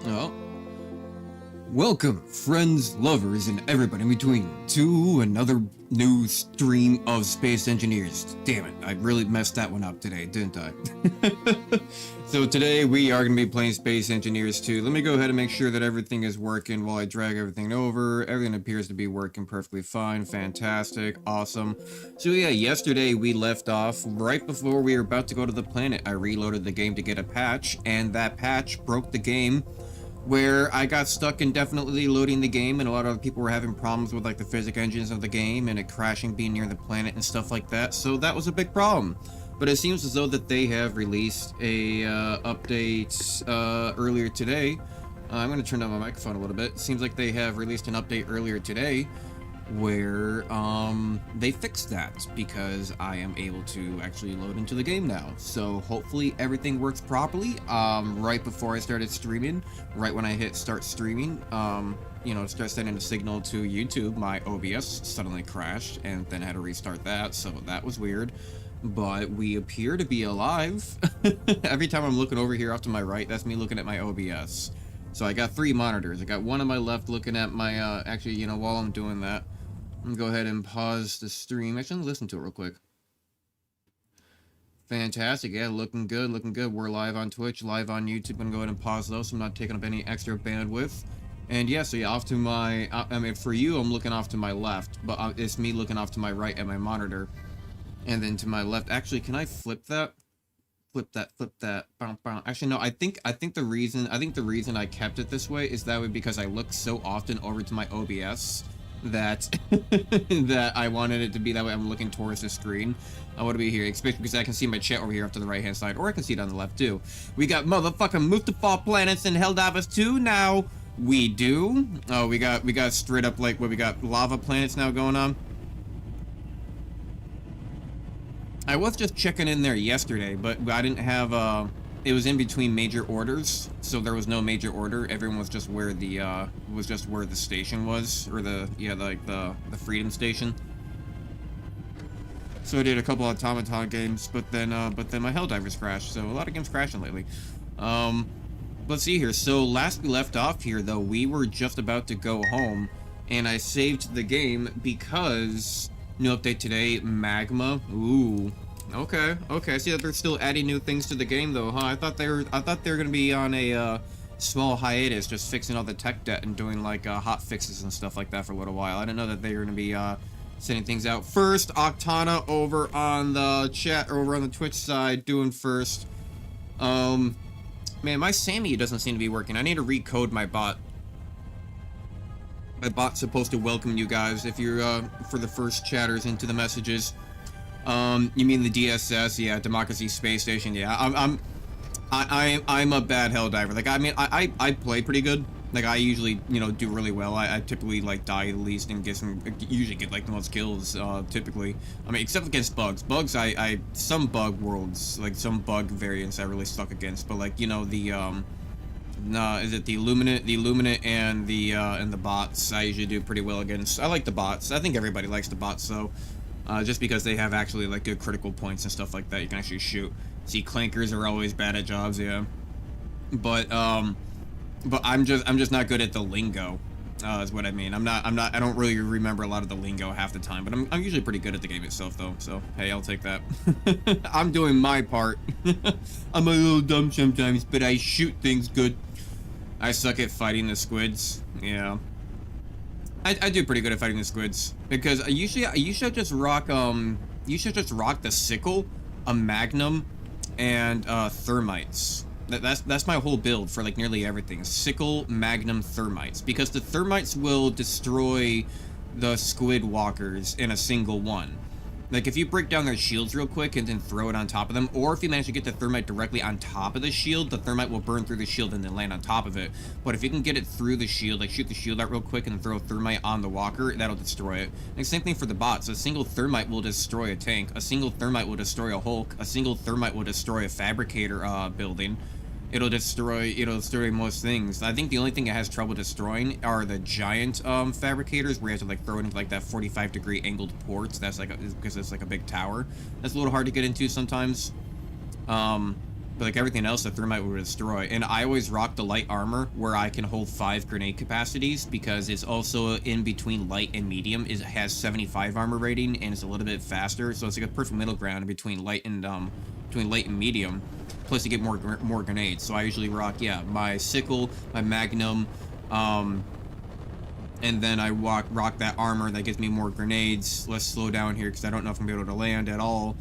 Oh. Welcome, friends, lovers, and everybody in between, to another new stream of Space Engineers. Damn it, I really messed that one up today, didn't I? So today we are going to be playing Space Engineers 2. Let me go ahead and make sure that everything is working while I drag everything over. Everything appears to be working perfectly fine. Fantastic. Awesome. So yeah, yesterday we left off right before we were about to go to the planet. I reloaded the game to get a patch, and that patch broke the game where I got stuck indefinitely loading the game, and a lot of people were having problems with like the physics engines of the game and it crashing being near the planet and stuff like that. So that was a big problem. But it seems as though that they have released a update earlier today. I'm going to turn down my microphone a little bit. It seems like they have released an update earlier today where they fixed that, because I am able to actually load into the game now. So hopefully everything works properly. Right before I started streaming, right when I hit start streaming, start sending a signal to YouTube, my OBS suddenly crashed, and then I had to restart that, so that was weird. But we appear to be alive. Every time I'm looking over here off to my right, that's me looking at my OBS. So I got 3 monitors. I got one on my left looking at my, while I'm doing that, I'm gonna go ahead and pause the stream. Actually, listen to it real quick. Fantastic. Yeah, looking good, looking good. We're live on Twitch, live on YouTube. I'm gonna go ahead and pause those so I'm not taking up any extra bandwidth. And yeah, so yeah, off to my, for you, I'm looking off to my left, but it's me looking off to my right at my monitor. And then to my left, actually, can I flip that? Flip that. Actually, no, I think the reason I kept it this way is that way because I look so often over to my OBS that that I wanted it to be that way. I'm looking towards the screen. I want to be here, especially because I can see my chat over here up to the right hand side, or I can see it on the left too. We got motherfucking Mustafa planets in Helldivers 2 now. We do. Oh, we got straight up like what we got lava planets now going on. I was just checking in there yesterday, but I didn't have, it was in between major orders, so there was no major order. Everyone was just where the, station was, or the Freedom Station. So I did a couple of automaton games, but then my Helldivers crashed, so a lot of games crashing lately. Let's see here. So last we left off here, though, we were just about to go home, and I saved the game because... New update today, magma. Ooh, okay. I see that they're still adding new things to the game, though, huh? I thought they were gonna be on a small hiatus, just fixing all the tech debt and doing like hot fixes and stuff like that for a little while. I didn't know that they were gonna be sending things out first. Octana over on the chat, or over on the Twitch side, doing first. Man, my Sammy doesn't seem to be working. I need to recode my bot. My bot's supposed to welcome you guys if you're for the first chatters into the messages. You mean the DSS? Yeah, Democracy Space Station. Yeah, I'm a bad Helldiver. Like, I mean, I play pretty good. Like, I usually, do really well. I typically like die the least and usually get like the most kills. Typically, I mean, except against bugs. Bugs, some bug worlds, like some bug variants, I really suck against. But like, is it the Illuminate and the bots? I usually do pretty well against. I like the bots. I think everybody likes the bots, though, just because they have actually like good critical points and stuff like that. You can actually shoot. See, clankers are always bad at jobs, yeah. But I'm just not good at the lingo. Is what I mean. I don't really remember a lot of the lingo half the time, but I'm usually pretty good at the game itself, though. So hey, I'll take that. I'm doing my part. I'm a little dumb sometimes, but I shoot things good. I suck at fighting the squids. Yeah, I do pretty good at fighting the squids, because you should just rock the sickle, a magnum, and thermites. That's my whole build for like nearly everything. Sickle, magnum, thermites, because the thermites will destroy the squid walkers in a single one. Like, if you break down their shields real quick and then throw it on top of them, or if you manage to get the thermite directly on top of the shield, the thermite will burn through the shield and then land on top of it. But if you can get it through the shield, like shoot the shield out real quick and throw a thermite on the walker, that'll destroy it. And same thing for the bots. A single thermite will destroy a tank. A single thermite will destroy a Hulk. A single thermite will destroy a fabricator building. It'll destroy most things. I think the only thing it has trouble destroying are the giant fabricators, where you have to like throw it into like that 45-degree angled ports. That's like because it's like a big tower. That's a little hard to get into sometimes. But like everything else, the thermite would destroy. And I always rock the light armor where I can hold 5 grenade capacities because it's also in between light and medium. It has 75 armor rating and it's a little bit faster, so it's like a perfect middle ground between light and medium. Plus you get more grenades. So I usually rock, yeah, my sickle, my magnum, and then I rock that armor that gives me more grenades. Let's slow down here because I don't know if I'm gonna be able to land at all.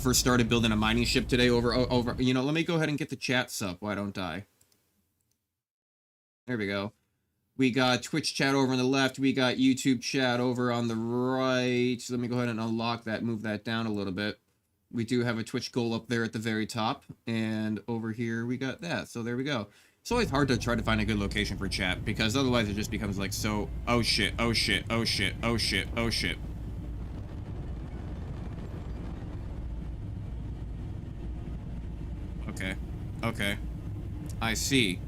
First started building a mining ship today over, you know, let me go ahead and get the chats up. Why don't I? There we go. We got Twitch chat over on the left. We got YouTube chat over on the right. So let me go ahead and unlock that, move that down a little bit. We do have a Twitch goal up there at the very top. And over here, we got that. So there we go. It's always hard to try to find a good location for chat because otherwise it just becomes like so, oh shit, oh shit, oh shit, oh shit, oh shit. Okay. Okay. I see.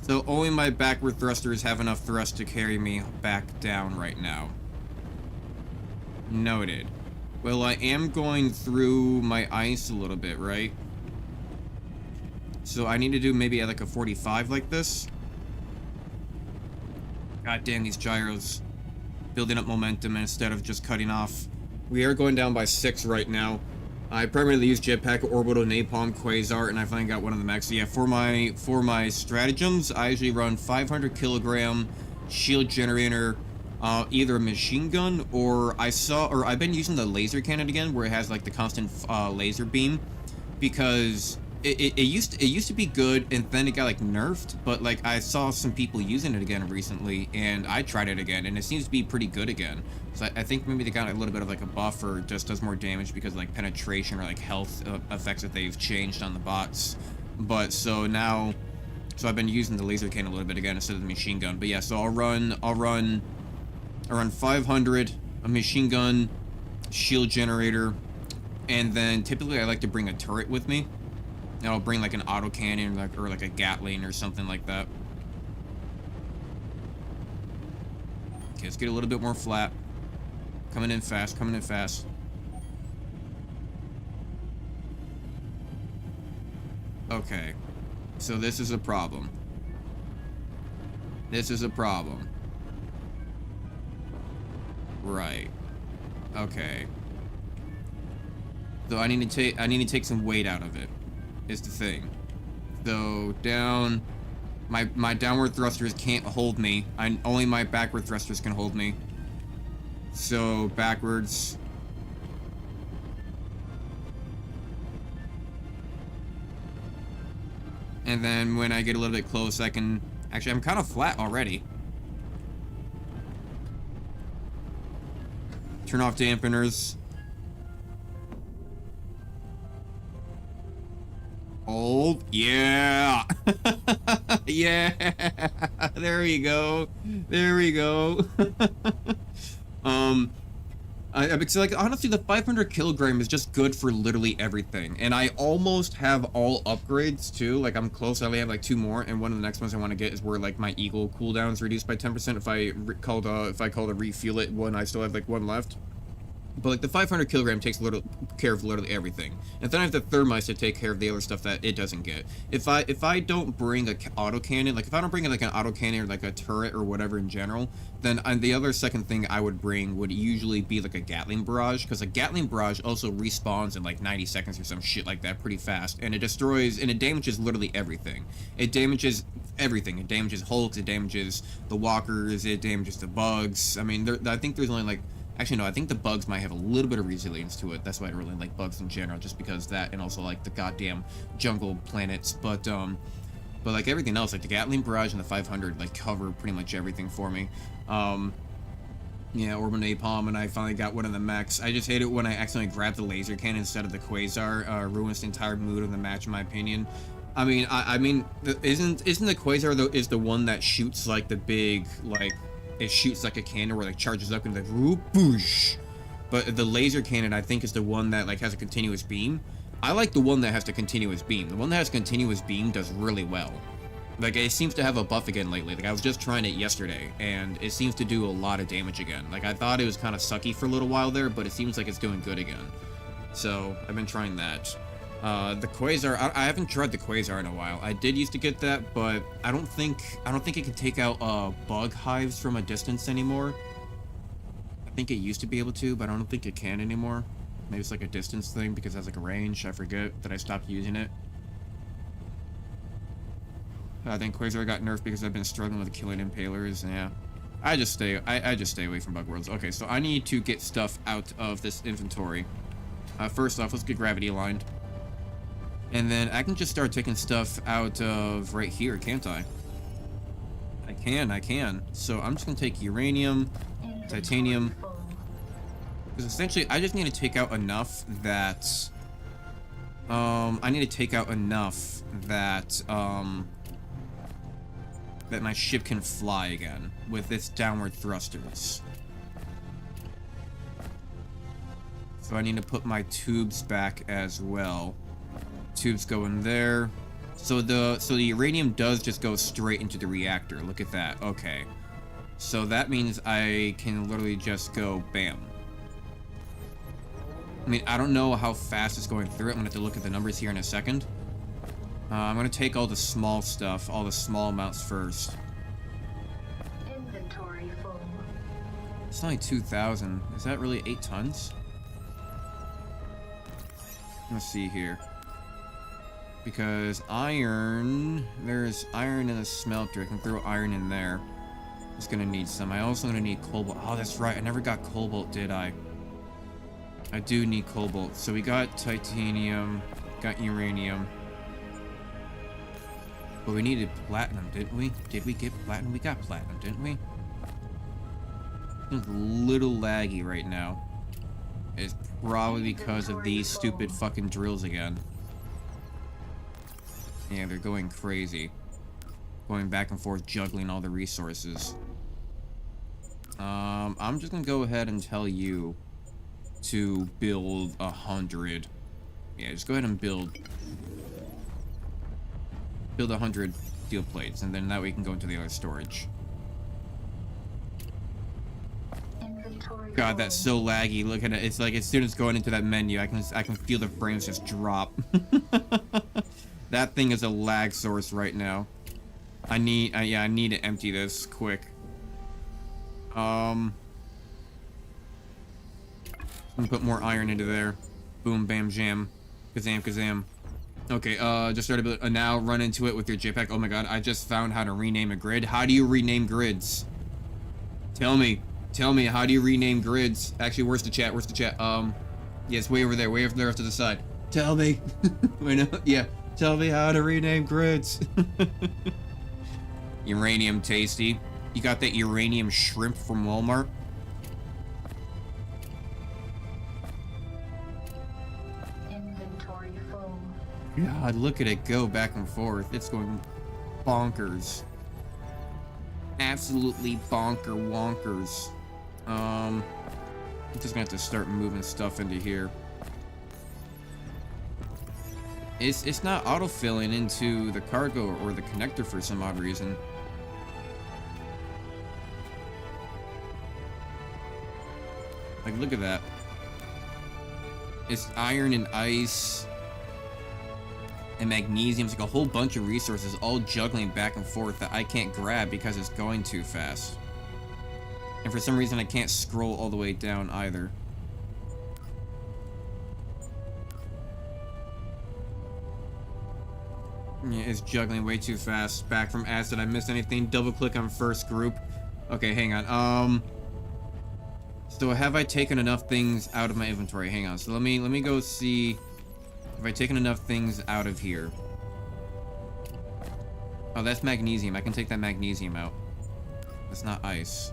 So only my backward thrusters have enough thrust to carry me back down right now. Noted. Well, I am going through my ice a little bit, right? So I need to do maybe like a 45 like this. God damn these gyros. Building up momentum instead of just cutting off. We are going down by 6 right now. I primarily use jetpack, orbital, napalm, quasar, and I finally got one of the max. Yeah, for my stratagems, I usually run 500 kilogram shield generator, either a machine gun or I've been using the laser cannon again, where it has like the constant laser beam, because it used to be good and then it got like nerfed, but like I saw some people using it again recently and I tried it again and it seems to be pretty good again. So I think maybe they got a little bit of like a buff or just does more damage because like penetration or like health effects that they've changed on the bots. But so I've been using the laser cannon a little bit again instead of the machine gun. But yeah, so I'll run 500, a machine gun, shield generator, and then typically I like to bring a turret with me. And I'll bring like an autocannon or like a Gatling or something like that. Okay, let's get a little bit more flat. Coming in fast, coming in fast. Okay. So this is a problem. This is a problem. Right. Okay. So I need to take some weight out of it. Is the thing. So down, my downward thrusters can't hold me. Only my backward thrusters can hold me. So backwards. And then when I get a little bit close, I can actually, I'm kind of flat already. Turn off dampeners. Hold. Yeah. Yeah. There we go. There we go. Because like honestly, the 500 kilogram is just good for literally everything, and I almost have all upgrades too. Like I'm close. I only have like 2 more, and one of the next ones I want to get is where like my eagle cooldown's reduced by 10%. If I call to refuel it when I still have like 1 left. But like the 500 kilogram takes care of literally everything, and then I have the thermites to take care of the other stuff that it doesn't get. If I don't bring a autocannon, like if I don't bring like an autocannon or like a turret or whatever in general, then the other second thing I would bring would usually be like a Gatling barrage, because a Gatling barrage also respawns in like 90 seconds or some shit like that pretty fast, and it destroys and it damages literally everything. It damages everything. It damages hulks, it damages the walkers, it damages the bugs. I mean, I think there's only like. Actually, no, I think the bugs might have a little bit of resilience to it. That's why I really like bugs in general, just because that, and also like the goddamn jungle planets. But like everything else, like the Gatling barrage and the 500, like cover pretty much everything for me. Yeah, Orbital Napalm, and I finally got one of the mechs. I just hate it when I accidentally grab the laser cannon instead of the quasar. Ruins the entire mood of the match, in my opinion. I mean, isn't the quasar though is the one that shoots like the big like. It shoots like a cannon where it like charges up and like whoop, boosh. But the laser cannon I think is the one that like has a continuous beam. I like the one that has the continuous beam. The one that has continuous beam does really well. Like it seems to have a buff again lately. Like I was just trying it yesterday and it seems to do a lot of damage again. Like I thought it was kind of sucky for a little while there, but it seems like it's doing good again. So I've been trying that. The quasar, I haven't tried the quasar in a while. I did used to get that, but I don't think it can take out bug hives from a distance anymore. I think it used to be able to, but I don't think it can anymore. Maybe it's like a distance thing because it has like a range. I forget that I stopped using it. I think quasar got nerfed because I've been struggling with killing impalers. Yeah, I just stay away from bug worlds. Okay, so I need to get stuff out of this inventory. First off, let's get gravity aligned. And then I can just start taking stuff out of right here, can't I? I can. So I'm just gonna take uranium, titanium. Because essentially, I just need to take out enough that... that my ship can fly again with its downward thrusters. So I need to put my tubes back as well. Tubes go in there. So the uranium does just go straight into the reactor. Look at that. Okay. So that means I can literally just go bam. I mean, I don't know how fast it's going through it. I'm gonna have to look at the numbers here in a second. I'm gonna take all the small stuff, all the small amounts first. Inventory full. It's only 2,000. Is that really 8 tons? Let's see here. Because iron, there's iron in the smelter. I can throw iron in there. It's gonna need some. I also gonna need cobalt. Oh, that's right. I never got cobalt, did I? I do need cobalt. So we got titanium, got uranium. But we needed platinum, didn't we? Did we get platinum? We got platinum, didn't we? It's a little laggy right now. It's probably because of these stupid fucking drills again. Yeah, they're going crazy. Going back and forth, juggling all the resources. I'm just gonna go ahead and tell you to build 100. Yeah, just go ahead and build 100 steel plates, and then that way we can go into the other storage. God, that's so laggy. Look at it. It's like as soon as going into that menu, I can feel the frames just drop. That thing is a lag source right now. I need to empty this quick. I'm gonna put more iron into there. Boom, bam, jam, kazam, kazam. Okay, just started now run into it with your jetpack. Oh my god, I just found how to rename a grid. How do you rename grids? Tell me, how do you rename grids? Actually, where's the chat? Yeah, it's way over there off to the side. Tell me. Wait, no, yeah, tell me how to rename grids. Uranium tasty. You got that uranium shrimp from Walmart? Inventory full. God, look at it go back and forth. It's going bonkers. Absolutely bonker wonkers. I'm just gonna have to start moving stuff into here. It's not autofilling into the cargo or the connector for some odd reason. Like, look at that. It's iron and ice and magnesium. It's like a whole bunch of resources all juggling back and forth that I can't grab because it's going too fast. And for some reason I can't scroll all the way down either. Yeah, it's juggling way too fast. Back from ads. Did I miss anything? Double click on first group. Okay, hang on. So have I taken enough things out of my inventory? Hang on. So let me go see if I taken enough things out of here. Oh, that's magnesium. I can take that magnesium out. That's not ice.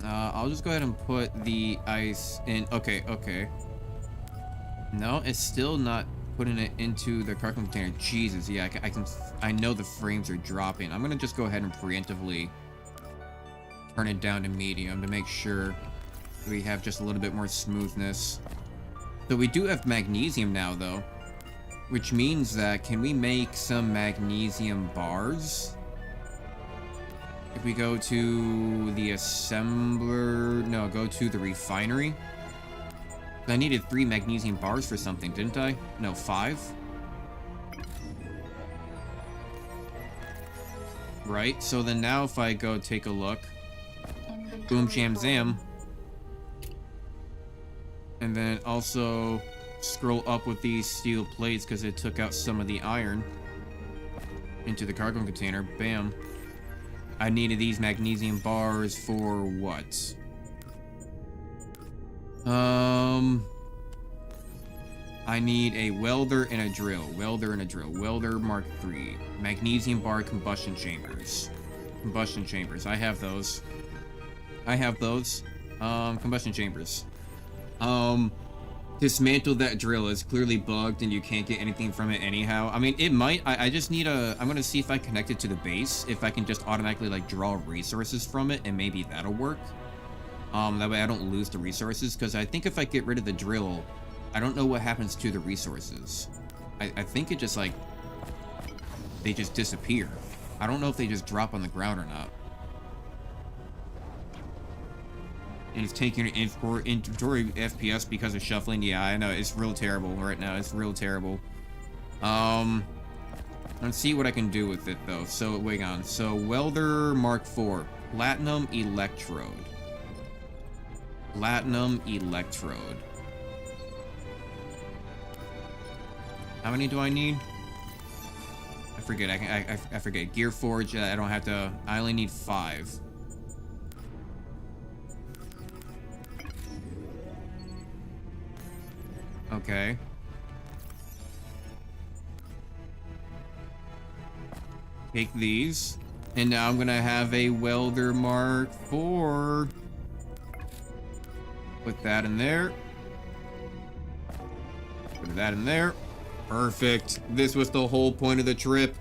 I'll just go ahead and put the ice in. Okay. No, it's still not putting it into the cargo container. Jesus, yeah, I know the frames are dropping. I'm gonna just go ahead and preemptively turn it down to medium to make sure we have just a little bit more smoothness. So we do have magnesium now, though, which means that can we make some magnesium bars? If we go to the assembler, no, go to the refinery. I needed 3 magnesium bars for something, didn't I? No, 5? Right, so then now if I go take a look, boom, jam, zam, and then also scroll up with these steel plates because it took out some of the iron into the cargo container, bam. I needed these magnesium bars for what? I need a welder and a drill. Welder and a drill. Welder Mark III. Magnesium bar combustion chambers. Combustion chambers. I have those. I have those. Combustion chambers. Dismantle that drill. It's clearly bugged and you can't get anything from it anyhow. I mean, it might. I just need a... I'm gonna see if I connect it to the base. If I can just automatically, like, draw resources from it, and maybe that'll work. That way I don't lose the resources, because I think if I get rid of the drill, I don't know what happens to the resources. I think it just, like, they just disappear. I don't know if they just drop on the ground or not. And it's taking an inventory FPS because of shuffling. Yeah, I know, it's real terrible right now. It's real terrible. Let's see what I can do with it, though. So, wait on. So, Welder Mark IV. Platinum Electrode. Platinum Electrode. How many do I need? I forget. I forget. Gear Forge. I don't have to. I only need 5. Okay. Take these. And now I'm gonna have a Welder Mark IV. Put that in there. Put that in there. Perfect. This was the whole point of the trip.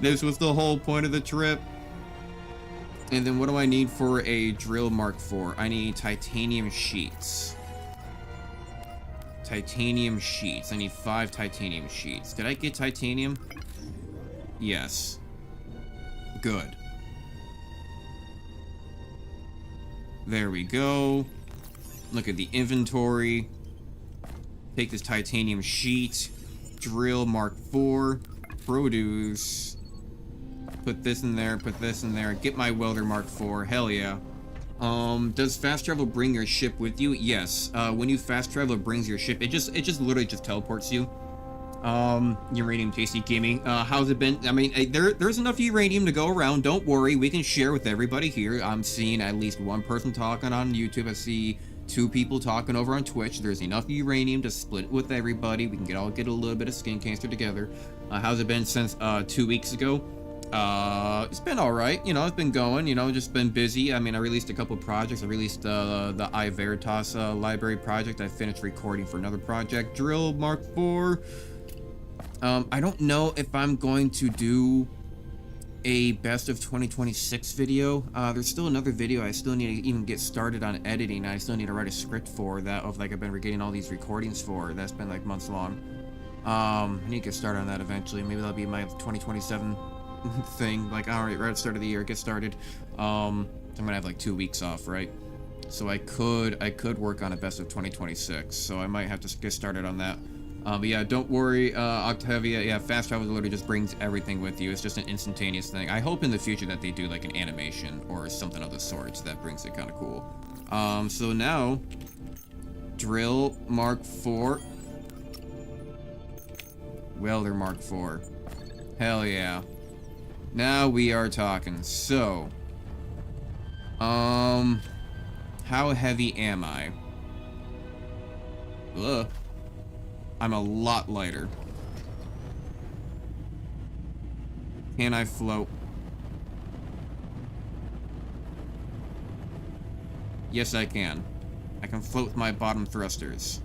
This was the whole point of the trip. And then what do I need for a drill Mark IV? I need titanium sheets. Titanium sheets. I need 5 titanium sheets. Did I get titanium? Yes. Good. There we go. Look at the inventory. Take this titanium sheet. Drill Mark IV. Produce. Put this in there. Put this in there. Get my welder Mark IV. Hell yeah. Does fast travel bring your ship with you? Yes. When you fast travel, it brings your ship. It just literally just teleports you. Uranium tasty gaming. How's it been? I mean, there's enough uranium to go around. Don't worry, we can share with everybody here. I'm seeing at least 1 person talking on YouTube. I see 2 people talking over on Twitch. There's enough uranium to split with everybody. We can all get a little bit of skin cancer together. How's it been since 2 weeks ago? It's been all right. You know, it's been going. You know, just been busy. I mean, I released a couple projects. I released the I Veritas library project. I finished recording for another project. Drill Mark IV. I don't know if I'm going to do a best of 2026 video. There's still another video I still need to even get started on editing. I still need to write a script for that of like I've been getting all these recordings for. That's been like months long. I need to get started on that eventually. Maybe that'll be my 2027 thing. Like, all right, right at the start of the year, get started. I'm gonna have like 2 weeks off, right? So I could work on a best of 2026. So I might have to get started on that. But yeah, don't worry, Octavia. Yeah, fast travel literally just brings everything with you. It's just an instantaneous thing. I hope in the future that they do like an animation or something of the sort that brings it kind of cool. So now, drill Mark IV, welder Mark IV. Hell yeah. Now we are talking. So, how heavy am I? Ugh. I'm a lot lighter. Can I float? Yes, I can. I can float with my bottom thrusters.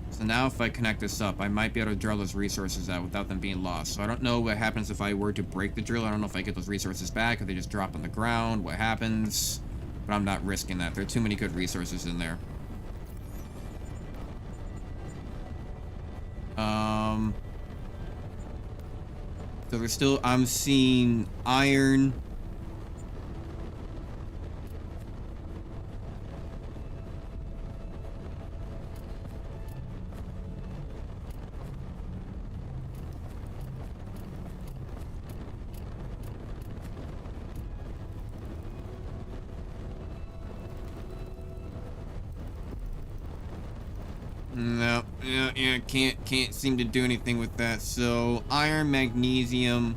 So now if I connect this up, I might be able to drill those resources out without them being lost. So I don't know what happens if I were to break the drill. I don't know if I get those resources back, if they just drop on the ground, what happens. But I'm not risking that. There are too many good resources in there. So there's still, I'm seeing iron. No, yeah, can't seem to do anything with that. So iron, magnesium,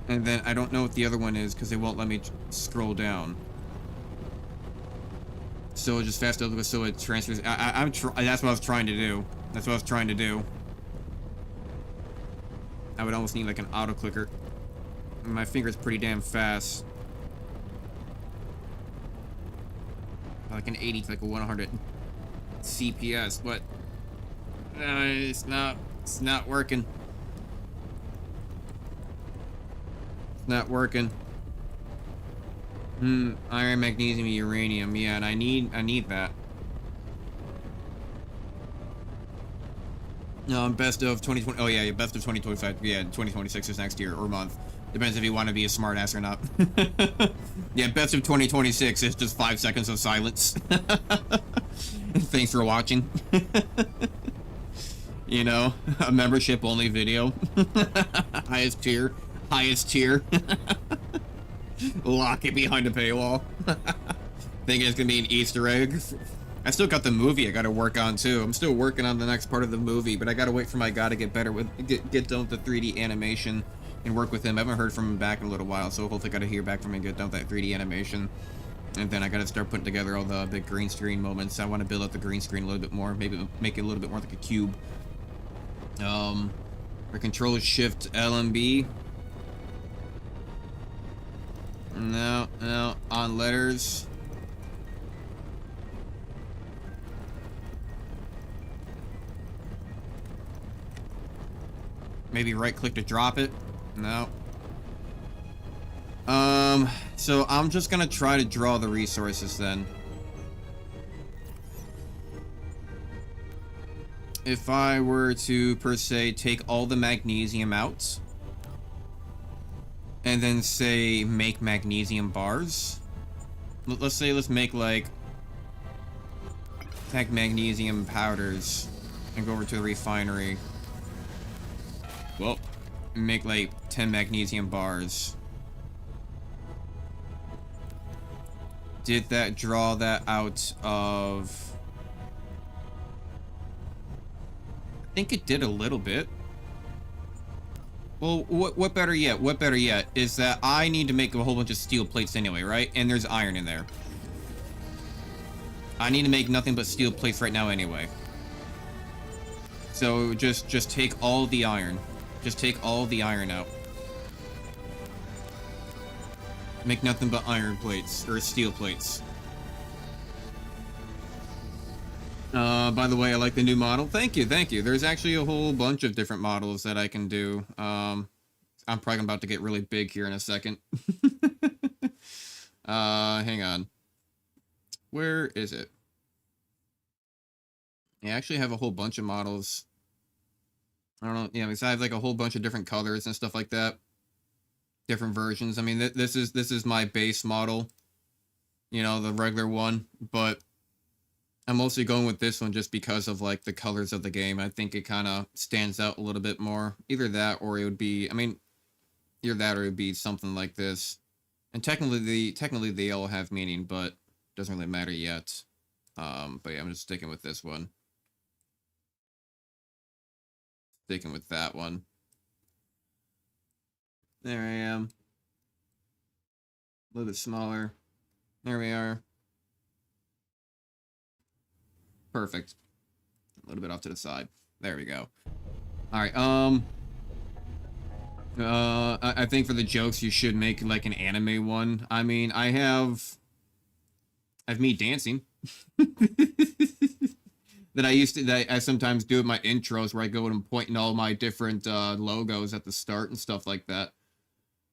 and then I don't know what the other one is because they won't let me scroll down. So just fast over, so it transfers. That's what I was trying to do. That's what I was trying to do. I would almost need like an auto clicker. My finger's pretty damn fast. Like an 80 to like a 100 CPS, but it's not working. It's not working. Iron, magnesium, uranium. Yeah, and I need that. No, best of 2020. Oh yeah, best of 2025. Yeah, 2026 is next year or month. Depends if you want to be a smartass or not. Yeah, best of 2026 is just 5 seconds of silence. Thanks for watching. You know, a membership only video. Highest tier. Highest tier. Lock it behind a paywall. Think it's gonna be an Easter egg. I still got the movie I gotta work on too. I'm still working on the next part of the movie, but I gotta wait for my guy to get better with get done with the 3D animation and work with him. I haven't heard from him back in a little while, so hopefully I gotta hear back from him and get done with that 3D animation. And then I gotta start putting together all the big green screen moments. I want to build up the green screen a little bit more, maybe make it a little bit more like a cube. For control shift LMB. No, on letters. Maybe right click to drop it. No. So I'm just gonna try to draw the resources then. If I were to, per se, take all the magnesium out, and then say, make magnesium bars. Let's say, let's make, like, magnesium powders, and go over to the refinery. Well, make, like, 10 magnesium bars. Did that draw that out of... I think it did a little bit. Well, what better yet? What better yet is that I need to make a whole bunch of steel plates anyway, right? And there's iron in there. I need to make nothing but steel plates right now anyway. So just take all the iron. Just take all the iron out. Make nothing but iron plates, or steel plates. By the way, I like the new model. Thank you, thank you. There's actually a whole bunch of different models that I can do. I'm probably about to get really big here in a second. Hang on. Where is it? Yeah, I actually have a whole bunch of models. I don't know, yeah, because I have like a whole bunch of different colors and stuff like that. Different versions. I mean, this is my base model. You know, the regular one, but I'm mostly going with this one just because of like the colors of the game. I think it kind of stands out a little bit more. Either that or it would be, I mean, either that or it would be something like this. And technically they all have meaning, but doesn't really matter yet. But yeah, I'm just sticking with this one. Sticking with that one. There I am. A little bit smaller. There we are. Perfect. A little bit off to the side. There we go. Alright, I think for the jokes you should make like an anime one. I mean, I have me dancing. that I sometimes do in my intros where I go and point in all my different logos at the start and stuff like that.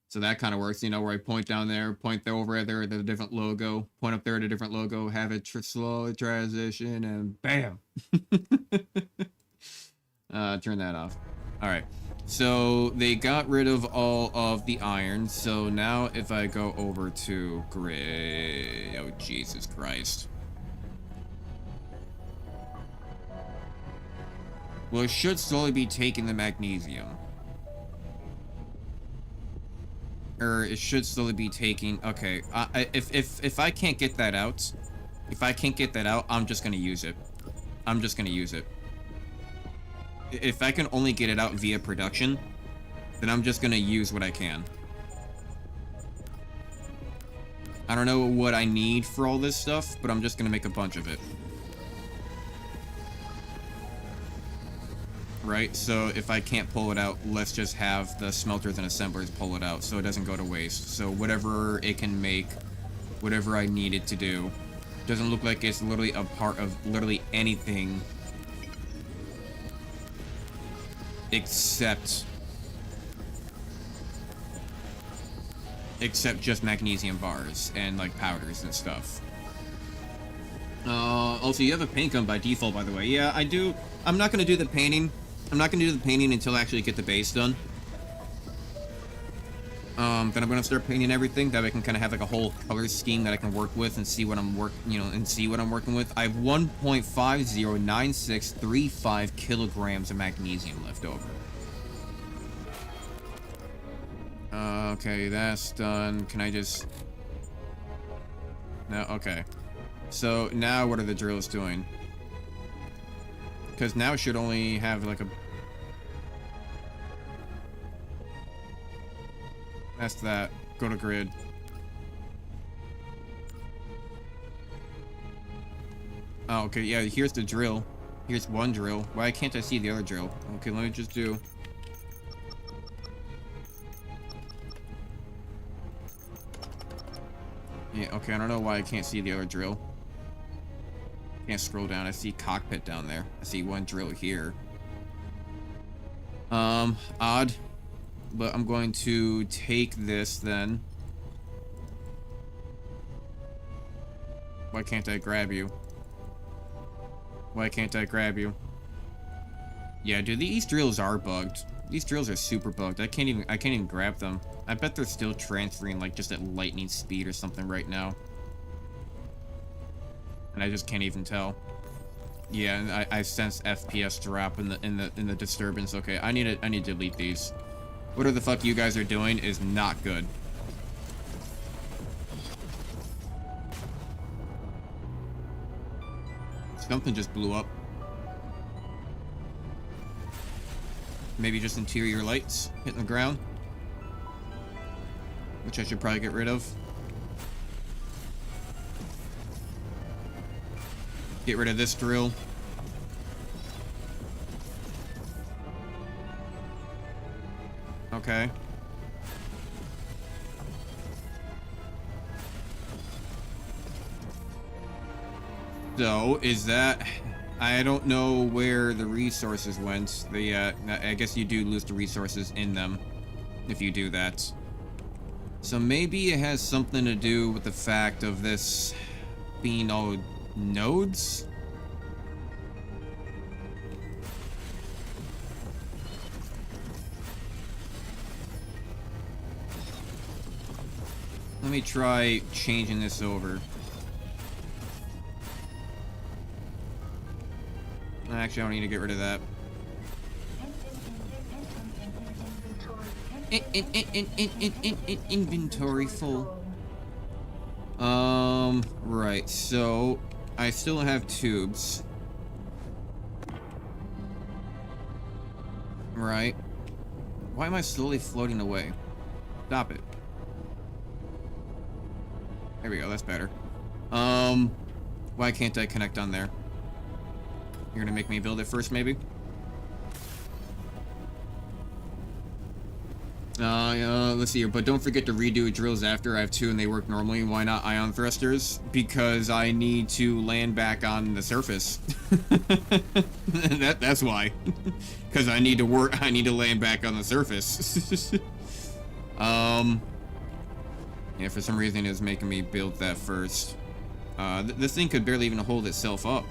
So that kind of works, you know, where I point down there, point over there at a different logo, point up there at a different logo, have it slow transition, and bam! Turn that off. Alright, so they got rid of all of the iron, so now if I go over to grid... Oh, Jesus Christ. Well, it should slowly be taking the magnesium. Or it should slowly be taking... Okay, if I can't get that out... If I can't get that out, I'm just gonna use it. I'm just gonna use it. If I can only get it out via production, then I'm just gonna use what I can. I don't know what I need for all this stuff, but I'm just gonna make a bunch of it. Right, so if I can't pull it out, let's just have the smelters and assemblers pull it out so it doesn't go to waste. So whatever it can make, whatever I need it to do, doesn't look like it's literally a part of literally anything except just magnesium bars and like powders and stuff. Also, you have a paint gun by default, by the way. Yeah, I do. I'm not gonna do the painting. I'm not gonna do the painting until I actually get the base done. Then I'm gonna start painting everything. That way I can kind of have like a whole color scheme that I can work with and see what I'm working with. I have 1.509635 kilograms of magnesium left over. Okay, that's done. Can I just... No, okay. So, now what are the drills doing? Because now it should only have, like, a... That's that. Go to grid. Oh, okay, yeah, here's the drill. Here's one drill. Why can't I see the other drill? Okay, let me just do... Yeah, okay, I don't know why I can't see the other drill. Can't scroll down. I see cockpit down there. I see one drill here. Odd. But I'm going to take this then. Why can't I grab you? Why can't I grab you? Yeah, dude, these drills are bugged. These drills are super bugged. I can't even grab them. I bet they're still transferring like just at lightning speed or something right now. And I just can't even tell. Yeah, and I sense FPS drop in the disturbance. Okay, I need to delete these. Whatever the fuck you guys are doing is not good. Something just blew up. Maybe just interior lights hitting the ground, which I should probably get rid of. Get rid of this drill. Okay. So, is that... I don't know where the resources went. I guess you do lose the resources in them if you do that. So maybe it has something to do with the fact of this being all nodes? Let me try changing this over. Actually, I don't need to get rid of that. Inventory full. Right, so I still have tubes. Right. Why am I slowly floating away? Stop it. There we go, that's better. Why can't I connect on there? You're gonna make me build it first, maybe? Let's see here, but don't forget to redo drills after. I have two and they work normally. Why not ion thrusters? Because I need to land back on the surface. That's why. Because I need to land back on the surface. Yeah, for some reason it's making me build that first. This thing could barely even hold itself up.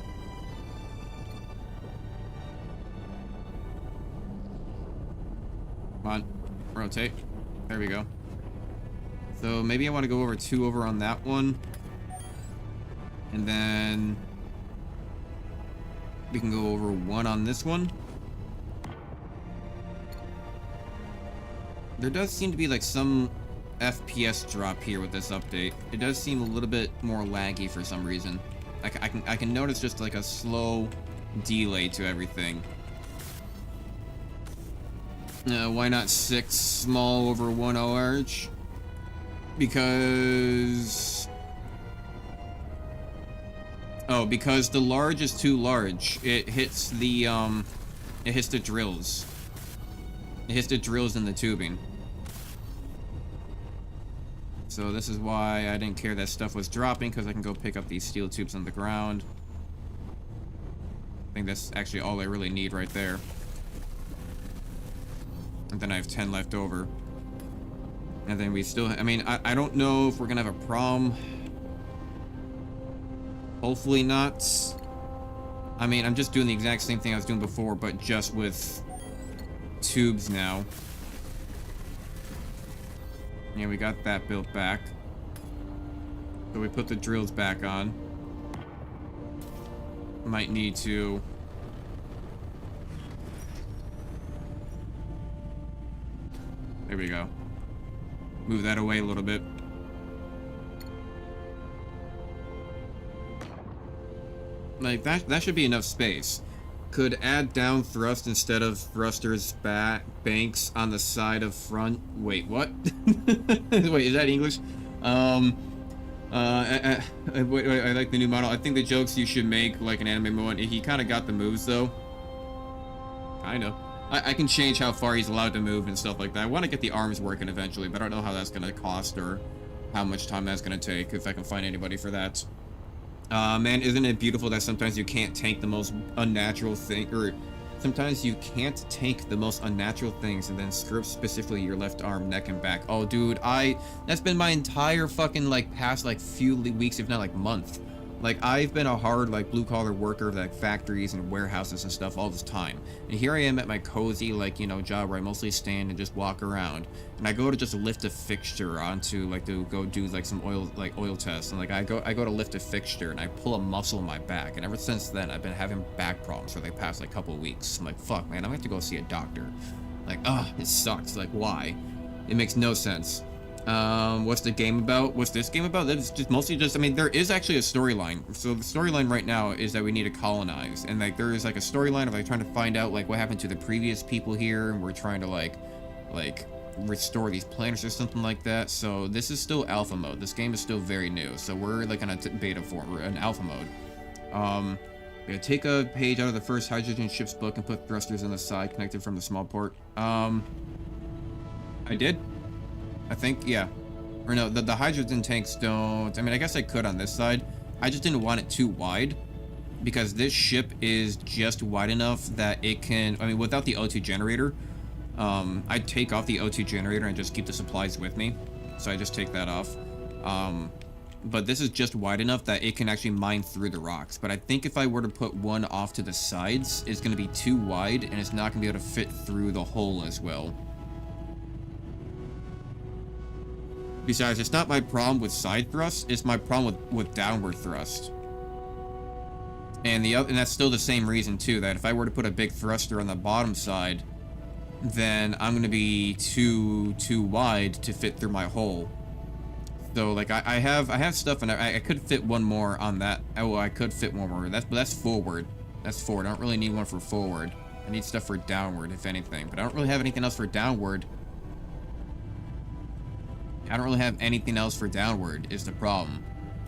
Come on, rotate. There we go. So maybe I want to go over 2 over on that one. And then we can go over 1 on this one. There does seem to be like some FPS drop here with this update. It does seem a little bit more laggy for some reason. I can notice just like a slow delay to everything. Why not 6 small over 1 large? Because... Oh, because the large is too large. It hits the, it hits the drills. It hits the drills in the tubing. So this is why I didn't care that stuff was dropping, because I can go pick up these steel tubes on the ground. I think that's actually all I really need right there. And then I have 10 left over. And then we still... I mean, I don't know if we're gonna have a problem. Hopefully not. I mean, I'm just doing the exact same thing I was doing before, but just with tubes now. Yeah, we got that built back. So we put the drills back on. Might need to... There we go. Move that away a little bit. Like, that should be enough space. Could add down thrust instead of thrusters banks on the side of front. Wait, what? Wait, is that English? I like the new model. I think the jokes you should make like an anime moment. He kind of got the moves though. I know. I can change how far he's allowed to move and stuff like that. I want to get the arms working eventually, but I don't know how that's going to cost or how much time that's going to take, if I can find anybody for that. Man, isn't it beautiful that sometimes you can't tank the most unnatural thing, or sometimes you can't tank the most unnatural things and then screw up specifically your left arm, neck, and back. Oh, dude, that's been my entire fucking, like, past, like, few weeks, if not, like, month. Like, I've been a hard, like, blue-collar worker of, like, factories and warehouses and stuff all this time. And here I am at my cozy, like, you know, job where I mostly stand and just walk around. And I go to just lift a fixture onto, like, to go do, like, some oil tests. And, like, I go to lift a fixture and I pull a muscle in my back. And ever since then, I've been having back problems for, like, past, like, couple of weeks. I'm like, fuck, man, I'm gonna have to go see a doctor. Like, it sucks. Like, why? It makes no sense. What's the game about? What's this game about? That's just mostly just, I mean, there is actually a storyline. So the storyline right now is that we need to colonize, and like there is like a storyline of like trying to find out like what happened to the previous people here, and we're trying to like restore these planets or something like that. So this is still alpha mode. This game is still very new. So we're like in a beta form. We're in alpha mode. Yeah, take a page out of the first hydrogen ship's book and put thrusters on the side connected from the small port. I did. I think, yeah. Or no, the hydrogen tanks don't... I mean, I guess I could on this side. I just didn't want it too wide. Because this ship is just wide enough that it can... I mean, without the O2 generator, I'd take off the O2 generator and just keep the supplies with me. So I just take that off. But this is just wide enough that it can actually mine through the rocks. But I think if I were to put one off to the sides, it's going to be too wide and it's not going to be able to fit through the hole as well. Besides, it's not my problem with side thrust, it's my problem with downward thrust. And that's still the same reason too, that if I were to put a big thruster on the bottom side, then I'm gonna be too wide to fit through my hole. So like I have stuff, and I could fit one more on that. Oh, I could fit one more. That's forward. That's forward. I don't really need one for forward. I need stuff for downward, if anything. But I don't really have anything else for downward. I don't really have anything else for downward, is the problem.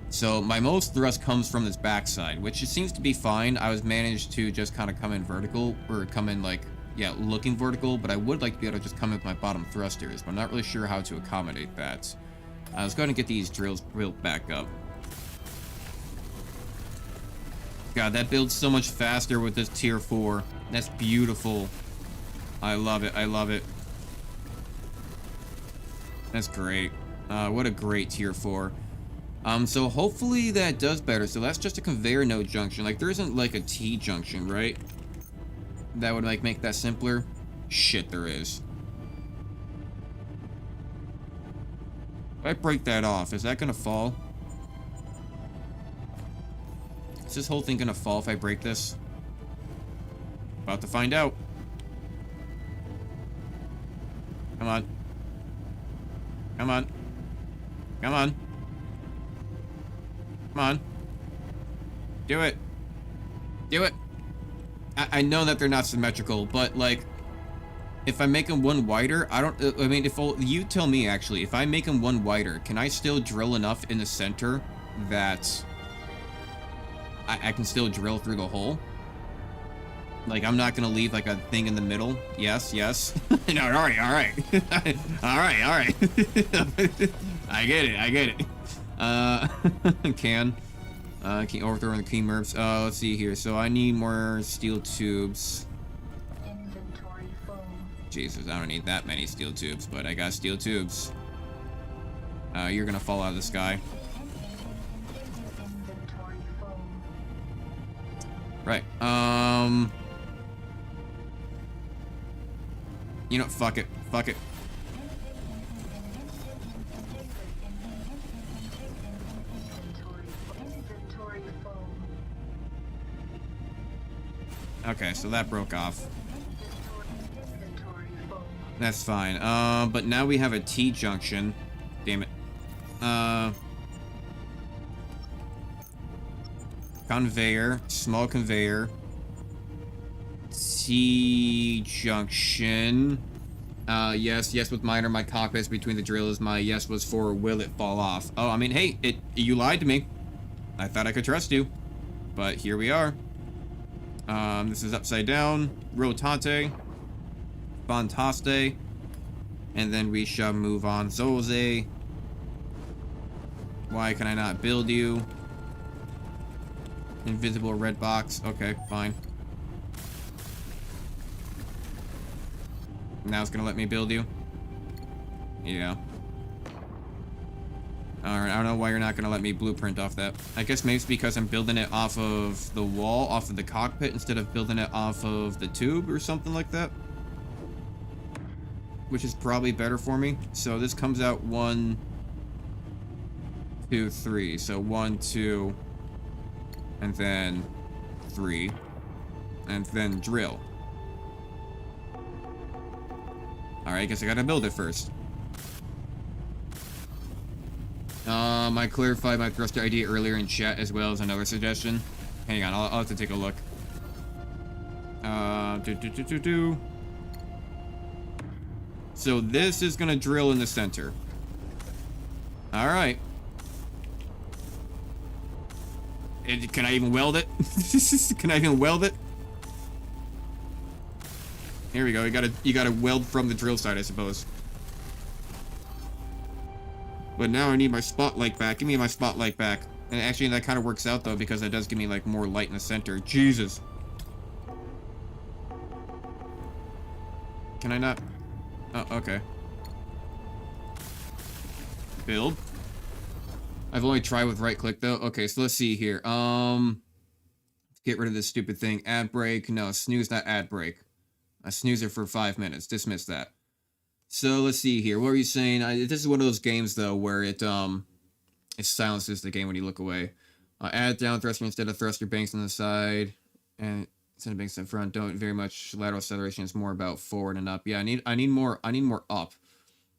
So my most thrust comes from this backside, which it seems to be fine. I was managed to just kind of come in vertical, or come in like, yeah, looking vertical, but I would like to be able to just come in with my bottom thrusters, but I'm not really sure how to accommodate that. Let's go ahead and get these drills built back up. God, that builds so much faster with this tier 4. That's beautiful. I love it, I love it. That's great. What a great tier 4. So hopefully that does better. So that's just a conveyor node junction. Like, there isn't like a T junction, right? That would like make that simpler. Shit, there is. If I break that off, is that gonna fall? Is this whole thing gonna fall if I break this? About to find out. Come on. Come on. Come on. Come on. Do it. Do it. I know that they're not symmetrical, but like, if I make them one wider, I don't, I mean, if you tell me actually, if I make them one wider, can I still drill enough in the center that I can still drill through the hole? Like, I'm not gonna leave like a thing in the middle. Yes, yes. No, all right, all right. All right, all right. I get it, I get it. Can overthrow the cream herbs. Let's see here. So I need more steel tubes. Inventory full. Jesus, I don't need that many steel tubes, but I got steel tubes. You're gonna fall out of the sky. Inventory full. Right. You know, fuck it. Fuck it. Inventory full. Okay, so that broke off. Inventory full. That's fine. But now we have a T-junction. Damn it. Conveyor. Small conveyor. T-junction. Yes, yes with minor. My cockpit's between the drills. My yes was for will it fall off. Oh, I mean, hey, you lied to me. I thought I could trust you. But here we are. This is upside down. Rotate. Fantaste. And then we shall move on. Zoze. Why can I not build you? Invisible red box. Okay, fine. Now it's gonna let me build you. Yeah. Alright, I don't know why you're not gonna let me blueprint off that. I guess maybe it's because I'm building it off of the wall, off of the cockpit, instead of building it off of the tube or something like that. Which is probably better for me. So this comes out 1, 2, 3. So 1, 2, and then 3, and then drill. Alright, I guess I gotta build it first. I clarified my thruster idea earlier in chat as well as another suggestion. Hang on, I'll have to take a look. So this is gonna drill in the center. Alright. Can I even weld it? Can I even weld it? Here we go. You gotta weld from the drill side, I suppose. But now I need my spotlight back. Give me my spotlight back. And actually, that kind of works out though, because that does give me like more light in the center. Jesus. Can I not? Oh, okay. Build. I've only tried with right click though. Okay, so let's see here. Get rid of this stupid thing. Ad break. No, snooze, not ad break. A snoozer for 5 minutes. Dismiss that. So let's see here. What were you saying? This is one of those games though where it silences the game when you look away. Add down thruster instead of thruster banks on the side, and instead of banks in front. Don't very much lateral acceleration. It's more about forward and up. Yeah, I need more up.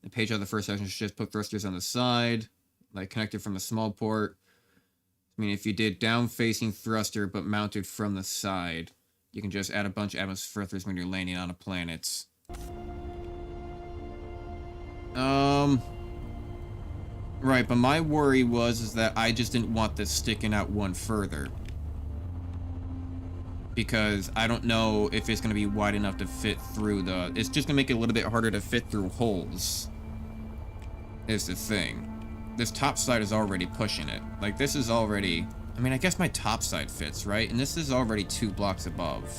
The page out of the first section should just put thrusters on the side, like connected from the small port. I mean, if you did down facing thruster but mounted from the side, you can just add a bunch of atmospheric thrusters when you're landing on a planet. Right, but my worry is that I just didn't want this sticking out one further. Because I don't know if it's going to be wide enough to fit through the... It's just going to make it a little bit harder to fit through holes. Is the thing. This top side is already pushing it. Like, this is already... I mean, I guess my top side fits, right? And this is already 2 blocks above.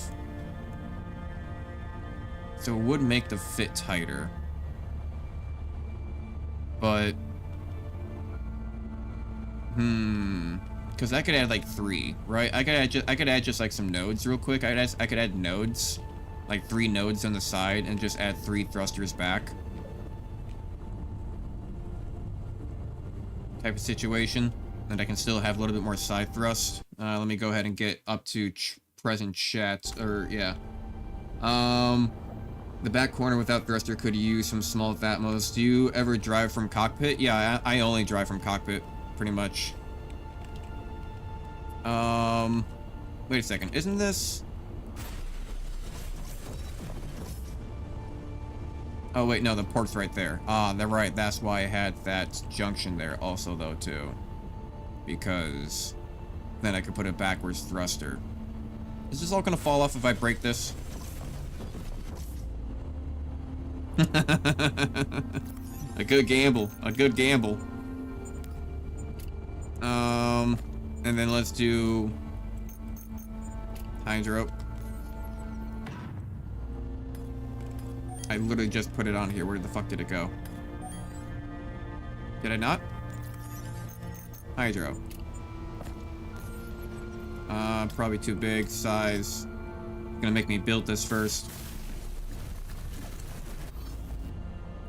So it would make the fit tighter. But... because I could add like 3, right? I could add just like some nodes real quick. I could add nodes, like 3 nodes on the side, and just add 3 thrusters back. Type of situation, and I can still have a little bit more side thrust. Let me go ahead and get up to present chat, or yeah. The back corner without thruster could use some small Atmos. Do you ever drive from cockpit? Yeah, I only drive from cockpit. Pretty much. Wait a second. Isn't this... Oh, wait, no, the port's right there. Ah, they're right. That's why I had that junction there also, though, too. Because then I could put a backwards thruster. Is this all gonna fall off if I break this? A good gamble. A good gamble. And then let's do hydro. I literally just put it on here. Where the fuck did it go? Did I not? Hydro. Probably too big. Size. Gonna make me build this first.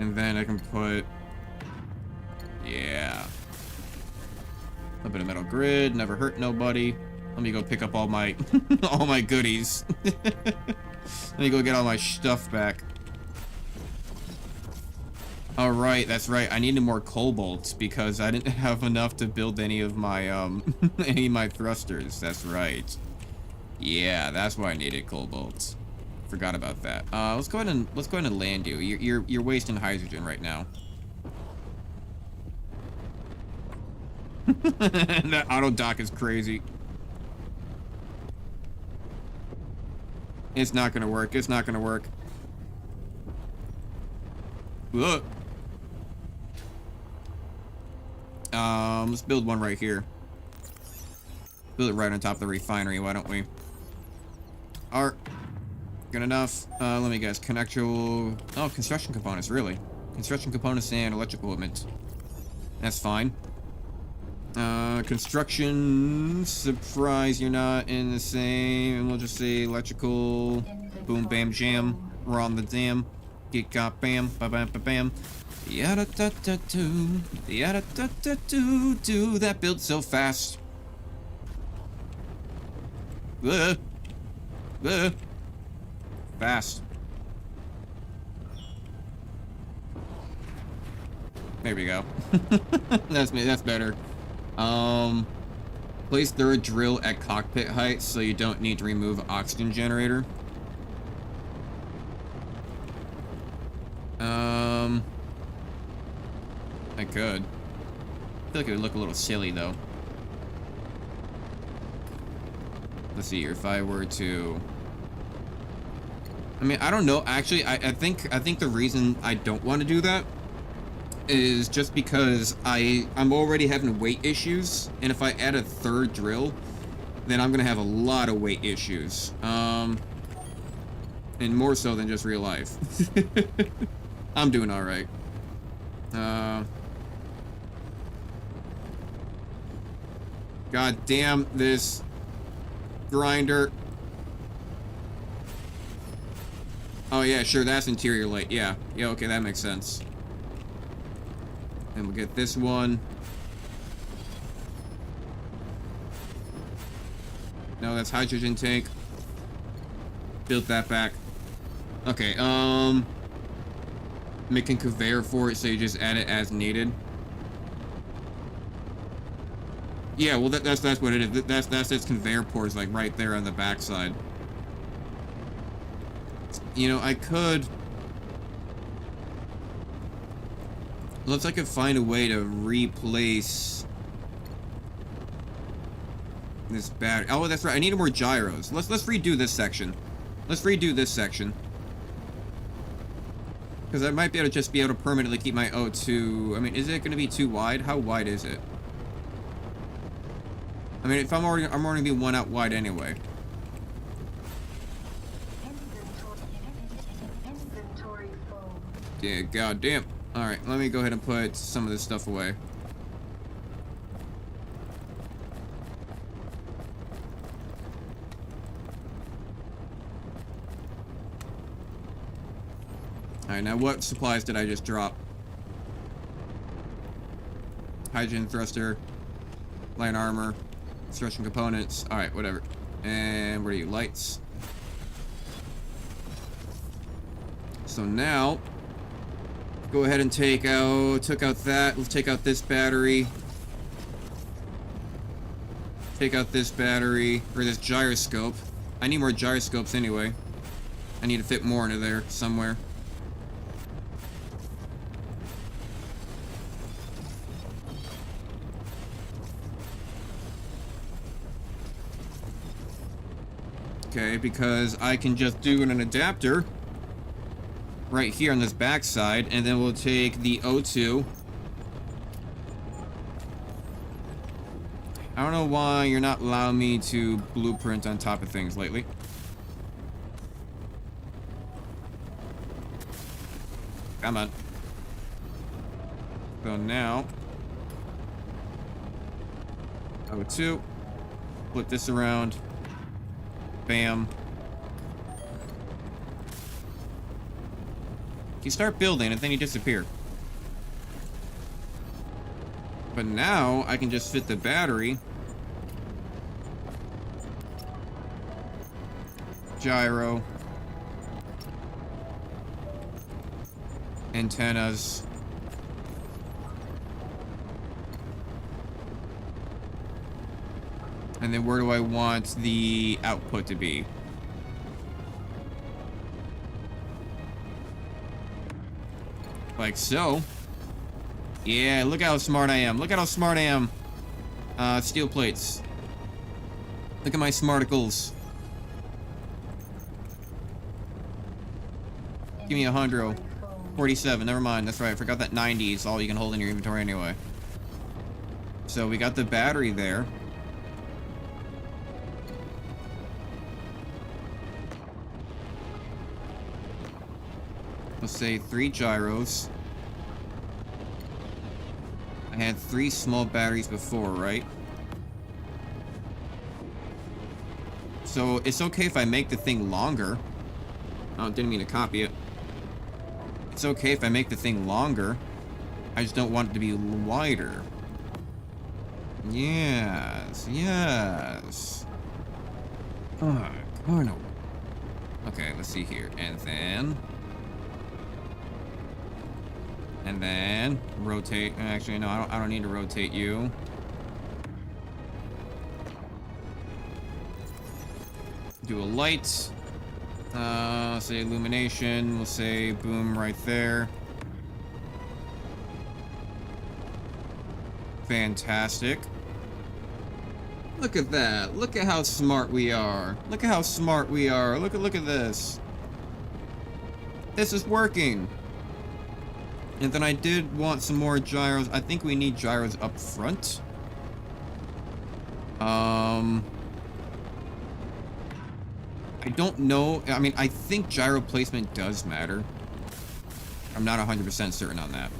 And then I can put... Yeah. A little bit of metal grid. Never hurt nobody. Let me go pick up all my... all my goodies. Let me go get all my stuff back. Alright, that's right. I needed more cobalt because I didn't have enough to build any of my, any of my thrusters. That's right. Yeah, that's why I needed cobalt. Forgot about that. Let's go ahead and land you. You're wasting hydrogen right now. That auto dock is crazy. It's not gonna work. It's not gonna work. Look. Let's build one right here. Build it right on top of the refinery, why don't we? Art. Good enough. Let me guess. Connectual... Oh, construction components, really. Construction components and electrical equipment. That's fine. Construction... Surprise, you're not in the same... We'll just say electrical... Boom, bam, jam. We're on the dam. Get got bam, ba bam, ba bam. Yada da da do. Yada da da do do. That built so fast. Fast. There we go. That's me. That's better. Place third drill at cockpit height so you don't need to remove oxygen generator. I could. I feel like it would look a little silly though. Let's see here. If I were to... I mean, I don't know. Actually, I think the reason I don't want to do that is just because I'm already having weight issues, and if I add a third drill, then I'm gonna have a lot of weight issues. And more so than just real life. I'm doing all right. God damn this grinder. Oh yeah, sure, that's interior light. Yeah, okay, that makes sense. And we'll get this one. No, that's hydrogen tank. Built that back. Okay, making conveyor for it, so you just add it as needed. Yeah, well that's what it is. That's its conveyor ports, like right there on the backside. You know, I could... Looks like I could find a way to replace this battery. Oh, that's right. I needed more gyros. Let's redo this section. Let's redo this section. Because I might be able to just be able to permanently keep my O2. I mean, is it going to be too wide? How wide is it? I mean, if I'm already going to be one out wide anyway. Inventory full. Yeah, goddamn. Alright, let me go ahead and put some of this stuff away. Alright, now what supplies did I just drop? Hydrogen thruster, light armor, construction components. Alright, whatever. And what are you? Lights. So now, go ahead and took out that. Let's take out this battery. Take out this battery, or this gyroscope. I need more gyroscopes anyway. I need to fit more into there somewhere. Okay, because I can just do an adapter right here on this backside, and then we'll take the O2. I don't know why you're not allowing me to blueprint on top of things lately. Come on. So now, O2. Flip this around. Bam. You start building and then you disappear. But now I can just fit the battery, gyro, antennas, and then where do I want the output to be? Like so. Yeah, look how smart I am. Look at how smart I am. Steel plates. Look at my smarticles. Give me a 100. 47, never mind. That's right, I forgot that 90 is all you can hold in your inventory anyway. So we got the battery there. Let's say 3 gyros. I had 3 small batteries before, right? So it's okay if I make the thing longer. Oh, didn't mean to copy it. It's okay if I make the thing longer. I just don't want it to be wider. Yes, yes. Oh, no. Okay, let's see here. And then rotate. Actually, no, I don't need to rotate you. Do a light. Say illumination. We'll say boom right there. Fantastic. Look at that. Look at how smart we are. Look at how smart we are. Look at this. This is working. And then I did want some more gyros. I think we need gyros up front. I don't know. I mean, I think gyro placement does matter. I'm not 100% certain on that.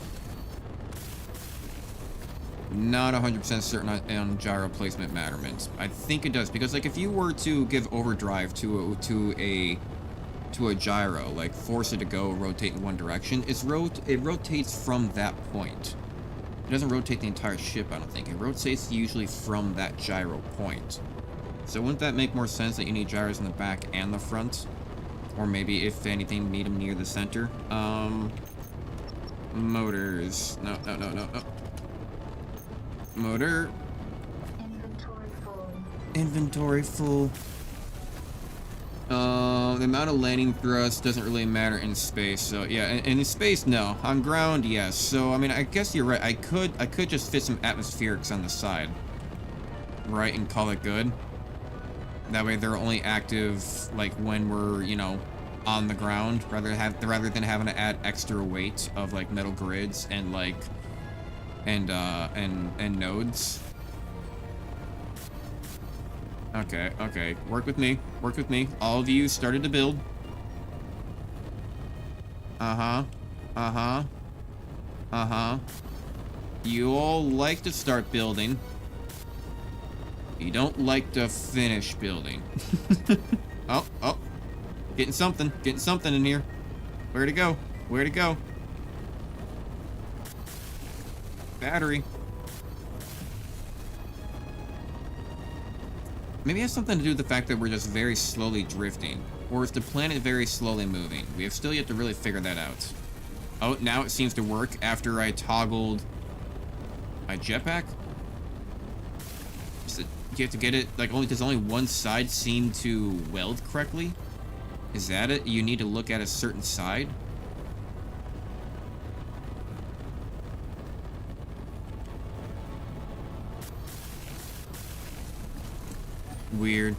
Not 100% certain on gyro placement matterment. I think it does, because like if you were to give overdrive to a gyro, like force it to go rotate in one direction, it rotates from that point. It doesn't rotate the entire ship, I don't think. It rotates usually from that gyro point. So wouldn't that make more sense that you need gyros in the back and the front? Or maybe, if anything, need them near the center? Motors. No. Motor. Inventory full. Inventory full. The amount of landing thrust doesn't really matter in space, so yeah, in space, no. On ground, yes. So, I mean, I guess you're right. I could just fit some atmospherics on the side. Right, and call it good. That way they're only active, like, when we're, you know, on the ground, rather than having to add extra weight of, like, metal grids and, like, and nodes. Okay. Work with me. All of you started to build. You all like to start building. You don't like to finish building. Oh. Getting something in here. Where'd it go? Battery. Maybe it has something to do with the fact that we're just very slowly drifting. Or is the planet very slowly moving? We have still yet to really figure that out. Oh, now it seems to work after I toggled my jetpack. You have to get it, like, does only one side seem to weld correctly? Is that it? You need to look at a certain side? Weird.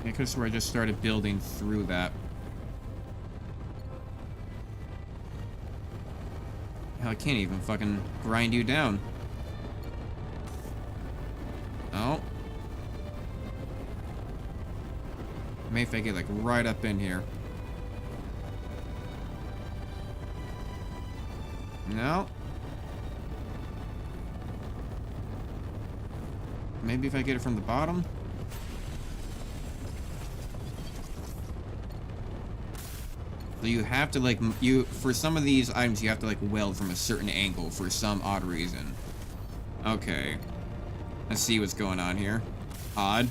I could swear I just started building through that. Hell, I can't even fucking grind you down. Oh. Maybe if I get like right up in here. No. Maybe if I get it from the bottom. So you have to like, for some of these items you have to like weld from a certain angle for some odd reason. Okay. Let's see what's going on here. Odd.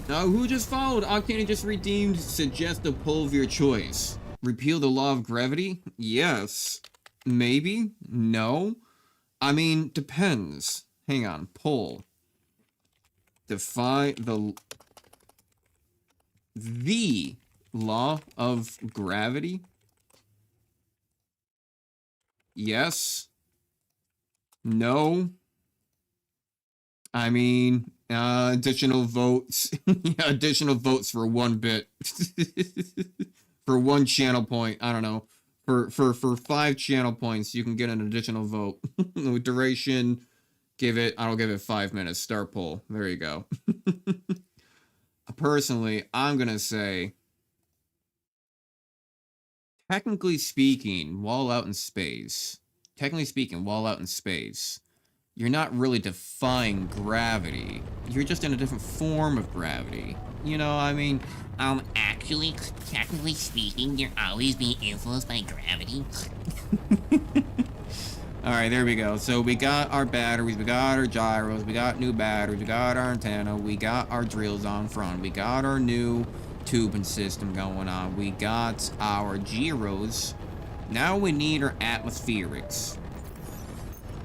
Who just followed? Octane just redeemed. Suggest a poll of your choice. Repeal the law of gravity? Yes. Maybe? No? I mean, depends. Hang on. Poll. Defy the law of gravity? Yes. No. I mean, additional votes. Additional votes for 1 bit. For 1 channel point. I don't know. For 5 channel points, you can get an additional vote. Duration, I'll give it 5 minutes. Start poll. There you go. Personally, I'm gonna say, technically speaking, while out in space, you're not really defying gravity. You're just in a different form of gravity. You know, I mean... Actually, technically speaking, you're always being influenced by gravity. Alright, there we go. So we got our batteries, we got our gyros, we got new batteries, we got our antenna, we got our drills on front, we got our new tubing system going on, we got our gyros. Now we need our atmospherics.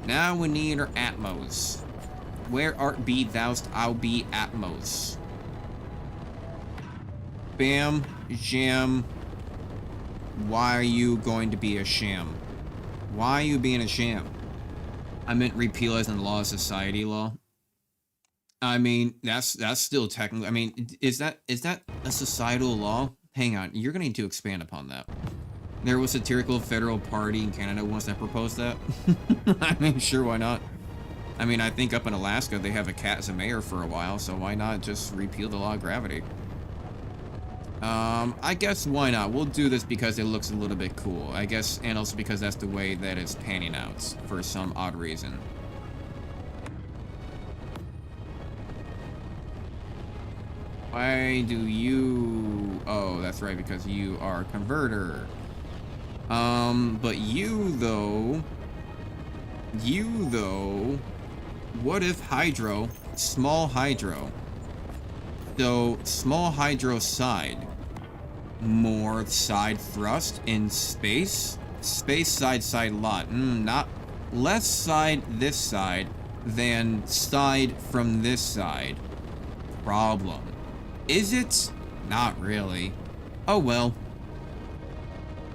Now we need our atmos. Where art be thou'st, I'll be atmos. Bam, jam. Why are you going to be a sham? Why are you being a sham? I meant repeal as in law of society law. I mean, that's still technically, I mean, is that a societal law? Hang on, you're gonna need to expand upon that. There was a satirical federal party in Canada once that proposed that. I mean, sure, why not? I mean, I think up in Alaska they have a cat as a mayor for a while, so why not just repeal the law of gravity? I guess why not? We'll do this because it looks a little bit cool. I guess, and also because that's the way that it's panning out for some odd reason. Why do you... Oh, that's right, because you are a converter. But you though, what if hydro, small hydro? So, small hydro side, more side thrust in space? Space side lot, not less side this side than side from this side. Problem. Is it? Not really. Oh well.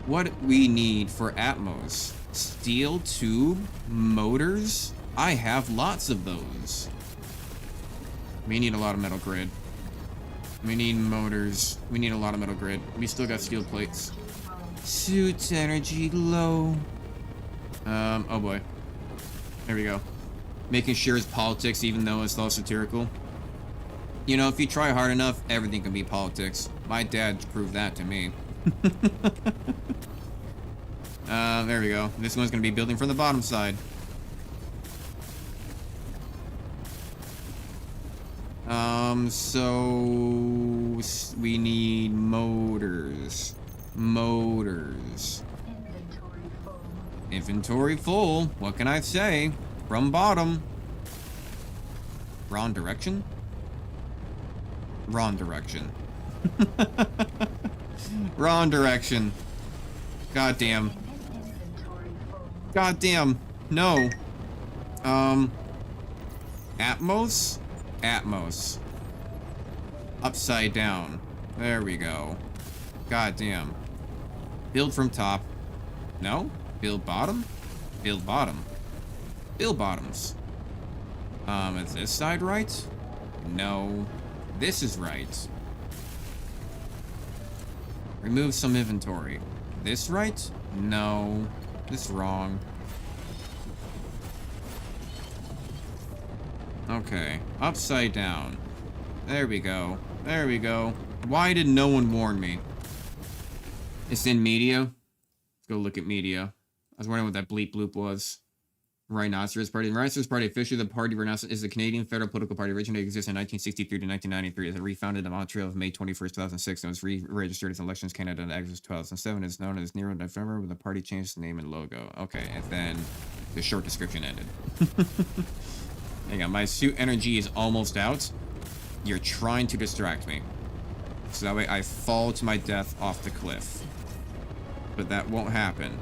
What we need for Atmos? Steel tube motors? I have lots of those. We need a lot of metal grid. We need motors. We need a lot of metal grid. We still got steel plates. Suits energy low. Oh boy. There we go. Making sure it's politics even though it's all satirical. You know, if you try hard enough, everything can be politics. My dad proved that to me. There we go. This one's gonna be building from the bottom side. So we need motors. Motors. Inventory full. What can I say? From bottom. Wrong direction? Wrong direction. Wrong direction. Goddamn. Goddamn. No. Atmos? Atmos. Upside down. There we go. Goddamn. Build from top. No? Build bottom? Build bottom. Build bottoms. Is this side right? No. This is right. Remove some inventory. This right? No. This wrong. Okay. Upside down. There we go. There we go. Why did no one warn me? It's in media. Let's go look at media. I was wondering what that bleep bloop was. Rhinoceros Party. The Rhinoceros Party, officially the party Rhinoceros, is a Canadian federal political party originally existed in 1963 to 1993. It was refounded in Montreal of May 21st, 2006, and was re-registered as Elections Canada in August 2007. It's known as Nero November, when the party changed its name and logo. Okay, and then the short description ended. Hang on, my suit energy is almost out. You're trying to distract me. So that way I fall to my death off the cliff. But that won't happen.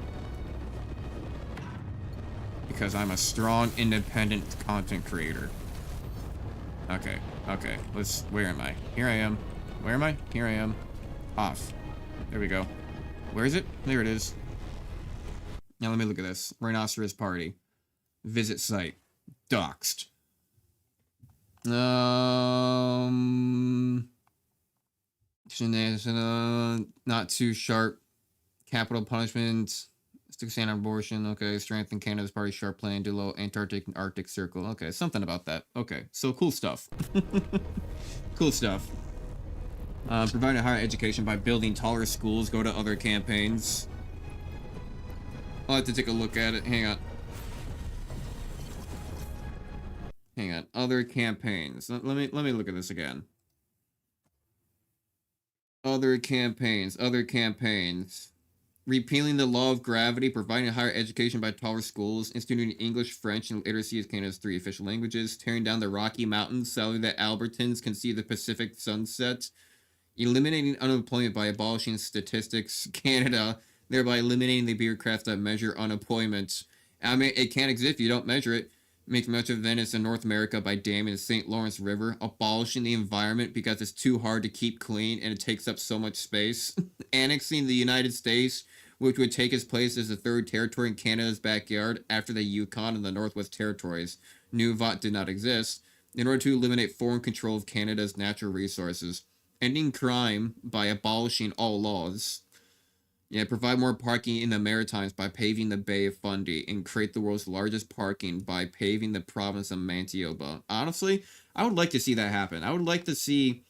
Because I'm a strong, independent content creator. Okay, okay. Where am I? Here I am. Where am I? Here I am. Off. There we go. Where is it? There it is. Now let me look at this. Rhinoceros Party. Visit site. Doxed. Not too sharp. Capital punishment. Stick stand on abortion. Okay. Strengthen Canada's party. Sharp plan. Do low Antarctic and Arctic Circle. Okay. Something about that. Okay. So cool stuff. Cool stuff. Provide a higher education by building taller schools. Go to other campaigns. I'll have to take a look at it. Hang on. Hang on. Other campaigns. Let me look at this again. Other campaigns. Other campaigns. Repealing the law of gravity, providing higher education by taller schools, instituting English, French, and literacy as Canada's 3 official languages, tearing down the Rocky Mountains so that Albertans can see the Pacific sunset, eliminating unemployment by abolishing Statistics Canada, thereby eliminating the bureaucrats that measure unemployment. I mean, it can't exist if you don't measure it. Make much of Venice and North America by damming the St. Lawrence River, abolishing the environment because it's too hard to keep clean and it takes up so much space, annexing the United States, which would take its place as the 3rd territory in Canada's backyard after the Yukon and the Northwest Territories. Nunavut did not exist, in order to eliminate foreign control of Canada's natural resources, ending crime by abolishing all laws. Yeah, provide more parking in the Maritimes by paving the Bay of Fundy, and create the world's largest parking by paving the province of Manitoba. Honestly, I would like to see that happen. I would like to see...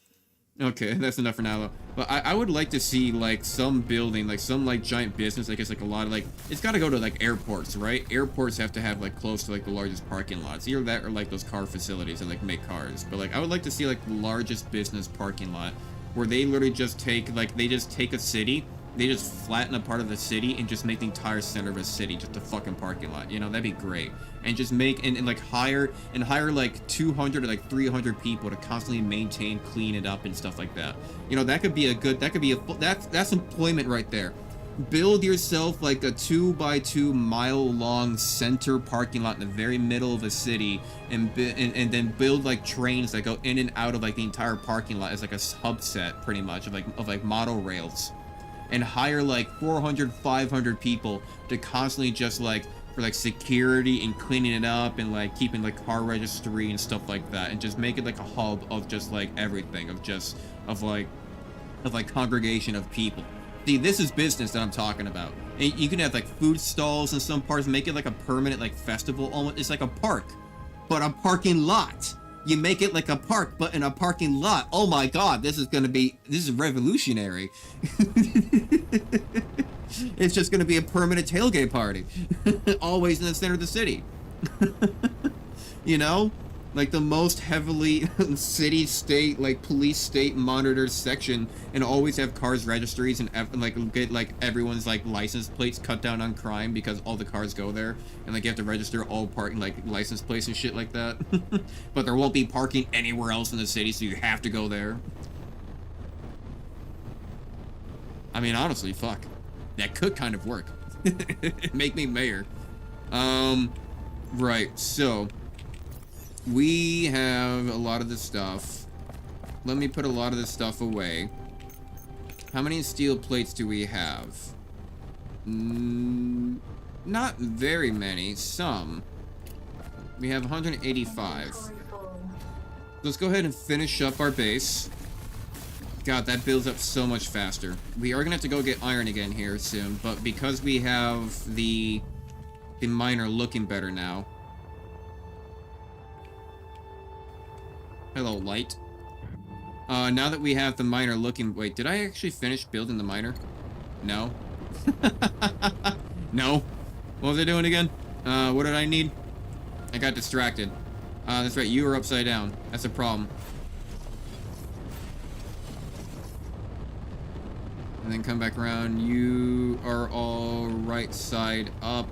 Okay, that's enough for now, though. But I would like to see, like, some building, like, some, like, giant business, I guess, like, a lot of, like... It's gotta go to, like, airports, right? Airports have to have, like, close to, like, the largest parking lots. Either that or, like, those car facilities that, like, make cars. But, like, I would like to see, like, the largest business parking lot, where they literally just take, like, they just take a city... They just flatten a part of the city and just make the entire center of a city just a fucking parking lot. You know, that'd be great. And just make, and like hire like 200 or like 300 people to constantly maintain, clean it up and stuff like that. You know, that could be a good, that's employment right there. Build yourself like a 2x2 mile long center parking lot in the very middle of a city, and then build like trains that go in and out of like the entire parking lot as like a subset pretty much of like model rails. And hire like 400, 500 people to constantly just like for like security and cleaning it up and like keeping like car registry and stuff like that, and just make it like a hub of just like everything of like congregation of people. See, this is business that I'm talking about. And you can have like food stalls in some parts, make it like a permanent like festival. Almost, it's like a park, but a parking lot. You make it like a park, but in a parking lot. Oh my god, this is revolutionary. It's just gonna be a permanent tailgate party. Always in the center of the city. You know? Like the most heavily city, state, like police state monitored section, and always have cars registries and like get like everyone's like license plates, cut down on crime because all the cars go there, and like you have to register all parking like license plates and shit like that. But there won't be parking anywhere else in the city, so you have to go there. I mean, honestly, fuck, that could kind of work. Make me mayor. Right, so we have a lot of this stuff. Let me put a lot of this stuff away. How many steel plates do we have? Not very many. Some. We have 185. Let's go ahead and finish up our base. God, that builds up so much faster. We are gonna have to go get iron again here soon, but because we have the miner looking better now. Hello, light. Now that we have the miner looking... Wait, did I actually finish building the miner? No. No. What was I doing again? What did I need? I got distracted. That's right, you were upside down. That's a problem. And then come back around. You are all right side up.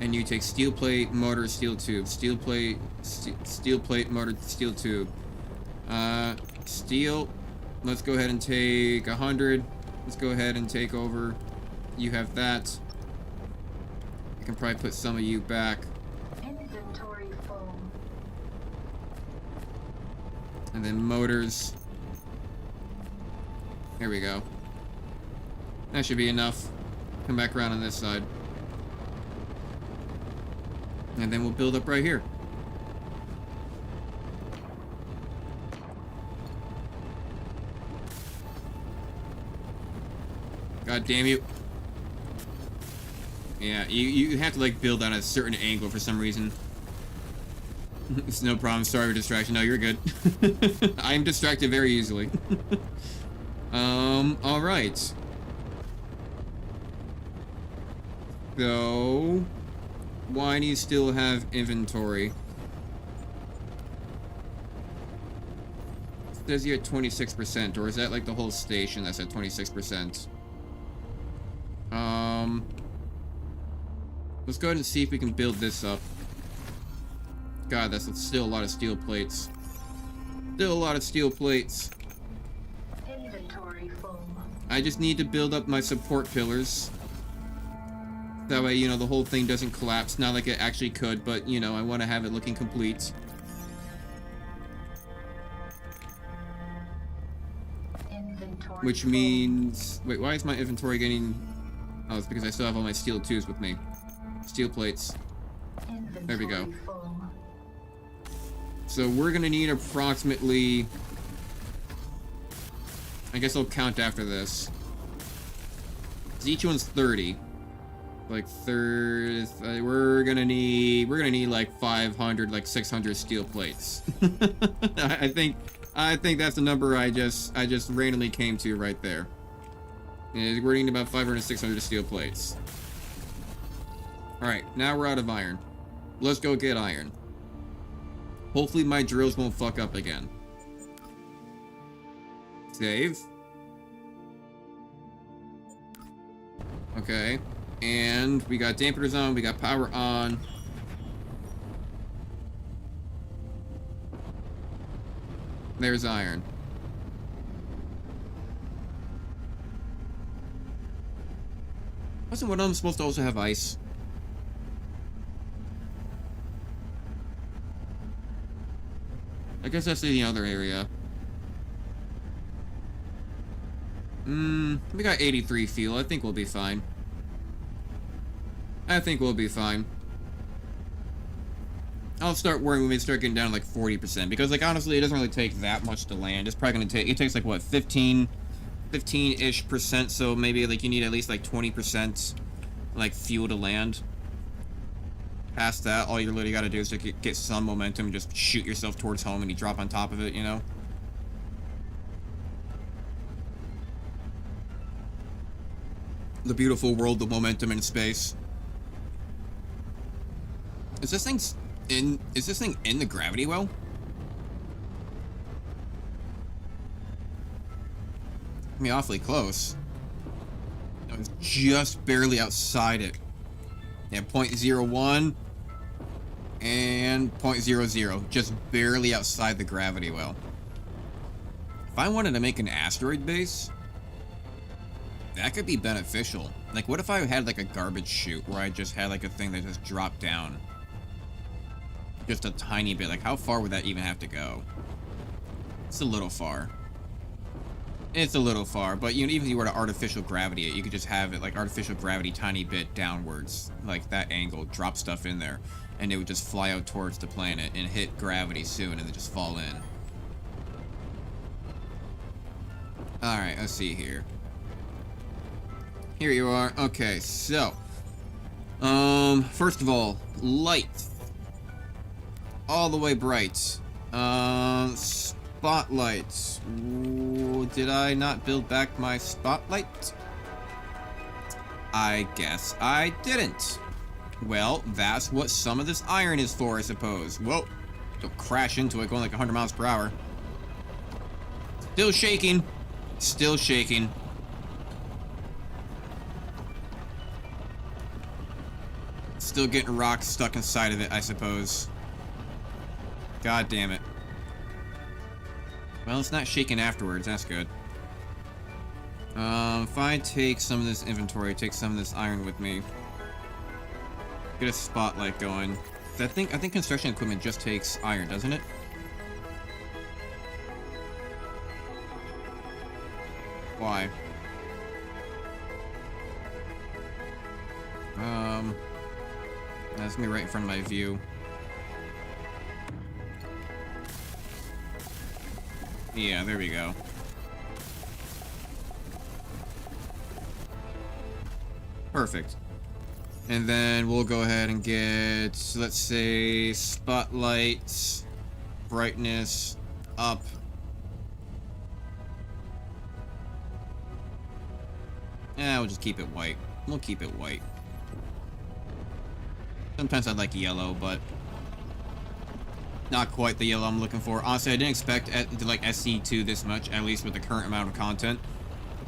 And you take steel plate, motor, steel tube. Steel plate, steel plate, motor, steel tube. Steel. Let's go ahead and take 100. Let's go ahead and take over. You have that. I can probably put some of you back. Inventory full. And then motors. There we go. That should be enough. Come back around on this side. And then we'll build up right here. God damn you. Yeah, you have to like build on a certain angle for some reason. It's no problem. Sorry for distraction. No, you're good. I'm distracted very easily. Alright. So, why do you still have inventory? It says you're at 26%, or is that like the whole station that's at 26%? Let's go ahead and see if we can build this up. God, that's still a lot of steel plates. Still a lot of steel plates. Inventory full. I just need to build up my support pillars. That way, you know, the whole thing doesn't collapse. Not like it actually could, but, you know, I want to have it looking complete. Inventory Which full. means... Wait, why is my inventory getting... Oh, it's because I still have all my steel tubes with me. Steel plates. There we go. Inventory full. So we're gonna need approximately... I guess I'll count after this. 'Cause each one's 30. Like we're gonna need like 500, like 600 steel plates. I think that's the number I just randomly came to right there. And we're needing about 500 to 600 steel plates. All right, now we're out of iron. Let's go get iron. Hopefully my drills won't fuck up again. Save. Okay. And we got dampeners on, we got power on. There's iron. Wasn't one of them supposed to also have ice? I guess that's the other area. We got 83 fuel. I think we'll be fine. I think we'll be fine. I'll start worrying when we start getting down to like 40%, because like honestly it doesn't really take that much to land. It's probably gonna take, it takes like what, 15-ish percent, so maybe like you need at least like 20% like fuel to land. Past that, all you literally gotta do is to get some momentum and just shoot yourself towards home and you drop on top of it, you know? The beautiful world of momentum in space. Is this thing in the gravity well? I mean, awfully close. I was just barely outside it. Yeah, 0.01 and 0.00, just barely outside the gravity well. If I wanted to make an asteroid base, that could be beneficial. Like, what if I had like a garbage chute where I just had like a thing that just dropped down? Just a tiny bit. Like, how far would that even have to go? It's a little far. It's a little far, but you know, even if you were to artificial gravity it, you could just have it like artificial gravity tiny bit downwards, like that angle, drop stuff in there, and it would just fly out towards the planet and hit gravity soon and then just fall in. Alright, let's see here. Here you are. Okay, so. First of all, light. All the way bright. Spotlight. Ooh, did I not build back my spotlight? I guess I didn't. Well, that's what some of this iron is for, I suppose. Whoa. Don't crash into it going like 100 miles per hour. Still shaking. Still shaking. Still getting rocks stuck inside of it, I suppose. God damn it. Well, it's not shaking afterwards. That's good. If I take some of this inventory, take some of this iron with me. Get a spotlight going. I think construction equipment just takes iron, doesn't it? Why? That's gonna be right in front of my view. Yeah, there we go. Perfect. And then we'll go ahead and get, let's say, spotlight, brightness, up. Yeah, we'll just keep it white. We'll keep it white. Sometimes I'd like yellow, but not quite the yellow I'm looking for. Honestly, I didn't expect to like SC2 this much, at least with the current amount of content.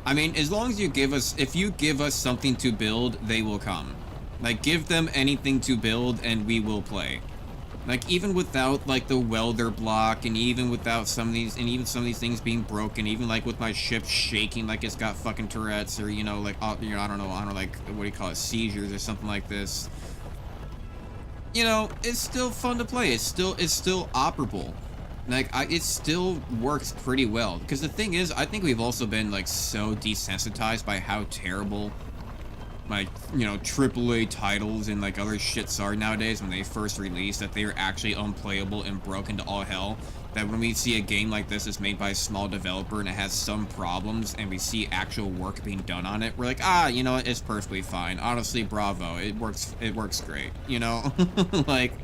I mean, as long as you give us, if you give us something to build, they will come. Like, give them anything to build and we will play. Like, even without, like, the welder block, and even without some of these, and even some of these things being broken, even, like, with my ship shaking like it's got fucking Tourette's, or, you know, like, you know, I don't know, like, what do you call it, seizures or something like this. You know, it's still fun to play. It's still operable. Like, it still works pretty well. Because the thing is, I think we've also been, like, so desensitized by how terrible, like, you know, AAA titles and, like, other shits are nowadays when they first released, that they are actually unplayable and broken to all hell. That when we see a game like this that's made by a small developer and it has some problems and we see actual work being done on it, we're like, ah, you know what, it's perfectly fine. Honestly, bravo. It works great, you know? Like,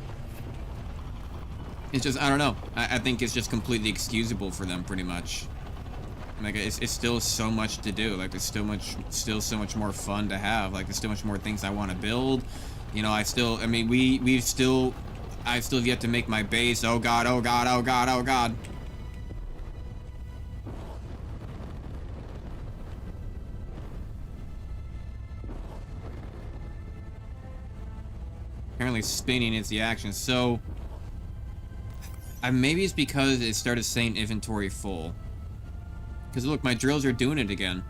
it's just, I don't know. I think it's just completely excusable for them, pretty much. Like, it's still so much to do. Like, there's still so much more fun to have. Like, there's still much more things I want to build. You know, I mean, I still have yet to make my base. Oh god, oh god, oh god, oh god. Apparently spinning is the action, so maybe it's because it started saying inventory full. Because look, my drills are doing it again.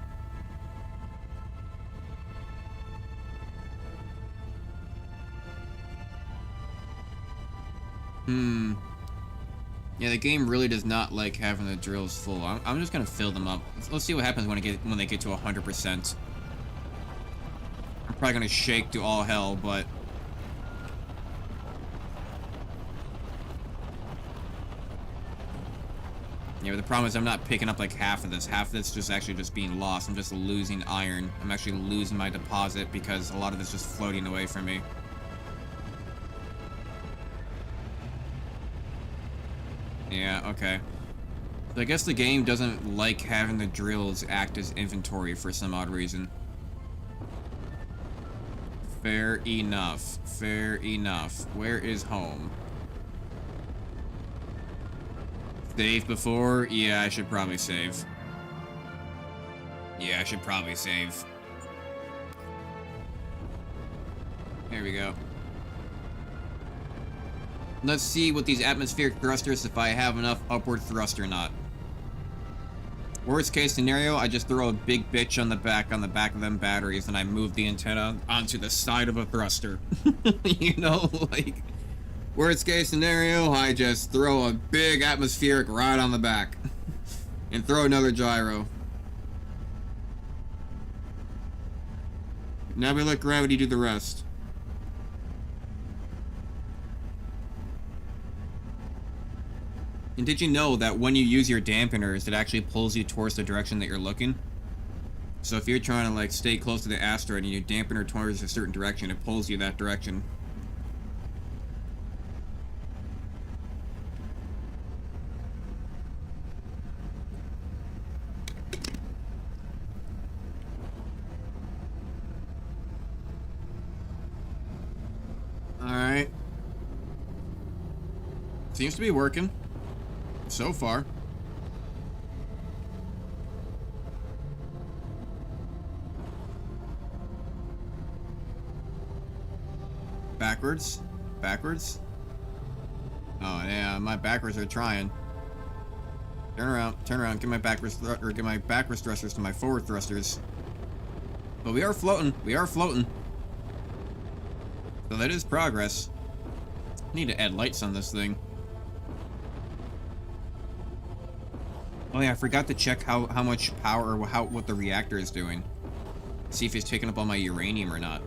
Yeah, the game really does not like having the drills full. I'm just gonna fill them up. Let's see what happens when they get to 100%. I'm probably gonna shake to all hell, but yeah, but the problem is I'm not picking up like half of this. Half of this just actually just being lost. I'm just losing iron. I'm actually losing my deposit because a lot of it's just floating away from me. Yeah, okay. So I guess the game doesn't like having the drills act as inventory for some odd reason. Fair enough. Fair enough. Where is home? Save before? Yeah, I should probably save. Yeah, I should probably save. There we go. Let's see what these atmospheric thrusters, if I have enough upward thrust or not. Worst case scenario, I just throw a big bitch on the back of them batteries, and I move the antenna onto the side of a thruster. You know, like, worst case scenario, I just throw a big atmospheric right on the back. And throw another gyro. Now we let gravity do the rest. And did you know that when you use your dampeners, it actually pulls you towards the direction that you're looking? So if you're trying to like stay close to the asteroid and you dampener towards a certain direction, it pulls you that direction. Alright. Seems to be working. So far. Backwards? Backwards? Oh yeah, my backwards are trying. Turn around, give my backwards thrusters to my forward thrusters. But we are floating, So that is progress. I need to add lights on this thing. Oh yeah, I forgot to check how much power or what the reactor is doing. See if it's taking up all my uranium or not.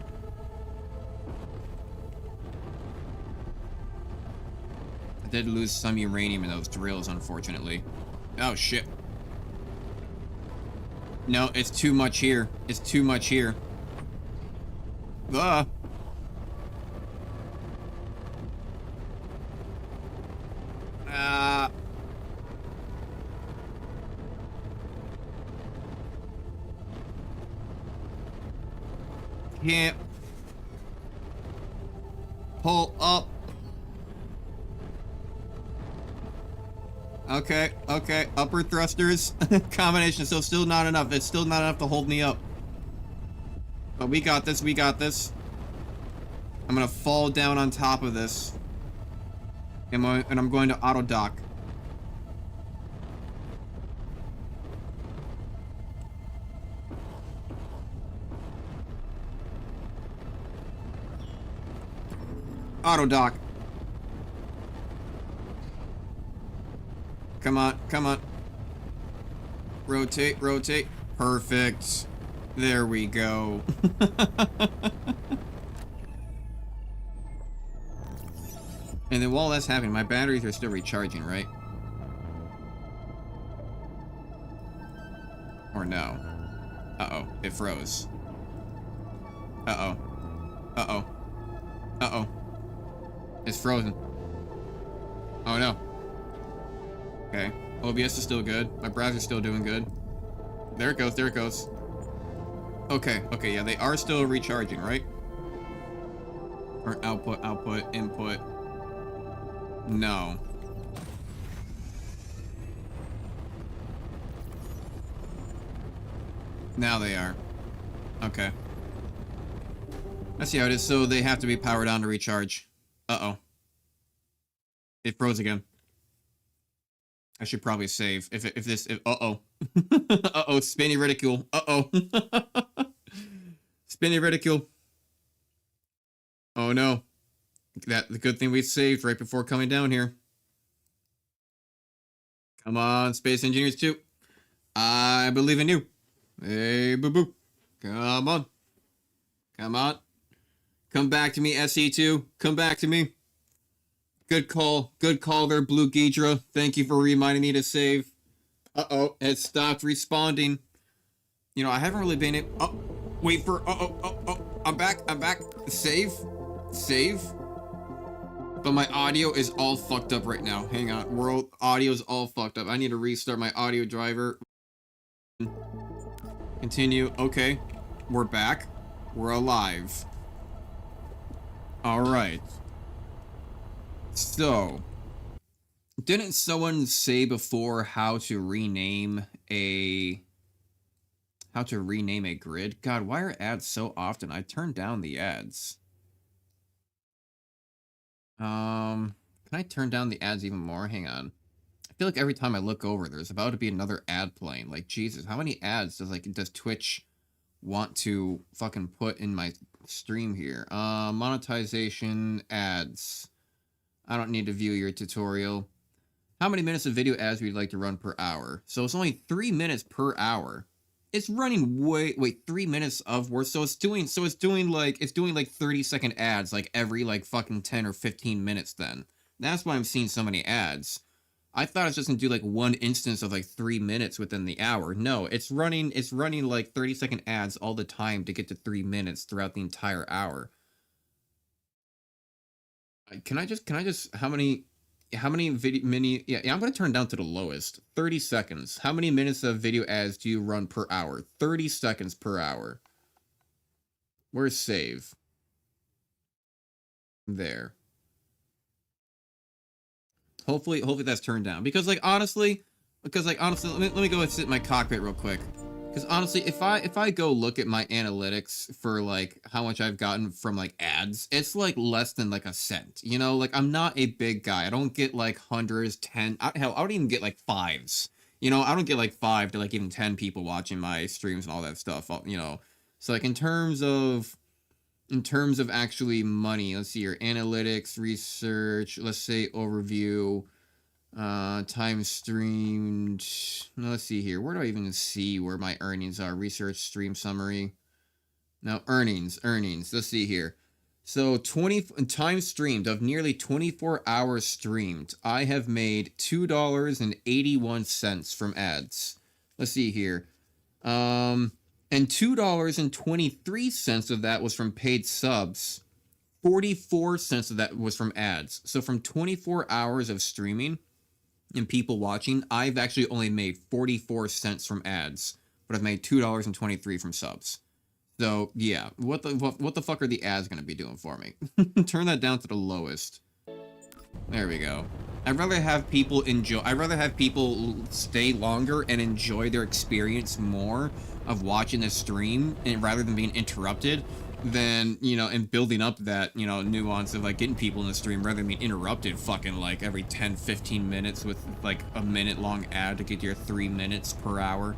I did lose some uranium in those drills, unfortunately. Oh shit. No, it's too much here. It's too much here. Ah. Can't pull up. Okay, upper thrusters combination, so still not enough. It's still not enough to hold me up. But we got this, I'm gonna fall down on top of this. And I'm going to auto dock. Auto dock. Come on. Rotate. Perfect. There we go. And then while that's happening, my batteries are still recharging, right? Or no? Uh-oh, it froze. Uh-oh. It's frozen. Oh no. Okay. OBS is still good. My browser's still doing good. There it goes. Okay, yeah, they are still recharging, right? Or output, input. No. Now they are. Okay. I see how it is, so they have to be powered on to recharge. Uh-oh. It froze again. I should probably save. Uh-oh. Uh-oh, spinny ridicule. Uh-oh. Spinny ridicule. Oh no. The good thing we saved right before coming down here. Come on, Space Engineers 2. I believe in you. Hey, boo-boo. Come on. Come back to me, SE2. Come back to me. Good call there, Blue Ghidra. Thank you for reminding me to save. Uh-oh, it stopped responding. You know, I haven't really been able... Oh, wait for... Oh, I'm back. Save. But my audio is all fucked up right now. Hang on, audio is all fucked up. I need to restart my audio driver. Continue. Okay, we're back. We're alive. Alright. So, didn't someone say before how to rename a grid? God, why are ads so often? I turned down the ads. Can I turn down the ads even more? Hang on. I feel like every time I look over, there's about to be another ad playing. Like, Jesus, how many ads does Twitch want to fucking put in my stream here? Monetization, ads. I don't need to view your tutorial. How many minutes of video ads would you like to run per hour? So it's only 3 minutes per hour. It's running 3 minutes of worth. So it's doing like 30-second ads like every like fucking 10 or 15 minutes then. That's why I'm seeing so many ads. I thought it's just gonna do like one instance of like 3 minutes within the hour. No, it's running like 30-second ads all the time to get to 3 minutes throughout the entire hour. Can I just how many video mini yeah, I'm gonna turn down to the lowest. 30 seconds. How many minutes of video ads do you run per hour? 30 seconds per hour. Where's save? There. Hopefully that's turned down. Because like honestly, let me go and sit in my cockpit real quick. Because honestly, if I go look at my analytics for like how much I've gotten from like ads, it's like less than like a cent. You know, like I'm not a big guy. I don't get like hundreds, hell, I don't even get like fives. You know, I don't get like 5 to like even 10 people watching my streams and all that stuff. You know, so like in terms of actually money, let's see here, analytics, research, let's say overview. Time streamed. No, let's see here. Where do I even see where my earnings are? Research, stream summary. Now earnings. Let's see here. So 20 time streamed of nearly 24 hours streamed. I have made $2.81 from ads. Let's see here. And $2.23 of that was from paid subs. 44 cents of that was from ads. So from 24 hours of streaming and people watching, I've actually only made 44 cents from ads, but I've made $2.23 from subs. So yeah, what the fuck are the ads gonna be doing for me? Turn that down to the lowest. There we go. I'd rather have people stay longer and enjoy their experience more of watching the stream, and rather than being interrupted, than, you know, and building up that, you know, nuance of like getting people in the stream rather than being interrupted fucking like every 10-15 minutes with like a minute long ad to get your 3 minutes per hour.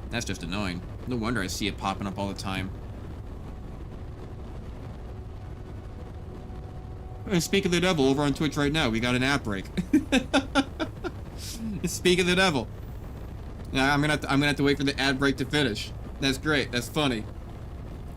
That's just annoying. No wonder I see it popping up all the time. And speak of the devil, over on Twitch right now, we got an ad break. Speak of the devil. Now I'm gonna have to wait for the ad break to finish. That's great. That's funny.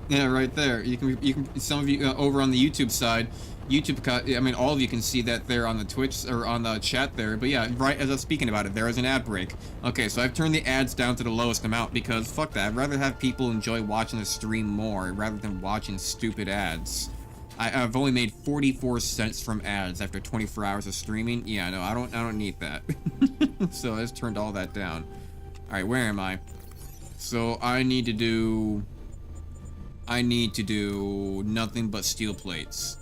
Yeah, right there. You can some of you over on the YouTube side, I mean, all of you can see that there on the Twitch or on the chat there. But yeah, right as I was speaking about it, there is an ad break. Okay, so I've turned the ads down to the lowest amount because fuck that. I'd rather have people enjoy watching the stream more rather than watching stupid ads. I've only made 44 cents from ads after 24 hours of streaming. Yeah, no, I don't need that. So I just turned all that down. All right, where am I? So I need to do nothing but steel plates.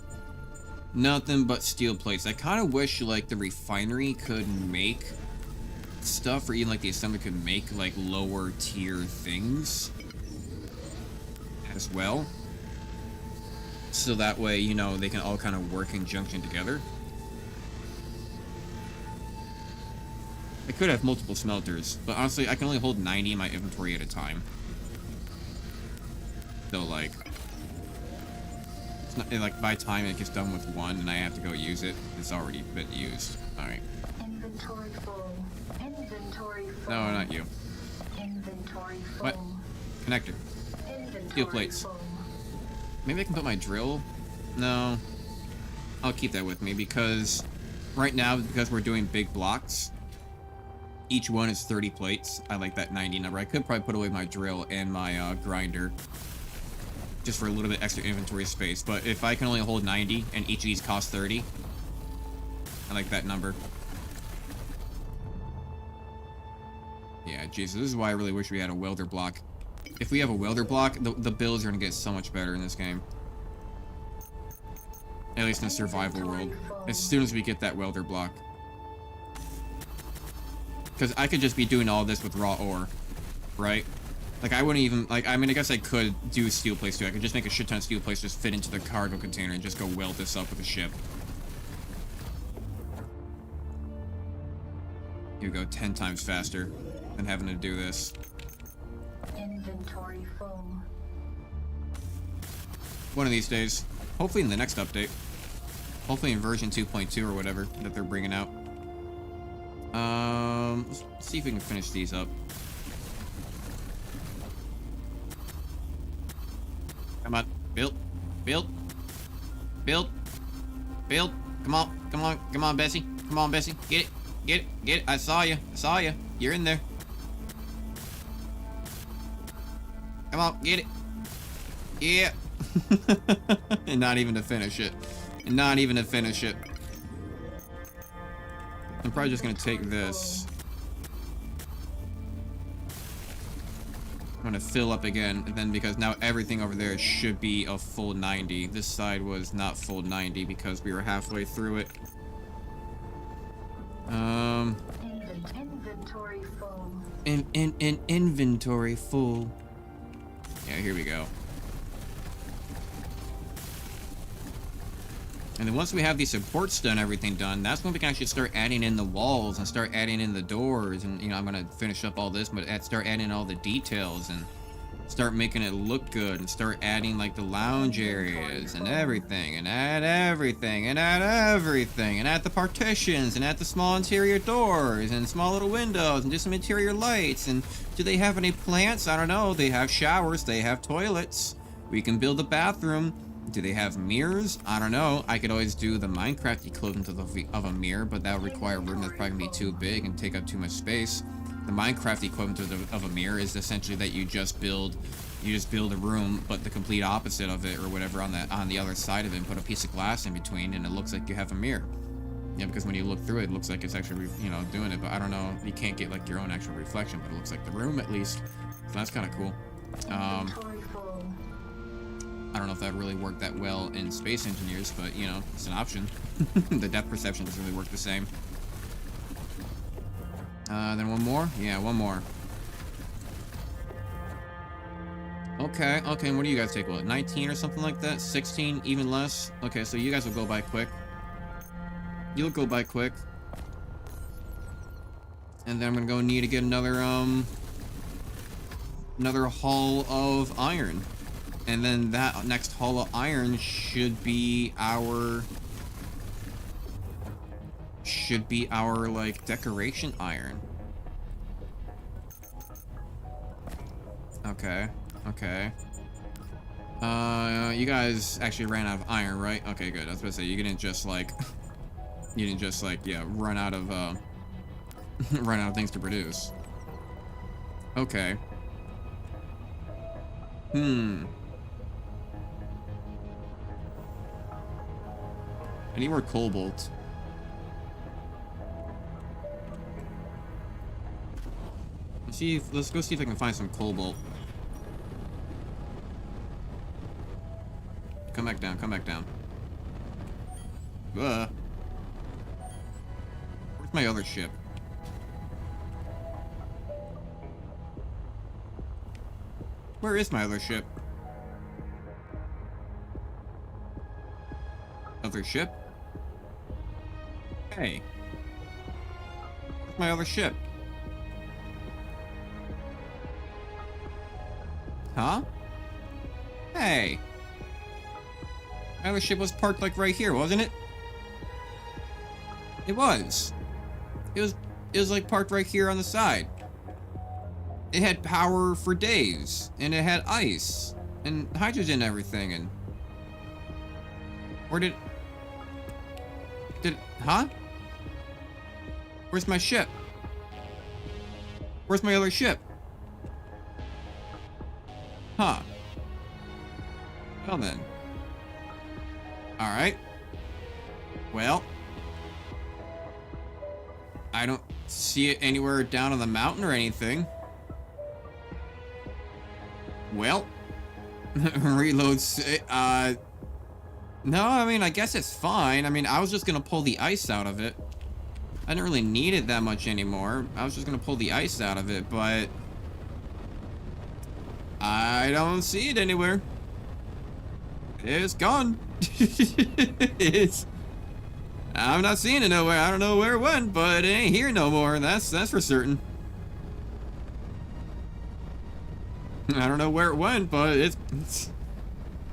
Nothing but steel plates. I kind of wish like the refinery could make stuff, or even like the assembly could make like lower tier things as well. So that way, you know, they can all kind of work in conjunction together. I could have multiple smelters, but honestly, I can only hold 90 in my inventory at a time. So like, it's not, like by the time it gets done with one and I have to go use it, it's already been used. All right. Inventory full. Inventory full. No, not you. Inventory full. What? Connector. Inventory Steel plates. full. Maybe I can put my drill. No, I'll keep that with me because right now, because we're doing big blocks, each one is 30 plates. I like that 90 number. I could probably put away my drill and my grinder just for a little bit extra inventory space. But if I can only hold 90 and each of these cost 30, I like that number. Yeah, Jesus, this is why I really wish we had a welder block. If we have a welder block, the builds are going to get so much better in this game. At least in the survival world. As soon as we get that welder block. Because I could just be doing all this with raw ore, right? Like, I wouldn't even, like, I mean, I guess I could do steel plates too. I could just make a shit ton of steel plates, just fit into the cargo container and just go weld this up with a ship. You go 10 times faster than having to do this. Inventory full. One of these days. Hopefully in the next update. Hopefully in version 2.2 or whatever that they're bringing out. Let's see if we can finish these up. Come on, build, build, build, build. Come on, come on, come on, Bessie. Come on, Bessie. Get it, Get it. Get it. I saw you. I saw you. You're in there. Come on. Get it. Yeah. And not even to finish it. And not even to finish it. I'm probably just gonna take this. I'm gonna fill up again, and then because now everything over there should be a full 90. This side was not full 90 because we were halfway through it. Inventory full. Inventory full. Yeah, here we go. And then once we have these supports done, everything done, that's when we can actually start adding in the walls and start adding in the doors. And, you know, I'm going to finish up all this, but start adding all the details and start making it look good and start adding, like, the lounge areas and everything and add everything and add everything and add the partitions and add the small interior doors and small little windows and do some interior lights. And do they have any plants? I don't know. They have showers. They have toilets. We can build a bathroom. Do they have mirrors? I don't know. I could always do the Minecraft equivalent of a mirror, but that would require a room that's probably going to be too big and take up too much space. The Minecraft equivalent of a mirror is essentially that you just build a room, but the complete opposite of it or whatever on the other side of it, and put a piece of glass in between, and it looks like you have a mirror. Yeah, because when you look through it, it looks like it's actually, you know, doing it, but I don't know. You can't get like your own actual reflection, but it looks like the room at least. So that's kind of cool. Inventory full. I don't know if that really worked that well in Space Engineers, but, you know, it's an option. The depth perception doesn't really work the same. Then one more? Yeah, one more. Okay, okay, what do you guys take? What, 19 or something like that? 16, even less? Okay, so you guys will go by quick. You'll go by quick. And then I'm gonna go need to get another hull of iron. And then that next hull of iron should be our like decoration iron. Okay, okay. You guys actually ran out of iron, right? Okay, good. I was about to say you didn't just like yeah, run out of run out of things to produce. Okay. I need more cobalt. Let's go see if I can find some cobalt. Come back down, come back down. Where's my other ship? Where is my other ship? Other ship? Hey. Where's my other ship? Huh? Hey. My other ship was parked like right here, wasn't it? It was. It was like parked right here on the side. It had power for days, and it had ice and hydrogen and everything, and where did huh? Where's my ship? Where's my other ship? Huh. Well then. Alright. Well. I don't see it anywhere down on the mountain or anything. Well. Reloads. No, I mean, I guess it's fine. I mean, I was just gonna pull the ice out of it. I didn't really need it that much anymore. I was just gonna pull the ice out of it, but I don't see it anywhere. It's gone. I'm not seeing it nowhere. I don't know where it went, but it ain't here no more. That's for certain. I don't know where it went, but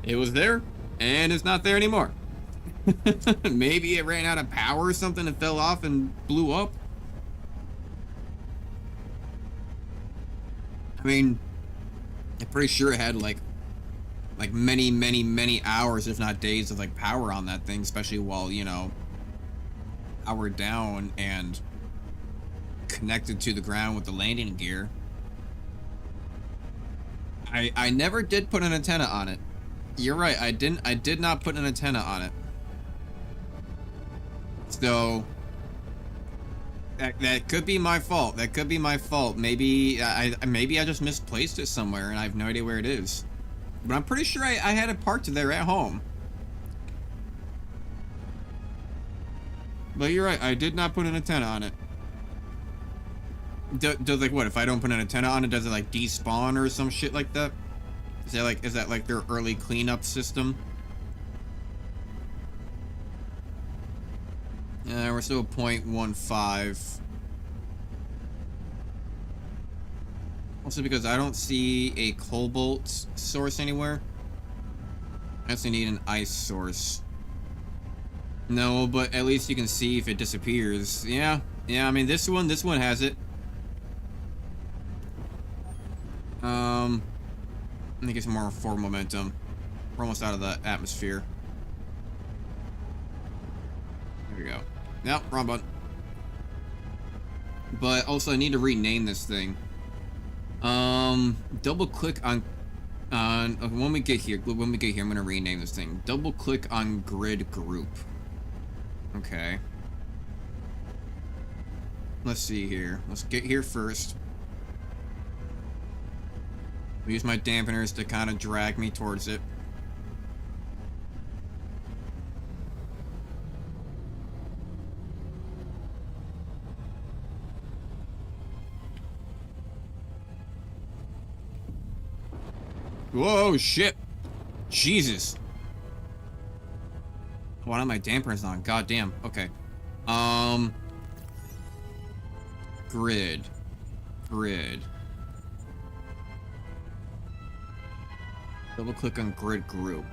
it was there, and it's not there anymore. Maybe it ran out of power or something and fell off and blew up. I mean, I'm pretty sure it had like many hours, if not days, of like power on that thing, especially while, you know, powered down and connected to the ground with the landing gear. I never did put an antenna on it. You're right, I did not put an antenna on it. So that could be my fault. That could be my fault. Maybe I just misplaced it somewhere and I have no idea where it is. But I'm pretty sure I had it parked there at home. But you're right, I did not put an antenna on it. Does like what? If I don't put an antenna on it, does it like despawn or some shit like that? Is that like their early cleanup system? Yeah, we're still at 0.15. Also because I don't see a cobalt source anywhere. I also need an ice source. No, but at least you can see if it disappears. Yeah, I mean this one has it. Let me get some more forward momentum. We're almost out of the atmosphere. There we go. Nope, wrong button. But also I need to rename this thing. Double click on when we get here, I'm gonna rename this thing. Double click on grid group. Okay. Let's see here. Let's get here first. I'll use my dampeners to kind of drag me towards it. Whoa, shit. Jesus. Why are my dampers on? God damn. Okay. Grid. Double click on grid group.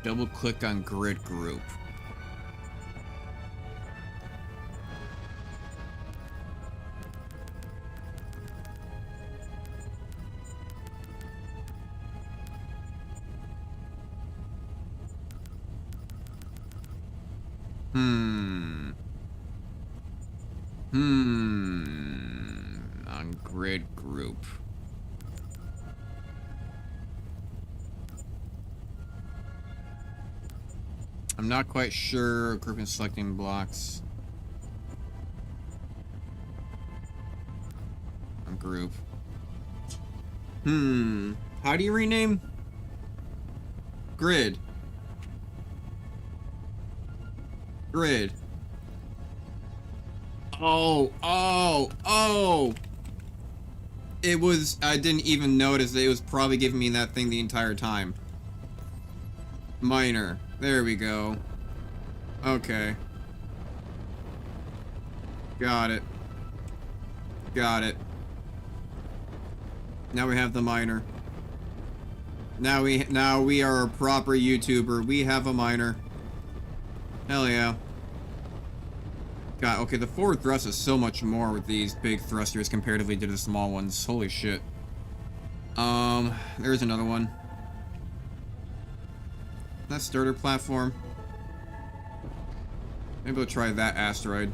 Double click on grid group. On grid group. I'm not quite sure. Group and selecting blocks. On group. How do you rename? Grid. Grid. Oh. It was, I didn't even notice that it was probably giving me that thing the entire time. Minor. There we go. Okay. Got it. Now we have the minor. Now we are a proper YouTuber. We have a minor. Hell yeah. God, okay, the forward thrust is so much more with these big thrusters comparatively to the small ones. Holy shit. There's another one. That starter platform. Maybe we'll try that asteroid.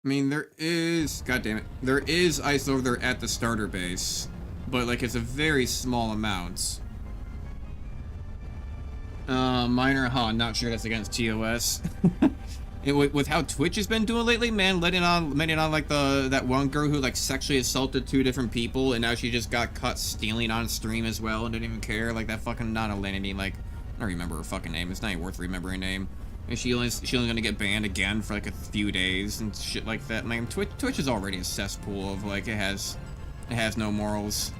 I mean, there is... God damn it. There is ice over there at the starter base. But, like, it's a very small amount. Minor, huh? Not sure that's against TOS. With how Twitch has been doing lately, man, letting on like that one girl who like sexually assaulted 2 different people, and now she just got caught stealing on stream as well and didn't even care. Like that fucking non-Alinity, like I don't remember her fucking name. It's not even worth remembering her name. And she only gonna get banned again for like a few days and shit like that. Man, Twitch is already a cesspool of like it has no morals.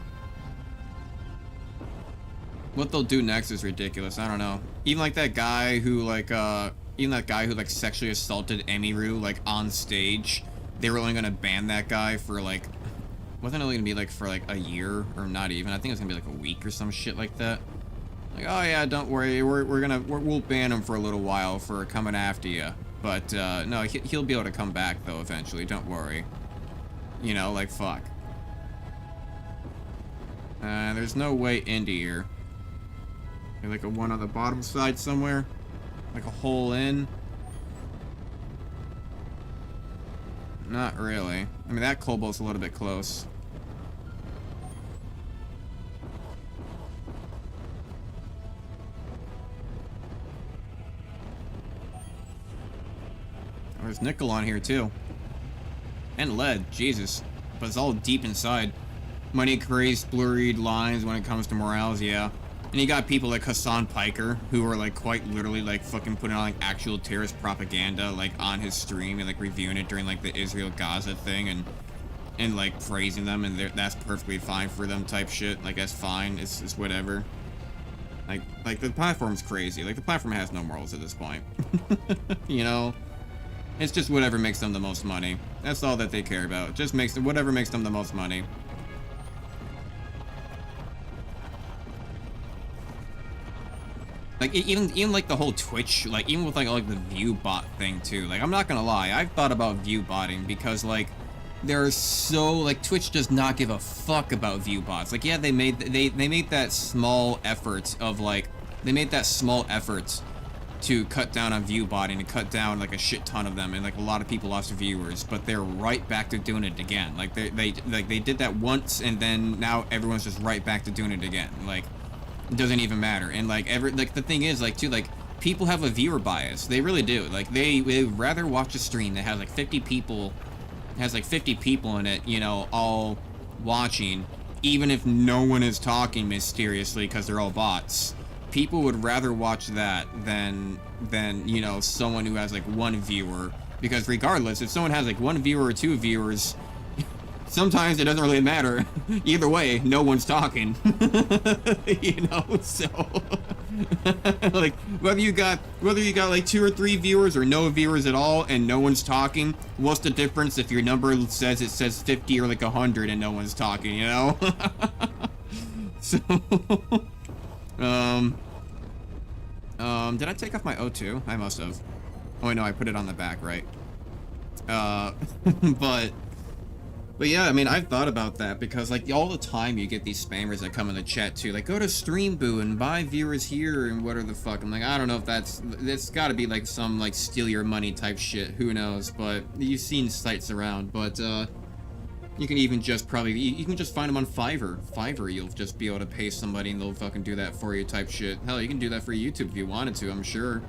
What they'll do next is ridiculous. I don't know. Even like that guy who like sexually assaulted Emiru like on stage. They were only gonna ban that guy for like, wasn't only gonna be like for like a year or not even. I think it was gonna be like a week or some shit like that. Like, oh yeah, don't worry, we'll ban him for a little while for coming after you. But no, he'll be able to come back though eventually. Don't worry. You know, like fuck. There's no way into here. Maybe like a one on the bottom side somewhere. Like a hole in. Not really. I mean, that cobalt's a little bit close. There's nickel on here too. And lead, Jesus. But it's all deep inside. Money crazed, blurred lines when it comes to morales, yeah. And you got people like Hassan Piker, who are like quite literally like fucking putting on like actual terrorist propaganda like on his stream and like reviewing it during like the Israel-Gaza thing and like praising them, and that's perfectly fine for them type shit. Like that's fine, it's whatever. Like the platform's crazy. Like the platform has no morals at this point. You know? It's just whatever makes them the most money. That's all that they care about. Just makes whatever makes them the most money. Like even like the whole Twitch, like even with like the view bot thing too. Like I'm not gonna lie, I've thought about view botting because like they're so like Twitch does not give a fuck about view bots. Like yeah, they made that small effort of like to cut down on view botting and cut down like a shit ton of them, and like a lot of people lost viewers, but they're right back to doing it again. Like they did that once, and then now everyone's just right back to doing it again. Like it doesn't even matter. And like the thing is like too, like people have a viewer bias. They really do. Like they rather watch a stream that has like 50 people in it, you know, all watching, even if no one is talking mysteriously because they're all bots. People would rather watch that than you know, someone who has like one viewer, because regardless if someone has like one viewer or two viewers, sometimes it doesn't really matter. Either way, no one's talking. You know, so like whether you got like 2 or 3 viewers or no viewers at all and no one's talking, what's the difference if your number says 50 or like 100 and no one's talking, you know? So did I take off my O2? I must have. Oh, wait, no, I put it on the back, right? But yeah, I mean, I've thought about that because, like, all the time you get these spammers that come in the chat, too. Like, go to Streamboo and buy viewers here and whatever the fuck. I'm like, I don't know if that's gotta be, like, some, like, steal your money type shit. Who knows? But you've seen sites around. But, you can even just you can just find them on Fiverr. Fiverr, you'll just be able to pay somebody and they'll fucking do that for you type shit. Hell, you can do that for YouTube if you wanted to, I'm sure.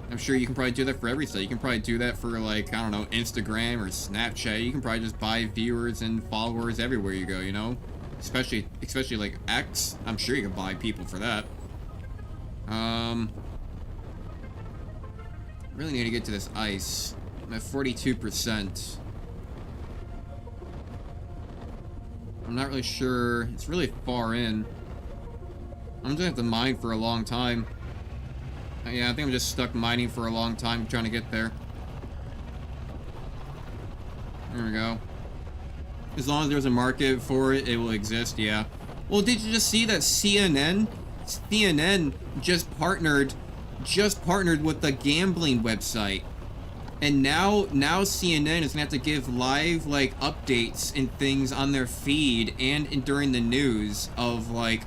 I'm sure you can probably do that for every site. You can probably do that for, like, I don't know, Instagram or Snapchat. You can probably just buy viewers and followers everywhere you go, you know? Especially like X. I'm sure you can buy people for that. Really need to get to this ice. I'm at 42%. I'm not really sure. It's really far in. I'm just gonna have to mine for a long time. Yeah, I think I'm just stuck mining for a long time trying to get there. There we go. As long as there's a market for it, it will exist, yeah. Well, did you just see that CNN just partnered with the gambling website? And now CNN is gonna have to give live like updates and things on their feed and during the news of like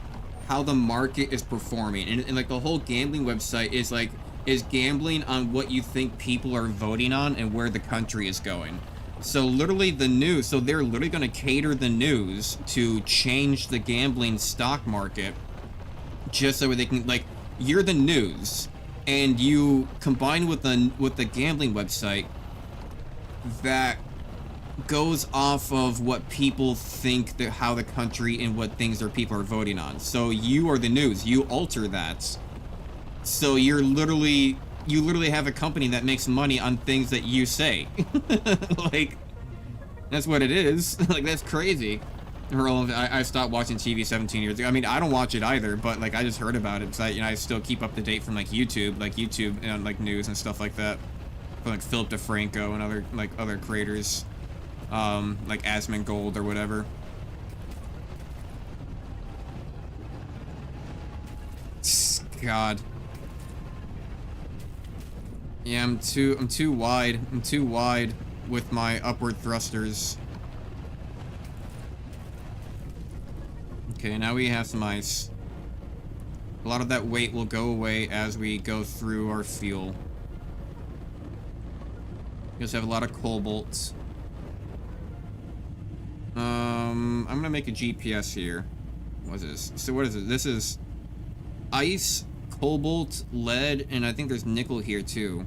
how the market is performing, and like the whole gambling website is gambling on what you think people are voting on and where the country is going. So literally the news, so they're literally gonna cater the news to change the gambling stock market just so they can, like, you're the news and you combine with the gambling website that goes off of what people think that how the country and what things their people are voting on. So you are the news, you alter that. So you literally have a company that makes money on things that you say. Like, that's what it is. Like, that's crazy. I stopped watching TV 17 years ago. I mean, I don't watch it either, but like I just heard about it because I still keep up to date from like YouTube and like news and stuff like that. From, like Philip DeFranco and other creators, like Asmongold or whatever. God. Yeah, I'm too wide. I'm too wide with my upward thrusters. Okay, now we have some ice. A lot of that weight will go away as we go through our fuel. We also have a lot of cobalt. I'm gonna make a GPS here. What is this? So what is it? This is ice, cobalt, lead, and I think there's nickel here too.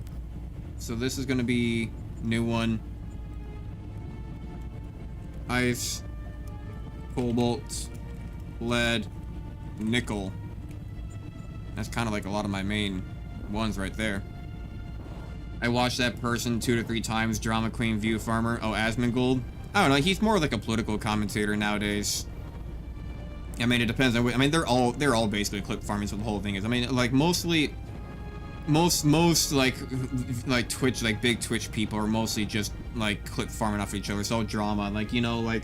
So this is gonna be new one. Ice, cobalt, lead, nickel. That's kind of like a lot of my main ones right there. I watched that person 2 to 3 times. Drama Queen View Farmer. Oh, Asmongold. I don't know. He's more like a political commentator nowadays. I mean, it depends on. I mean, they're all basically clip farming. So the whole thing is. I mean, like mostly, most like Twitch, like big Twitch people are mostly just like clip farming off each other. It's all drama. Like, you know, like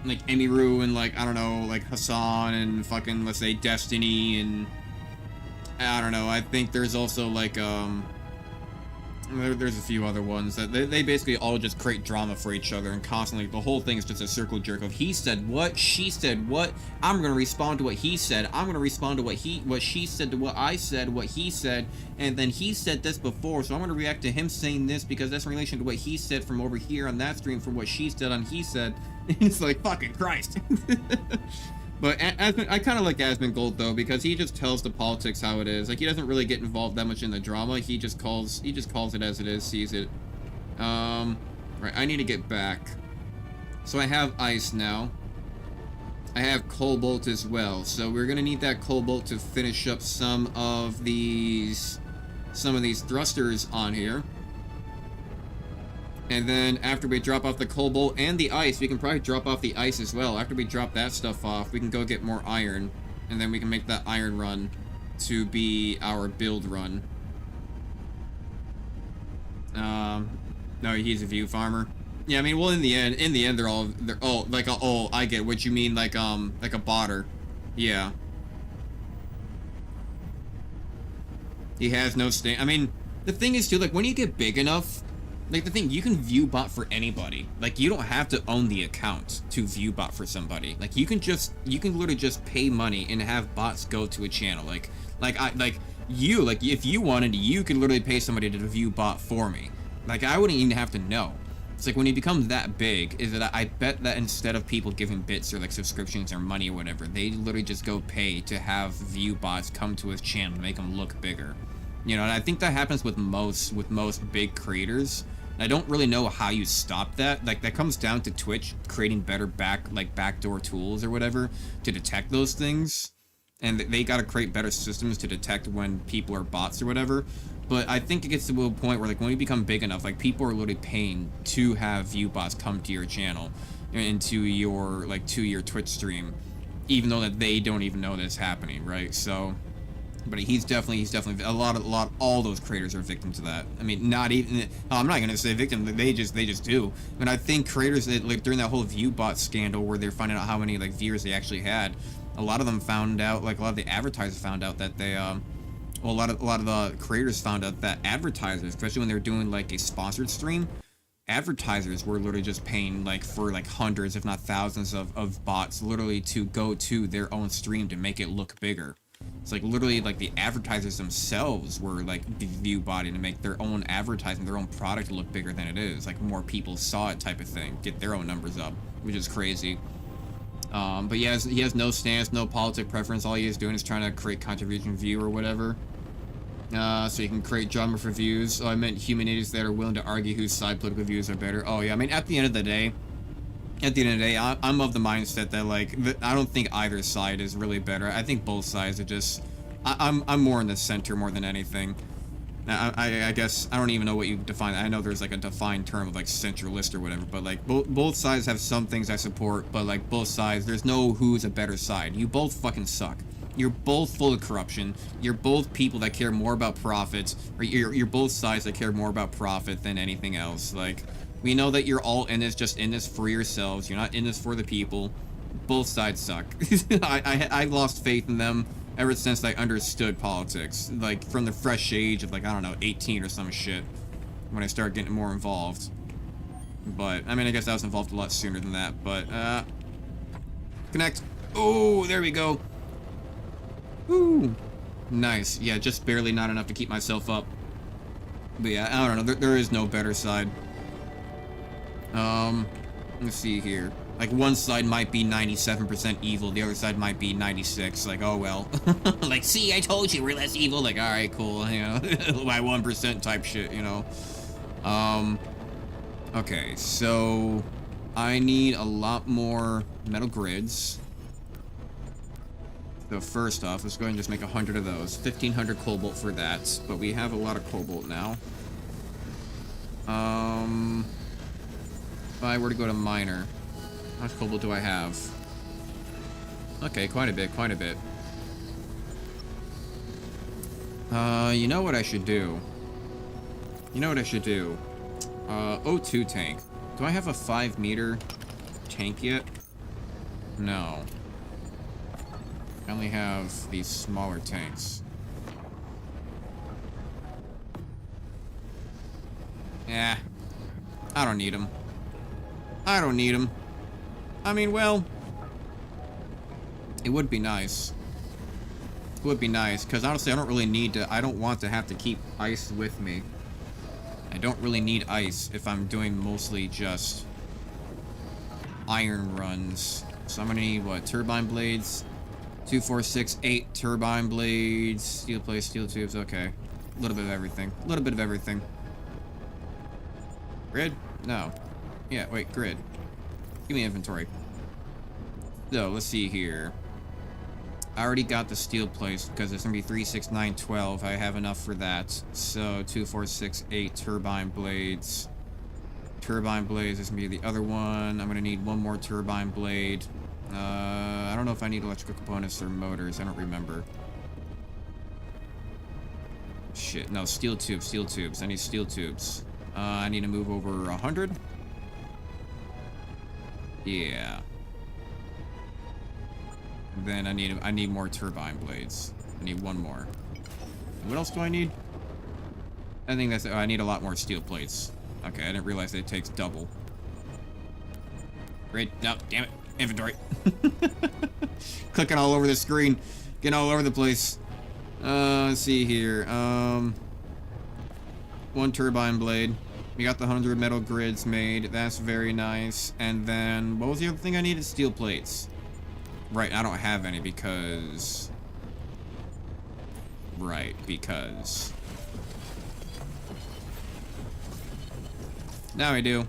Emiru and like, I don't know, like Hassan and fucking, let's say, Destiny, and I don't know. I think there's also like there's a few other ones that they basically all just create drama for each other, and constantly the whole thing is just a circle jerk of he said what, she said what, I'm gonna respond to what he said, I'm gonna respond to what she said to what I said, what he said, and then he said this before, so I'm gonna react to him saying this because that's in relation to what he said from over here on that stream from what she said on he said. It's like, fucking Christ. But I kind of like Asmongold though, because he just tells the politics how it is. Like, he doesn't really get involved that much in the drama. He just calls it as it is, sees it. Right, I need to get back. So I have ice now. I have cobalt as well. So we're gonna need that cobalt to finish up some of these thrusters on here. And then after we drop off the cobalt and the ice, we can probably drop off the ice as well. After we drop that stuff off, we can go get more iron. And then we can make that iron run to be our build run. No, he's a view farmer. Yeah, I mean, well, in the end, they're all like, oh, I get what you mean, like a botter. Yeah. He has no stand. I mean, the thing is too, like, when you get big enough, like, the thing, you can view bot for anybody. Like, you don't have to own the account to view bot for somebody. Like, you can literally just pay money and have bots go to a channel. Like if you wanted, you could literally pay somebody to view bot for me. Like, I wouldn't even have to know. It's like, when you become that big, is that I bet that instead of people giving bits or like subscriptions or money or whatever, they literally just go pay to have view bots come to his channel to make them look bigger. You know, and I think that happens with most big creators. I don't really know how you stop that. Like, that comes down to Twitch creating better backdoor tools or whatever to detect those things. And they gotta create better systems to detect when people are bots or whatever. But I think it gets to a point where, like, when you become big enough, like, people are literally paying to have view bots come to your channel and to your Twitch stream, even though that they don't even know that's happening, right? So, but he's definitely all those creators are victims to that. I mean, not even, I'm not gonna say victim, they just do. But I think creators that, like, during that whole viewbot scandal where they're finding out how many, like, viewers they actually had, a lot of them found out, like, a lot of the advertisers found out that they well, a lot of the creators found out that advertisers, especially when they're doing like a sponsored stream, advertisers were literally just paying like for like hundreds if not thousands of bots literally to go to their own stream to make it look bigger. It's like literally like the advertisers themselves were like view botting to make their own advertising, their own product look bigger than it is. Like, more people saw it type of thing, get their own numbers up, which is crazy. But he has no stance, no politic preference. All he is doing is trying to create contribution view or whatever. So you can create drama for views. Oh, I meant humanitarians that are willing to argue whose side political views are better. Oh yeah, I mean, at the end of the day, I'm of the mindset that, like, I don't think either side is really better. I think both sides are just, I'm more in the center more than anything. I guess, I don't even know what you define. I know there's like a defined term of like centralist or whatever, but like both sides have some things I support, but like both sides, there's no who's a better side. You both fucking suck. You're both full of corruption. You're both people that care more about profits, or you're both sides that care more about profit than anything else. Like, we know that you're all in this, just in this for yourselves. You're not in this for the people. Both sides suck. I lost faith in them ever since I understood politics. Like, from the fresh age of, like, I don't know, 18 or some shit, when I started getting more involved. But, I mean, I guess I was involved a lot sooner than that, but, connect. Oh, there we go. Ooh. Nice. Yeah, just barely not enough to keep myself up. But yeah, I don't know. There is no better side. Let's see here. Like, one side might be 97% evil, the other side might be 96. Like, oh well. Like, see, I told you we're less evil. Like, alright, cool, you know. By 1% type shit, you know. Okay, so I need a lot more metal grids. So first off, let's go ahead and just make 100 of those. 1,500 cobalt for that, but we have a lot of cobalt now. If I were to go to miner, how much cobalt do I have? Okay, quite a bit, quite a bit. You know what I should do? You know what I should do? O2 tank. Do I have a 5-meter tank yet? No. I only have these smaller tanks. Yeah. I don't need them. I don't need them. I mean, well, it would be nice. It would be nice, because honestly, I don't really need to, I don't want to have to keep ice with me. I don't really need ice if I'm doing mostly just iron runs. So I'm gonna need, what, turbine blades? 2, 4, 6, 8 turbine blades, steel plates, steel tubes, okay. A little bit of everything. A little bit of everything. Grid? No. Yeah, wait, grid. Give me inventory. So, let's see here. I already got the steel plates because it's going to be 3, 6, 9, 12. I have enough for that. So, 2, 4, 6, 8 turbine blades. Turbine blades is going to be the other one. I'm going to need one more turbine blade. I don't know if I need electrical components or motors. I don't remember. Shit, no, steel tubes, steel tubes. I need steel tubes. I need to move over 100. Yeah. Then I need more turbine blades. I need one more. What else do I need? I think that's, oh, I need a lot more steel plates. Okay, I didn't realize that it takes double. Great. No, damn it. Inventory. Clicking all over the screen. Getting all over the place. Let's see here. One turbine blade. We got the 100 metal grids made. That's very nice. And then, what was the other thing I needed? Steel plates. Right, I don't have any because... Right, because... Now I do.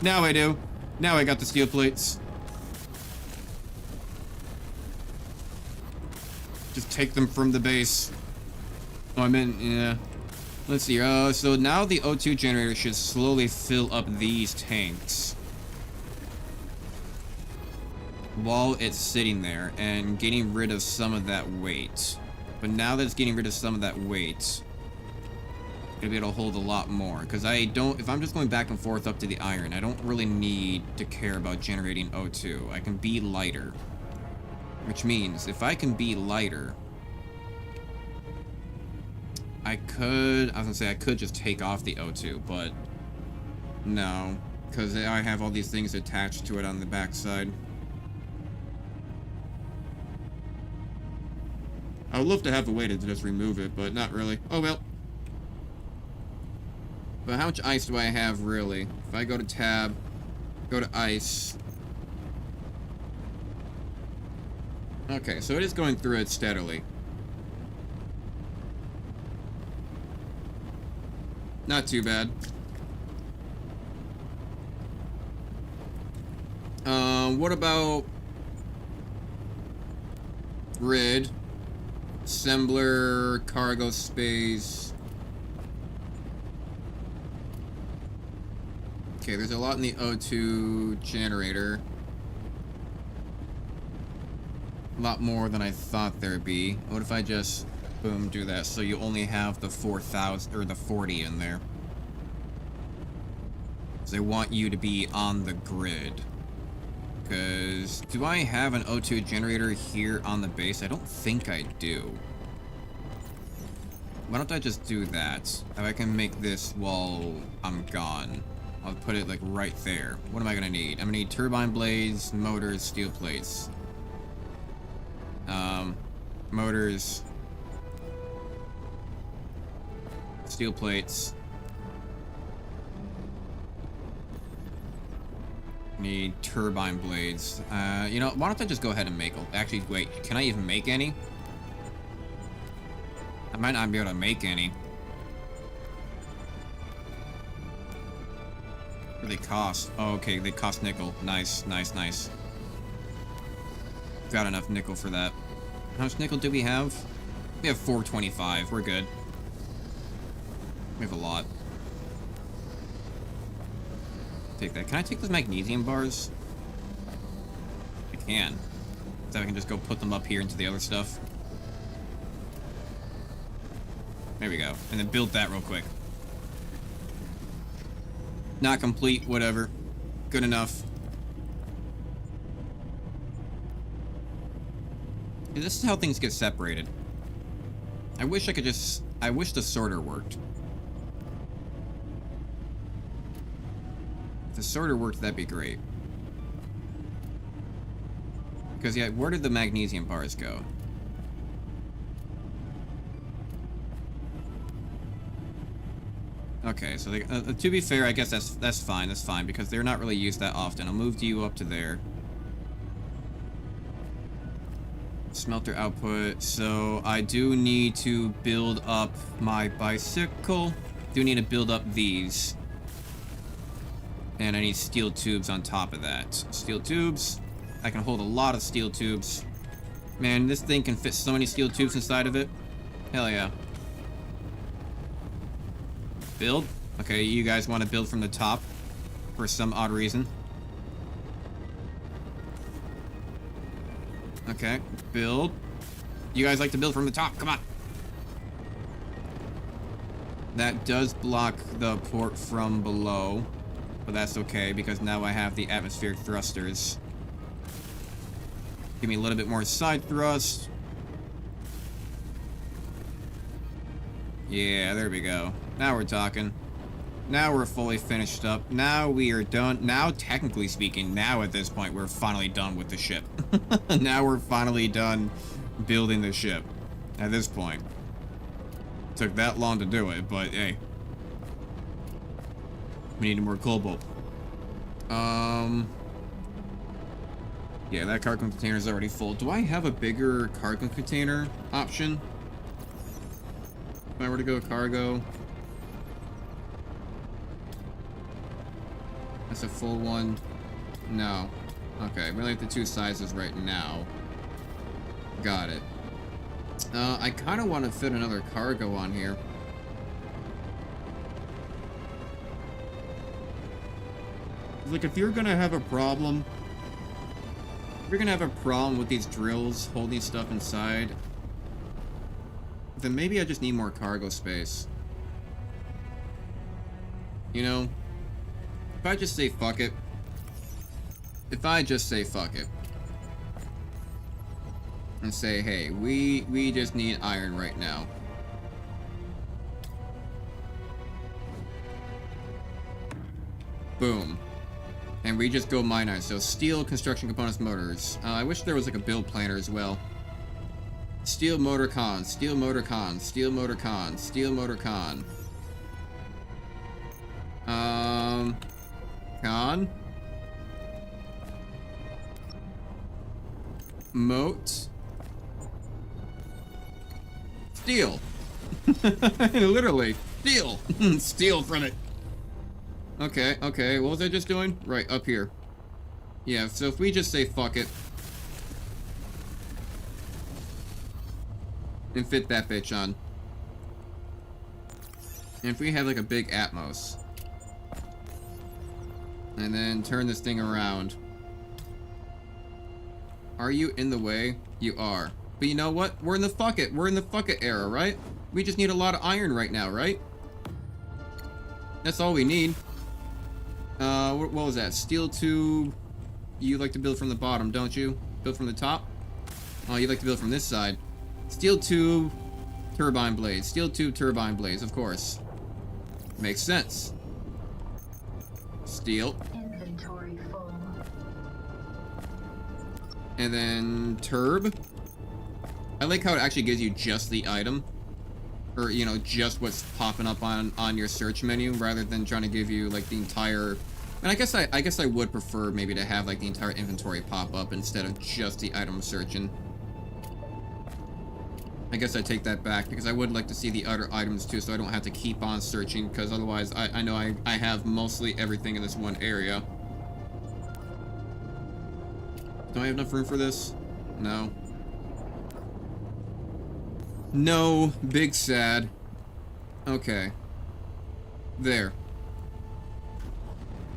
Now I do. Now I got the steel plates. Just take them from the base. Oh, I meant, yeah. Let's see. So now the O2 generator should slowly fill up these tanks. While it's sitting there and getting rid of some of that weight. But now that it's getting rid of some of that weight, gonna be able to hold a lot more, because I don't, if I'm just going back and forth up to the iron, I don't really need to care about generating O2. I can be lighter, which means if I can be lighter, I was gonna say I could just take off the O2, but no, because I have all these things attached to it on the backside. I would love to have a way to just remove it, but not really. Oh well. But how much ice do I have, really? If I go to tab, go to ice. Okay, so it is going through it steadily. Not too bad. What about grid, assembler, cargo space? Okay, there's a lot in the O2 generator. A lot more than I thought there'd be. What if I just, boom, do that, so you only have the 4,000, or the 40 in there. So they want you to be on the grid. Because, do I have an O2 generator here on the base? I don't think I do. Why don't I just do that? If I can make this while I'm gone. I'll put it, like, right there. What am I gonna need? I'm gonna need turbine blades, motors, steel plates. Motors. Steel plates. Need turbine blades. You know, why don't I just go ahead and make... Actually, wait. Can I even make any? I might not be able to make any. What do they cost? Oh, okay. They cost nickel. Nice, nice, nice. Got enough nickel for that. How much nickel do we have? We have 425. We're good. We have a lot. Take that. Can I take those magnesium bars? I can. So I can just go put them up here into the other stuff. There we go. And then build that real quick. Not complete, whatever. Good enough. Yeah, this is how things get separated. I wish I could just... I wish the sorter worked. If the sorter worked, that'd be great. Because, yeah, where did the magnesium bars go? Okay, so they, to be fair, I guess that's fine. That's fine because they're not really used that often. I'll move you up to there. Smelter output. So I do need to build up my bicycle. Do need to build up these, and I need steel tubes on top of that. Steel tubes. I can hold a lot of steel tubes. Man, this thing can fit so many steel tubes inside of it. Hell yeah. Build. Okay, you guys want to build from the top for some odd reason. Okay, build. You guys like to build from the top. Come on. That does block the port from below, but that's okay because now I have the atmospheric thrusters. Give me a little bit more side thrust. Yeah, there we go. Now we're talking. Now we're fully finished up. Now we are done. Now, technically speaking, now at this point, we're finally done with the ship. Now we're finally done building the ship. At this point. Took that long to do it, but hey. We need more cobalt. Yeah, that cargo container is already full. Do I have a bigger cargo container option? If I were to go cargo. That's a full one. No. Okay, we only have the two sizes right now. Got it. I kind of want to fit another cargo on here. Like, if you're gonna have a problem... If you're gonna have a problem with these drills holding stuff inside, then maybe I just need more cargo space. You know? If I just say fuck it. If I just say fuck it. And say, hey, we just need iron right now. Boom. And we just go mine iron. So steel, construction components, motors. I wish there was like a build planner as well. Steel motor con, steel motor con, steel motor con, steel motor con. Con. Moat. Steel. Literally. Steel. Steal from it. Okay, okay. What was I just doing? Right, up here. Yeah, so if we just say fuck it. And fit that bitch on. And if we have like a big Atmos. And then turn this thing around. Are you in the way? You are. But you know what? We're in the fuck it. We're in the fuck it era, right? We just need a lot of iron right now, right? That's all we need. What was that? Steel tube. You like to build from the bottom, don't you? Build from the top? Oh, you like to build from this side. Steel tube, turbine blades. Steel tube, turbine blades, of course. Makes sense. Steel. Inventory full. And then turb. I like how it actually gives you just the item. Or, you know, just what's popping up on your search menu, rather than trying to give you, like, the entire... And I guess I would prefer maybe to have, like, the entire inventory pop up instead of just the item searching. I guess I take that back, because I would like to see the other items too, so I don't have to keep on searching, because otherwise I know I have mostly everything in this one area. Do I have enough room for this? No. No, big sad. Okay. There.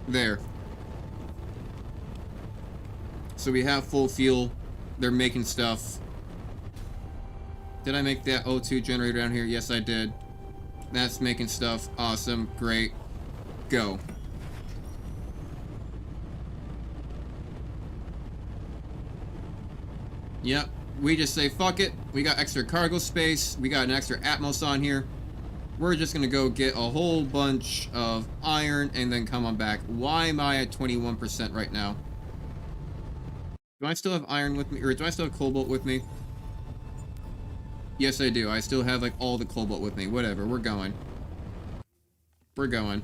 There. So we have full fuel. They're making stuff. Did I make that O2 generator down here? Yes, I did. That's making stuff. Awesome. Great. Go. Yep. We just say, fuck it. We got extra cargo space. We got an extra Atmos on here. We're just going to go get a whole bunch of iron and then come on back. Why am I at 21% right now? Do I still have iron with me? Or do I still have cobalt with me? Yes, I do. I still have, like, all the cobalt with me. Whatever. We're going. We're going.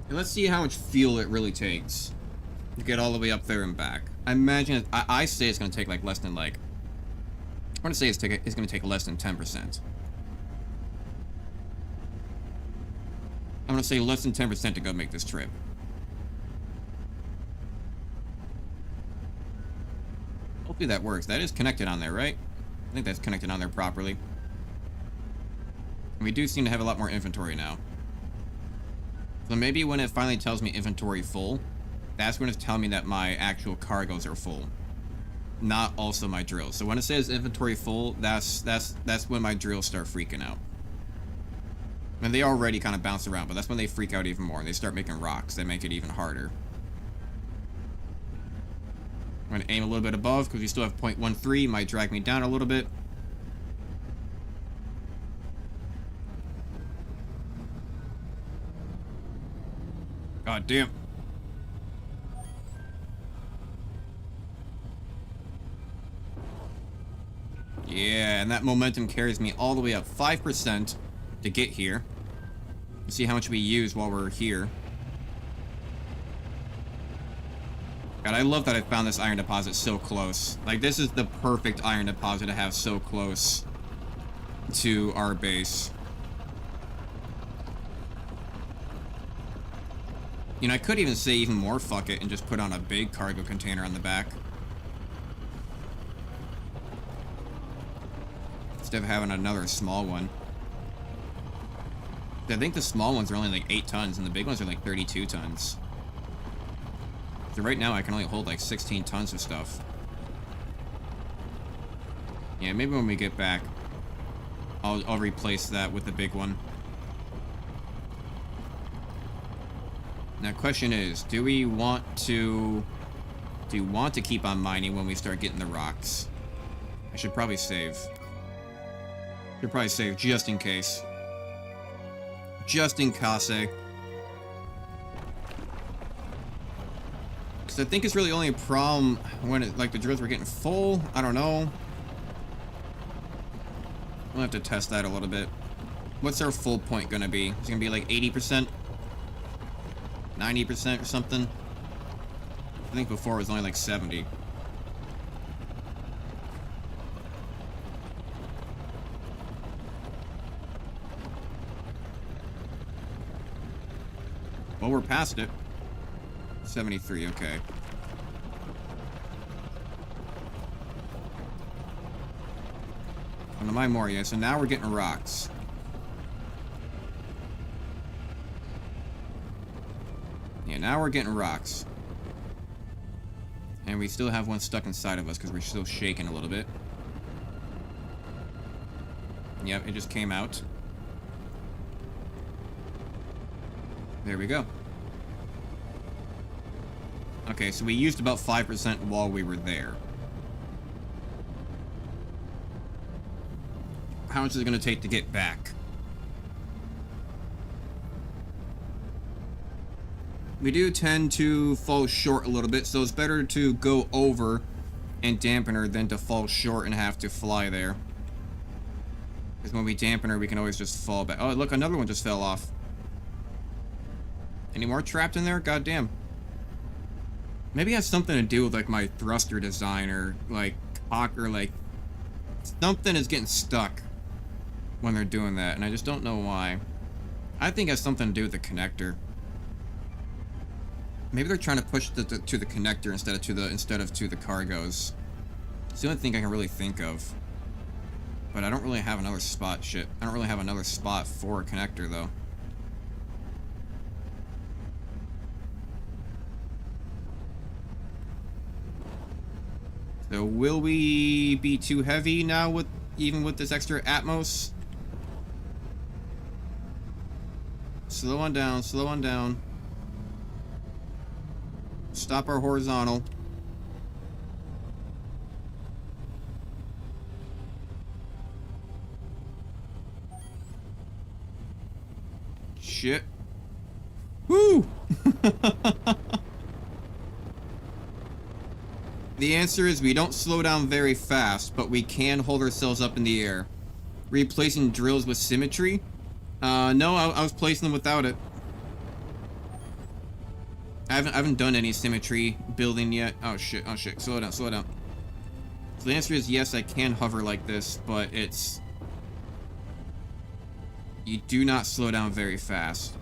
And let's see how much fuel it really takes to get all the way up there and back. I imagine... I say it's going to take, like, less than, like... I want to say it's going to take less than 10%. I'm going to say less than 10% to go make this trip. Hopefully that works. That is connected on there, right? I think that's connected on there properly. And we do seem to have a lot more inventory now. So maybe when it finally tells me inventory full, that's when it's telling me that my actual cargoes are full. Not also my drills. So when it says inventory full, that's when my drills start freaking out. And they already kind of bounce around, but that's when they freak out even more and they start making rocks that make it even harder. I'm going to aim a little bit above because we still have 0.13. Might drag me down a little bit. God damn. Yeah, and that momentum carries me all the way up 5% to get here. Let's see how much we use while we're here. God, I love that I found this iron deposit so close. Like, this is the perfect iron deposit to have so close to our base. You know, I could even say even more fuck it and just put on a big cargo container on the back. Instead of having another small one. I think the small ones are only like 8 tons and the big ones are like 32 tons. So right now I can only hold like 16 tons of stuff. Yeah, maybe when we get back, I'll replace that with the big one. Now, question is, do we want to keep on mining when we start getting the rocks? I should probably save. Should probably save just in case. Just in case. Because I think it's really only a problem when like the drills were getting full. I don't know. We'll have to test that a little bit. What's our full point gonna be? It's gonna be like 80%? 90% or something? I think before it was only like 70. Well, we're past it. 73, okay. On the mine more, yeah, so now we're getting rocks. Yeah, now we're getting rocks. And we still have one stuck inside of us because we're still shaking a little bit. Yep, it just came out. There we go. Okay, so we used about 5% while we were there. How much is it going to take to get back? We do tend to fall short a little bit, so it's better to go over and dampen her than to fall short and have to fly there. Because when we dampen her, we can always just fall back. Oh, look, another one just fell off. Any more trapped in there? God damn. Maybe it has something to do with, like, my thruster design or, like, cock or, like, something is getting stuck when they're doing that, and I just don't know why. I think it has something to do with the connector. Maybe they're trying to push to the connector instead of to the cargos. It's the only thing I can really think of. But I don't really have another spot. Shit, I don't really have another spot for a connector though. So will we be too heavy now with even with this extra Atmos? Slow on down, slow on down. Stop our horizontal. Shit. Woo! The answer is we don't slow down very fast, but we can hold ourselves up in the air. Replacing drills with symmetry? No, I was placing them without it. I haven't done any symmetry building yet. Oh shit, slow down, slow down. So the answer is yes, I can hover like this, but it's... You do not slow down very fast.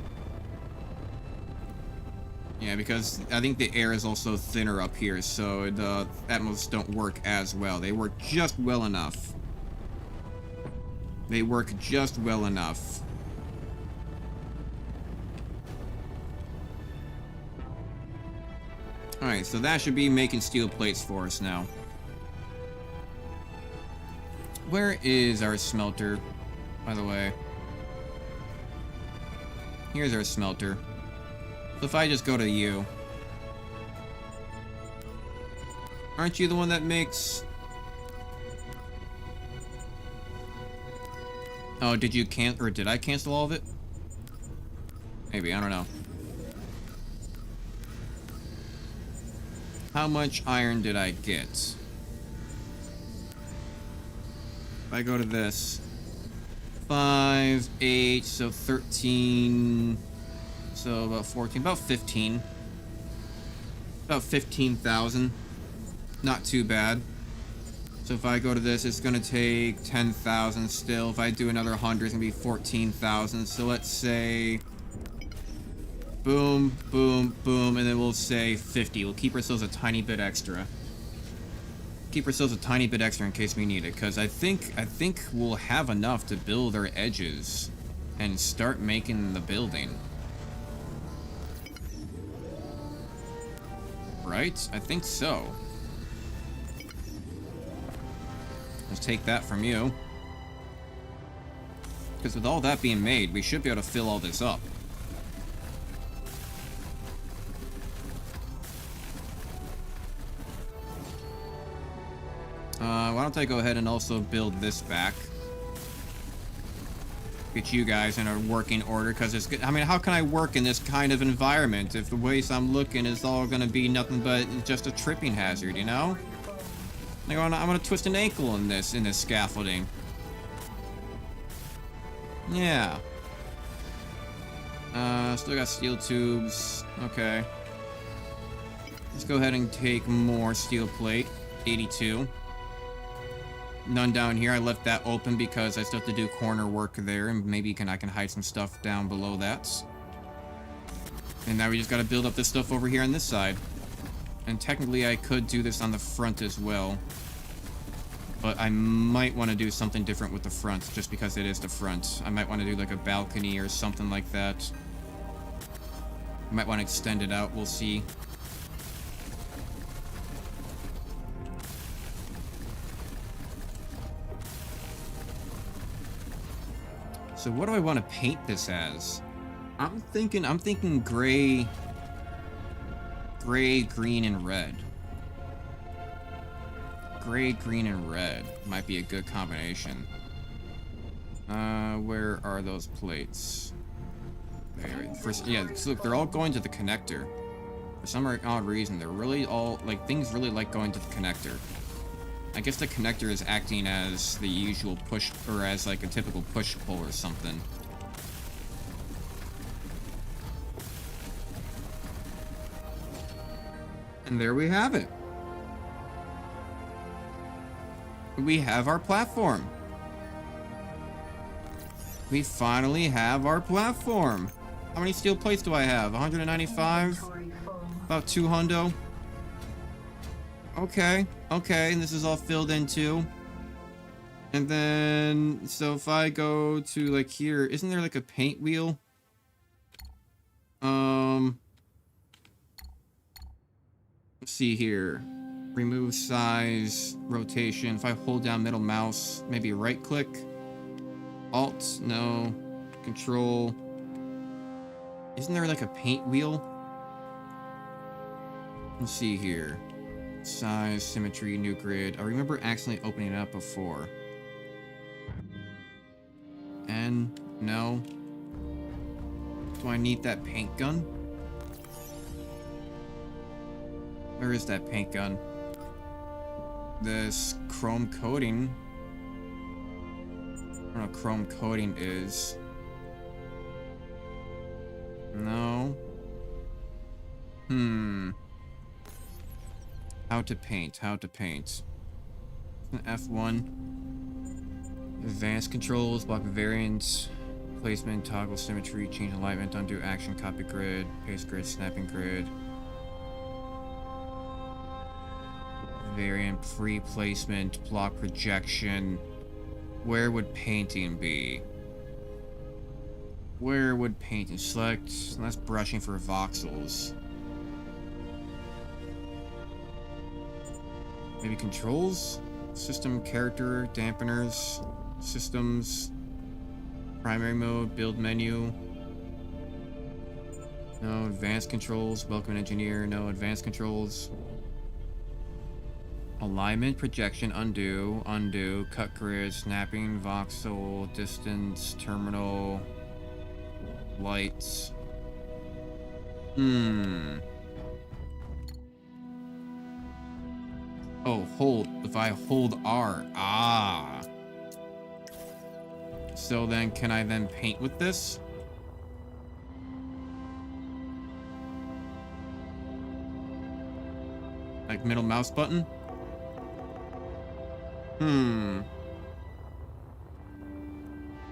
Yeah, because I think the air is also thinner up here, so the Atmos don't work as well. They work just well enough. They work just well enough. Alright, so that should be making steel plates for us now. Where is our smelter, by the way? Here's our smelter. So if I just go to you... Aren't you the one that makes... Oh, did you cancel, or did I cancel all of it? Maybe, I don't know. How much iron did I get? If I go to this, 5, 8, so 13, so about 14, about 15. About 15,000. Not too bad. So if I go to this, it's gonna take 10,000 still. If I do another 100, it's gonna be 14,000. So let's say... Boom, boom, boom, and then we'll say 50. We'll keep ourselves a tiny bit extra. Keep ourselves a tiny bit extra in case we need it, because I think we'll have enough to build our edges and start making the building. Right? I think so. Let's take that from you. Because with all that being made, we should be able to fill all this up. Why don't I go ahead and also build this back? Get you guys in a working order, because it's good. I mean, how can I work in this kind of environment if the ways I'm looking is all gonna be nothing but just a tripping hazard, you know? Like, I'm gonna twist an ankle in this scaffolding. Yeah. Still got steel tubes. Okay. Let's go ahead and take more steel plate. 82. None down here. I left that open because I still have to do corner work there, and maybe I can hide some stuff down below that. And now we just gotta build up this stuff over here on this side. And technically I could do this on the front as well. But I might want to do something different with the front, just because it is the front. I might want to do like a balcony or something like that. I might want to extend it out, we'll see. So what do I want to paint this as? I'm thinking gray, green, and red. Gray, green, and red might be a good combination. Where are those plates? First, yeah, so look, they're all going to the connector. For some odd reason, they're really all, like, things really like going to the connector. I guess the connector is acting as the usual push, or as, like, a typical push-pull or something. And there we have it. We have our platform. We finally have our platform. How many steel plates do I have? 195? Inventory full. About 2 hundo. Okay, okay, and this is all filled in too. And then, so if I go to, like, here, isn't there, like, a paint wheel? Let's see here. Remove size, rotation. If I hold down middle mouse, maybe right click. Alt, no. Control. Isn't there, like, a paint wheel? Let's see here. Size, symmetry, new grid. I remember accidentally opening it up before. And no. Do I need that paint gun? Where is that paint gun? This chrome coating. I don't know what chrome coating is. No. How to paint, how to paint. F1. Advanced controls, block variants, placement, toggle symmetry, change alignment, undo action, copy grid, paste grid, snapping grid. Variant, free placement, block projection. Where would painting be? Where would painting select? That's brushing for voxels. Maybe controls? System, character, dampeners, systems, primary mode, build menu. No advanced controls, welcome engineer, no advanced controls. Alignment, projection, undo, undo, cut grid, snapping, voxel, distance, terminal, lights. Oh, hold. If I hold R. Ah. So then, can I then paint with this? Like middle mouse button?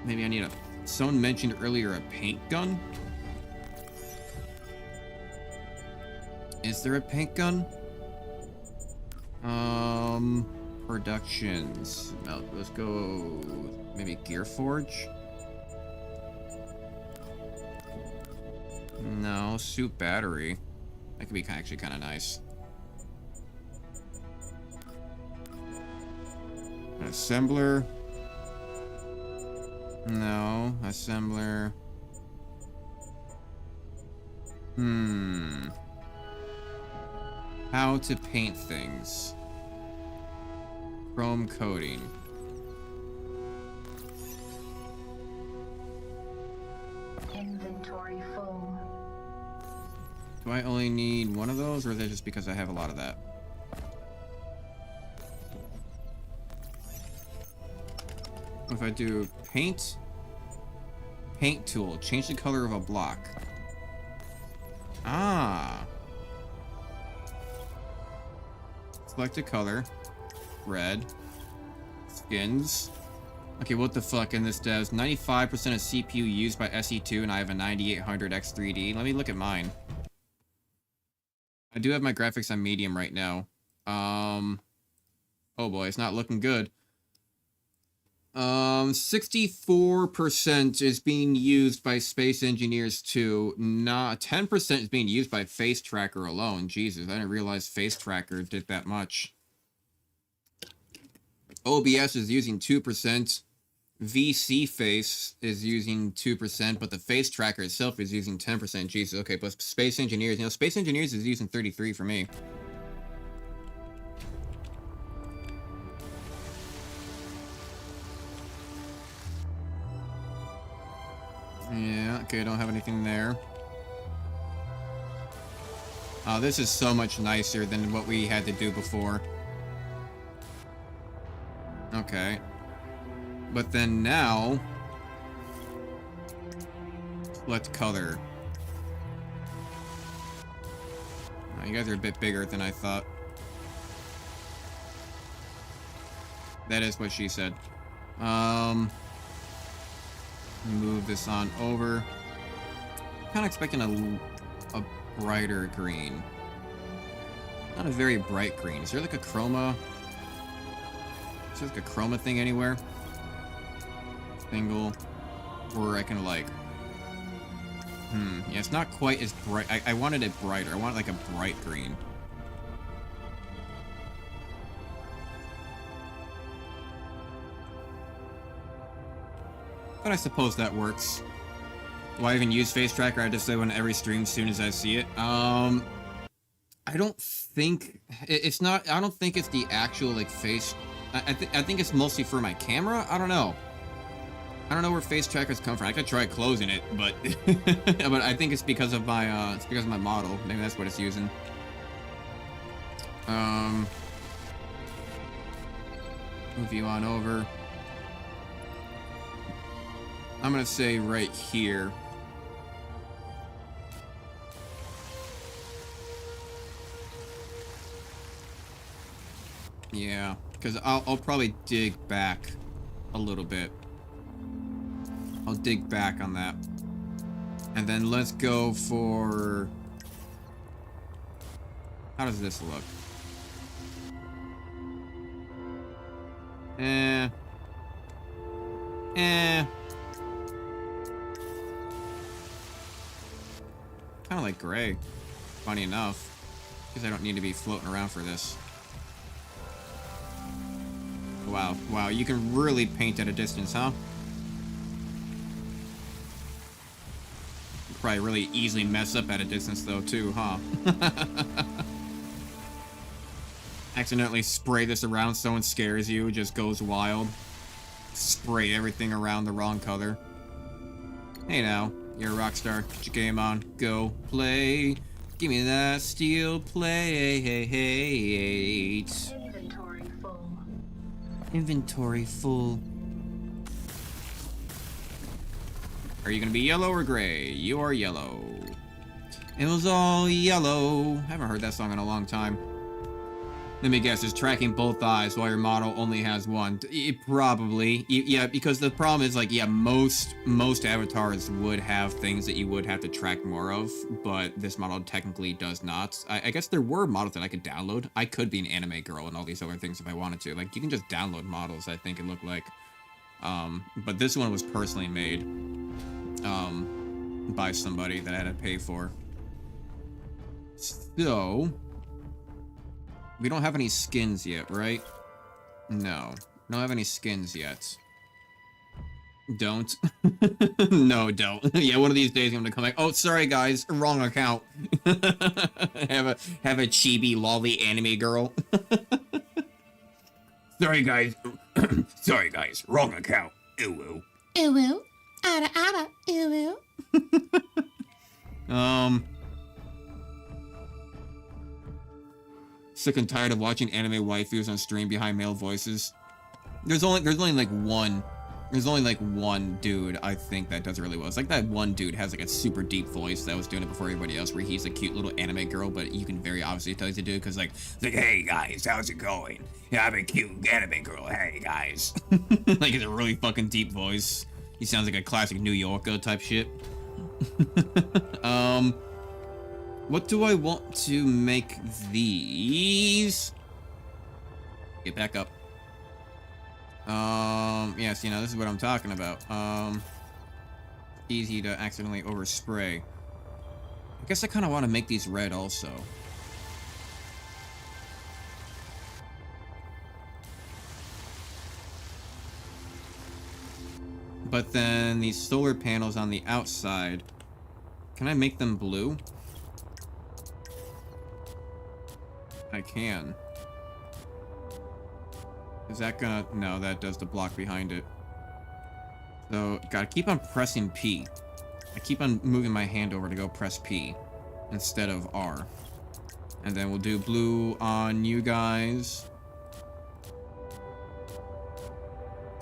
Maybe I need a... Someone mentioned earlier a paint gun? Is there a paint gun? Productions. No, let's go... Maybe Gear Forge? No, suit battery. That could be actually kind of nice. An assembler. No, assembler. How to paint things. Chrome coating. Inventory full. Do I only need one of those, or is that just because I have a lot of that? If I do paint, paint tool, change the color of a block. Ah. Select a color. Red. Skins. Okay, what the fuck? And this does 95% of CPU used by SE2, and I have a 9800 X3D. Let me look at mine. I do have my graphics on medium right now. Oh boy, it's not looking good. 64% is being used by Space Engineers 2. Not 10% is being used by Face Tracker alone. Jesus, I didn't realize Face Tracker did that much. OBS is using 2%. VC Face is using 2%, but the Face Tracker itself is using 10%. Jesus, okay, but Space Engineers, you know, Space Engineers is using 33 for me. Yeah, Okay, I don't have anything there. Oh, this is so much nicer than what we had to do before. Okay. But then now... Let's color. Oh, you guys are a bit bigger than I thought. That is what she said. Move this on over. Kind of expecting a brighter green. Not a very bright green. Is there like a chroma? Is there like a chroma thing anywhere? Single. Or I can like... Yeah, it's not quite as bright. I wanted it brighter. I want like a bright green. But I suppose that works. Do I even use face tracker? I just say on every stream as soon as I see it. I don't think it's not. I don't think it's the actual like face. I think it's mostly for my camera. I don't know. I don't know where face trackers come from. I could try closing it, but but I think it's because of my model. Maybe that's what it's using. Move you on over. I'm gonna say right here. Yeah, because I'll probably dig back a little bit. I'll dig back on that. And then let's go for... How does this look? Kind of like gray. Funny enough. Because I don't need to be floating around for this. Wow, wow, you can really paint at a distance, huh? Probably really easily mess up at a distance though, too, huh? Accidentally spray this around, someone scares you, just goes wild. Spray everything around the wrong color. Hey now, you're a rock star. Get your game on. Go play. Give me that steel plate. Inventory full. Inventory full. Are you gonna be yellow or gray? You are yellow. It was all yellow. Haven't heard that song in a long time. Let me guess, it's tracking both eyes while your model only has one. It probably. Yeah, because the problem is, like, yeah, most avatars would have things that you would have to track more of, but this model technically does not. I guess there were models that I could download. I could be an anime girl and all these other things if I wanted to. Like, you can just download models, I think it looked like. But this one was personally made by somebody that I had to pay for. So... we don't have any skins yet, right? No. Don't have any skins yet. Don't. No, don't. Yeah, one of these days I'm gonna come back. Oh, sorry guys, wrong account. have a chibi lolly anime girl. Sorry guys. Sorry guys, wrong account. Ooh. Ooh, ada, ada, ooh. Sick and tired of watching anime waifus on stream behind male voices. There's only like one dude I think that does it really well. It's like that one dude has like a super deep voice that was doing it before everybody else, where he's a cute little anime girl, but you can very obviously tell he's a dude because like hey guys, how's it going? Yeah, I'm a cute anime girl. Hey guys. Like it's a really fucking deep voice. He sounds like a classic New Yorker type shit. What do I want to make these? Get back up. Yes, you know, this is what I'm talking about. Easy to accidentally overspray. I guess I kind of want to make these red also. But then these solar panels on the outside, can I make them blue? I can. Is that gonna... no, that does the block behind it. So, gotta keep on pressing P. I keep on moving my hand over to go press P instead of R. And then we'll do blue on you guys.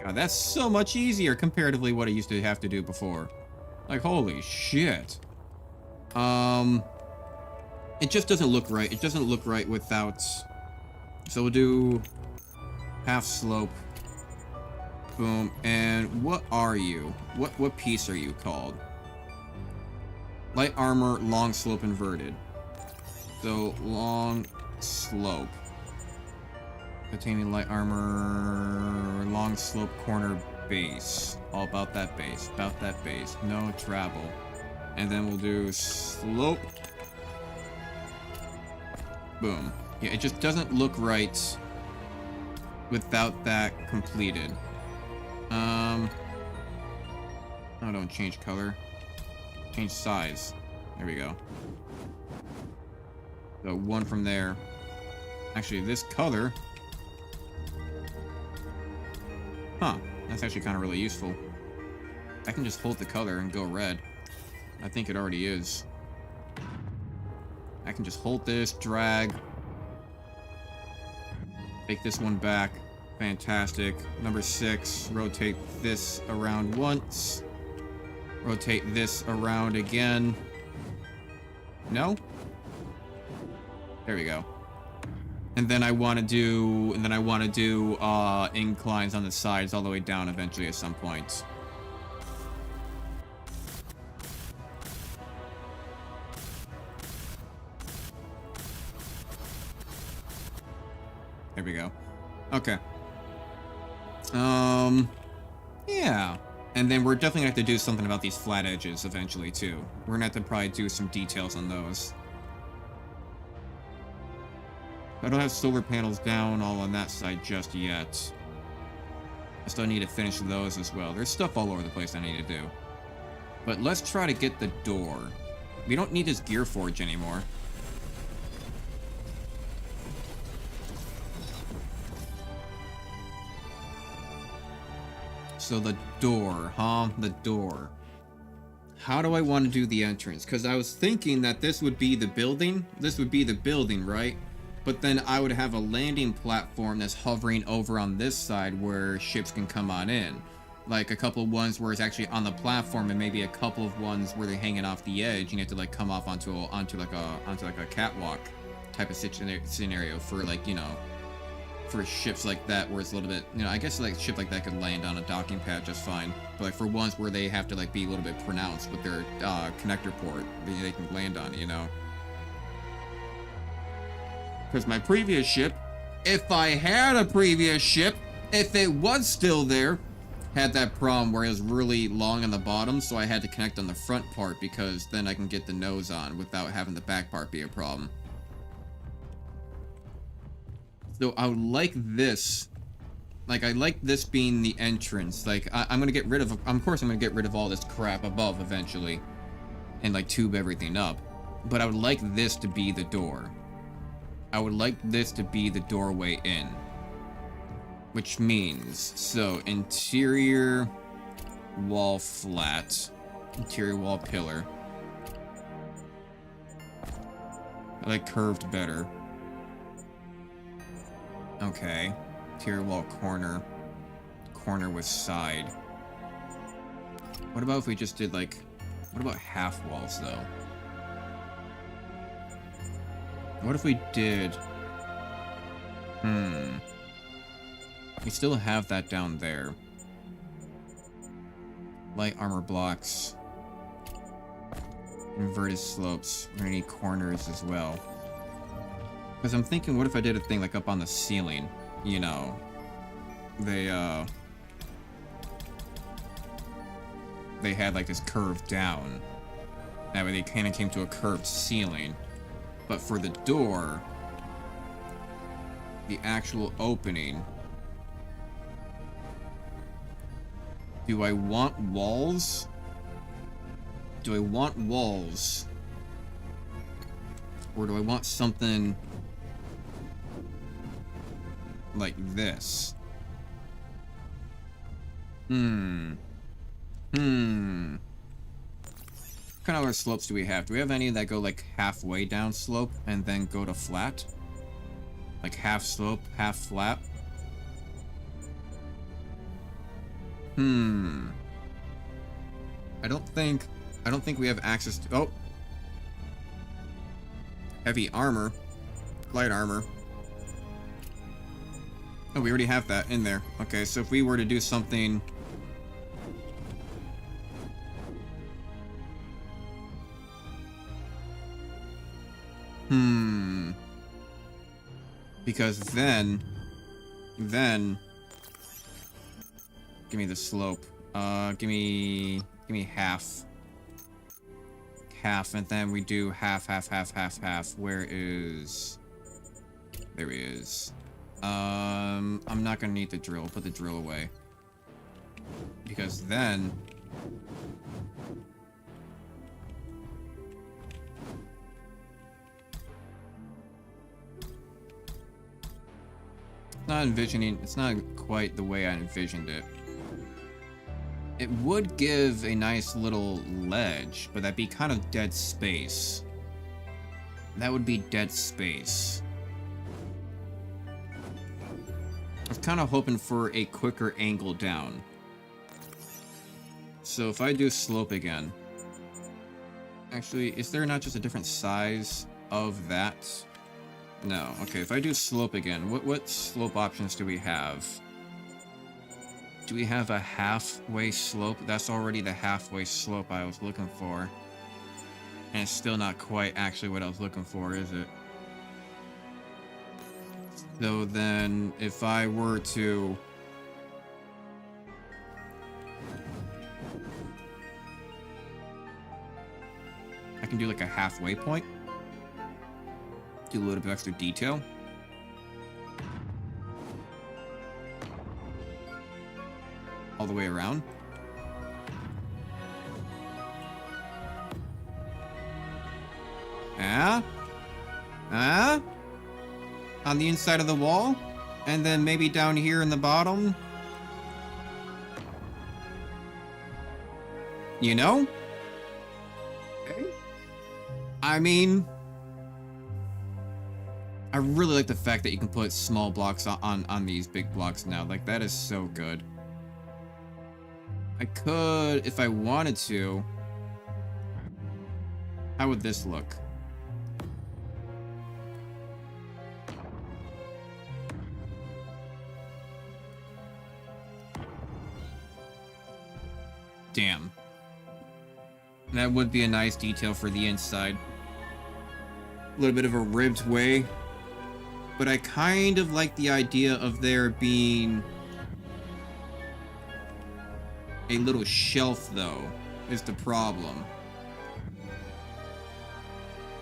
God, that's so much easier comparatively what I used to have to do before. Like, holy shit. It just doesn't look right. It doesn't look right without... So we'll do half slope. Boom. And what are you? What piece are you called? Light armor, long slope inverted. So, long slope. Containing light armor, long slope corner base. All about that base. About that base. No travel. And then we'll do slope. Boom. Yeah, it just doesn't look right without that completed. Oh, don't change color. Change size. There we go. So one from there. Actually, this color. Huh. That's actually kind of really useful. I can just hold the color and go red. I think it already is. I can just hold this, drag. Take this one back. Fantastic. Number 6. Rotate this around once. Rotate this around again. No? There we go. And then I want to do inclines on the sides all the way down eventually at some point. There we go. Okay. Yeah. And then we're definitely gonna have to do something about these flat edges eventually too. We're gonna have to probably do some details on those. I don't have solar panels down all on that side just yet. I still need to finish those as well. There's stuff all over the place I need to do. But let's try to get the door. We don't need this gear forge anymore. So the door, huh? The door. How do I want to do the entrance? Because I was thinking that this would be the building. This would be the building, right? But then I would have a landing platform that's hovering over on this side where ships can come on in. Like a couple of ones where it's actually on the platform, and maybe a couple of ones where they're hanging off the edge. And you have to like come off onto like a catwalk type of scenario for like, you know, for ships like that where it's a little bit, you know, I guess like a ship like that could land on a docking pad just fine. But like for ones where they have to like be a little bit pronounced with their connector port, they can land on it, you know. Because my previous ship, if I had a previous ship, if it was still there, had that problem where it was really long on the bottom, so I had to connect on the front part because then I can get the nose on without having the back part be a problem. So I would like this. Like, I like this being the entrance. Like, I'm gonna get rid of, of course I'm gonna get rid of all this crap above eventually. And like tube everything up. But I would like this to be the door. I would like this to be the doorway in. Which means, so interior wall flat, interior wall pillar. I like curved better. Okay, interior wall corner, corner with side. What about if we just did like, what about half walls though? What if we did... We still have that down there. Light armor blocks. Inverted slopes. We're gonna need corners as well. Because I'm thinking, what if I did a thing like up on the ceiling? You know, they had like this curve down. That way they kind of came to a curved ceiling. But for the door, the actual opening, do I want walls? Do I want walls? Or do I want something like this? What kind of other slopes do we have? Do we have any that go like halfway down slope and then go to flat? Like half slope, half flat? I don't think we have access to... Oh! Heavy armor. Light armor. Oh, we already have that in there. Okay, so if we were to do something... Because then... Give me the slope. Give me half. Half, and then we do half. Where is... There he is. I'm not gonna need the drill. Put the drill away. Because then... It's not quite the way I envisioned it. It would give a nice little ledge, but that'd be kind of dead space. That would be dead space. I was kind of hoping for a quicker angle down. So if I do slope again... Actually, is there not just a different size of that? No. Okay, if I do slope again, what slope options do we have? Do we have a halfway slope? That's already the halfway slope I was looking for. And it's still not quite actually what I was looking for, is it? So then, if I were to... I can do like a halfway point. Do a little bit of extra detail. All the way around. On the inside of the wall? And then maybe down here in the bottom? You know? Okay. I mean... I really like the fact that you can put small blocks on these big blocks now. Like, that is so good. I could, if I wanted to... How would this look? Damn. That would be a nice detail for the inside. A little bit of a ribbed way. But I kind of like the idea of there being a little shelf, though, is the problem.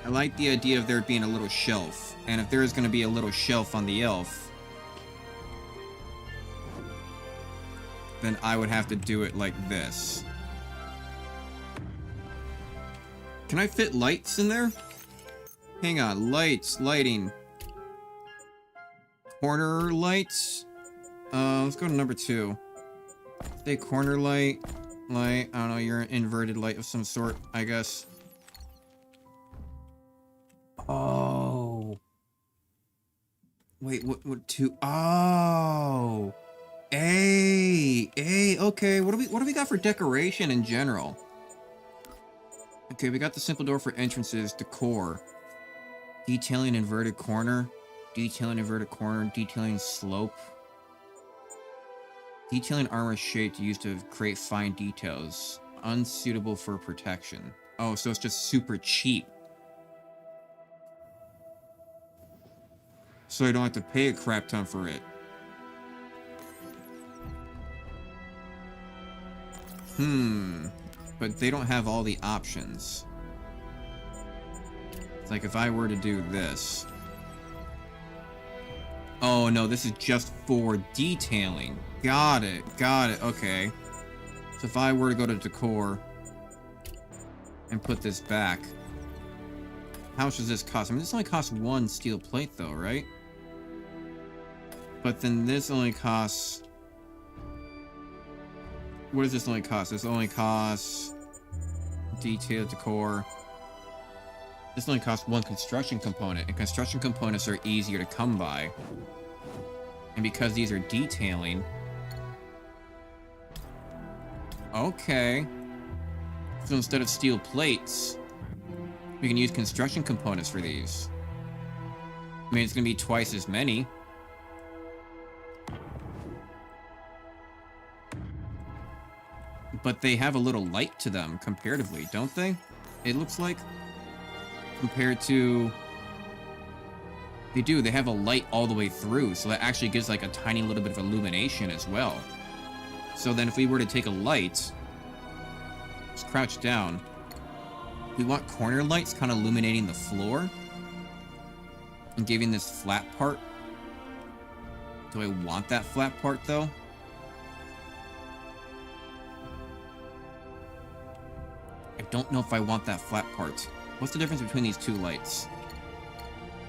I like the idea of there being a little shelf. And if there is going to be a little shelf on the elf, then I would have to do it like this. Can I fit lights in there? Hang on, lights, lighting. Corner lights? Let's go to number 2. Say corner light. Light, I don't know, you're an inverted light of some sort, I guess. Oh. Wait, what 2? Oh. Okay, what do we got for decoration in general? Okay, we got the simple door for entrances, decor. Detailing inverted corner. Detailing inverted corner. Detailing slope. Detailing armor shape used to create fine details. Unsuitable for protection. Oh, so it's just super cheap. So I don't have to pay a crap ton for it. But they don't have all the options. It's like if I were to do this. Oh no, this is just for detailing. Got it, okay. So if I were to go to decor and put this back, how much does this cost? I mean, this only costs 1 steel plate though, right? But then this only costs... What does this only cost? This only costs Detail, decor. This only costs one construction component, and construction components are easier to come by. And because these are detailing... Okay. So instead of steel plates, we can use construction components for these. I mean, it's going to be twice as many. But they have a little light to them, comparatively, don't they? It looks like. Compared to... They do, they have a light all the way through, so that actually gives like a tiny little bit of illumination as well. So then if we were to take a light... Let's crouch down. We want corner lights kind of illuminating the floor. And giving this flat part. Do I want that flat part, though? I don't know if I want that flat part. What's the difference between these two lights?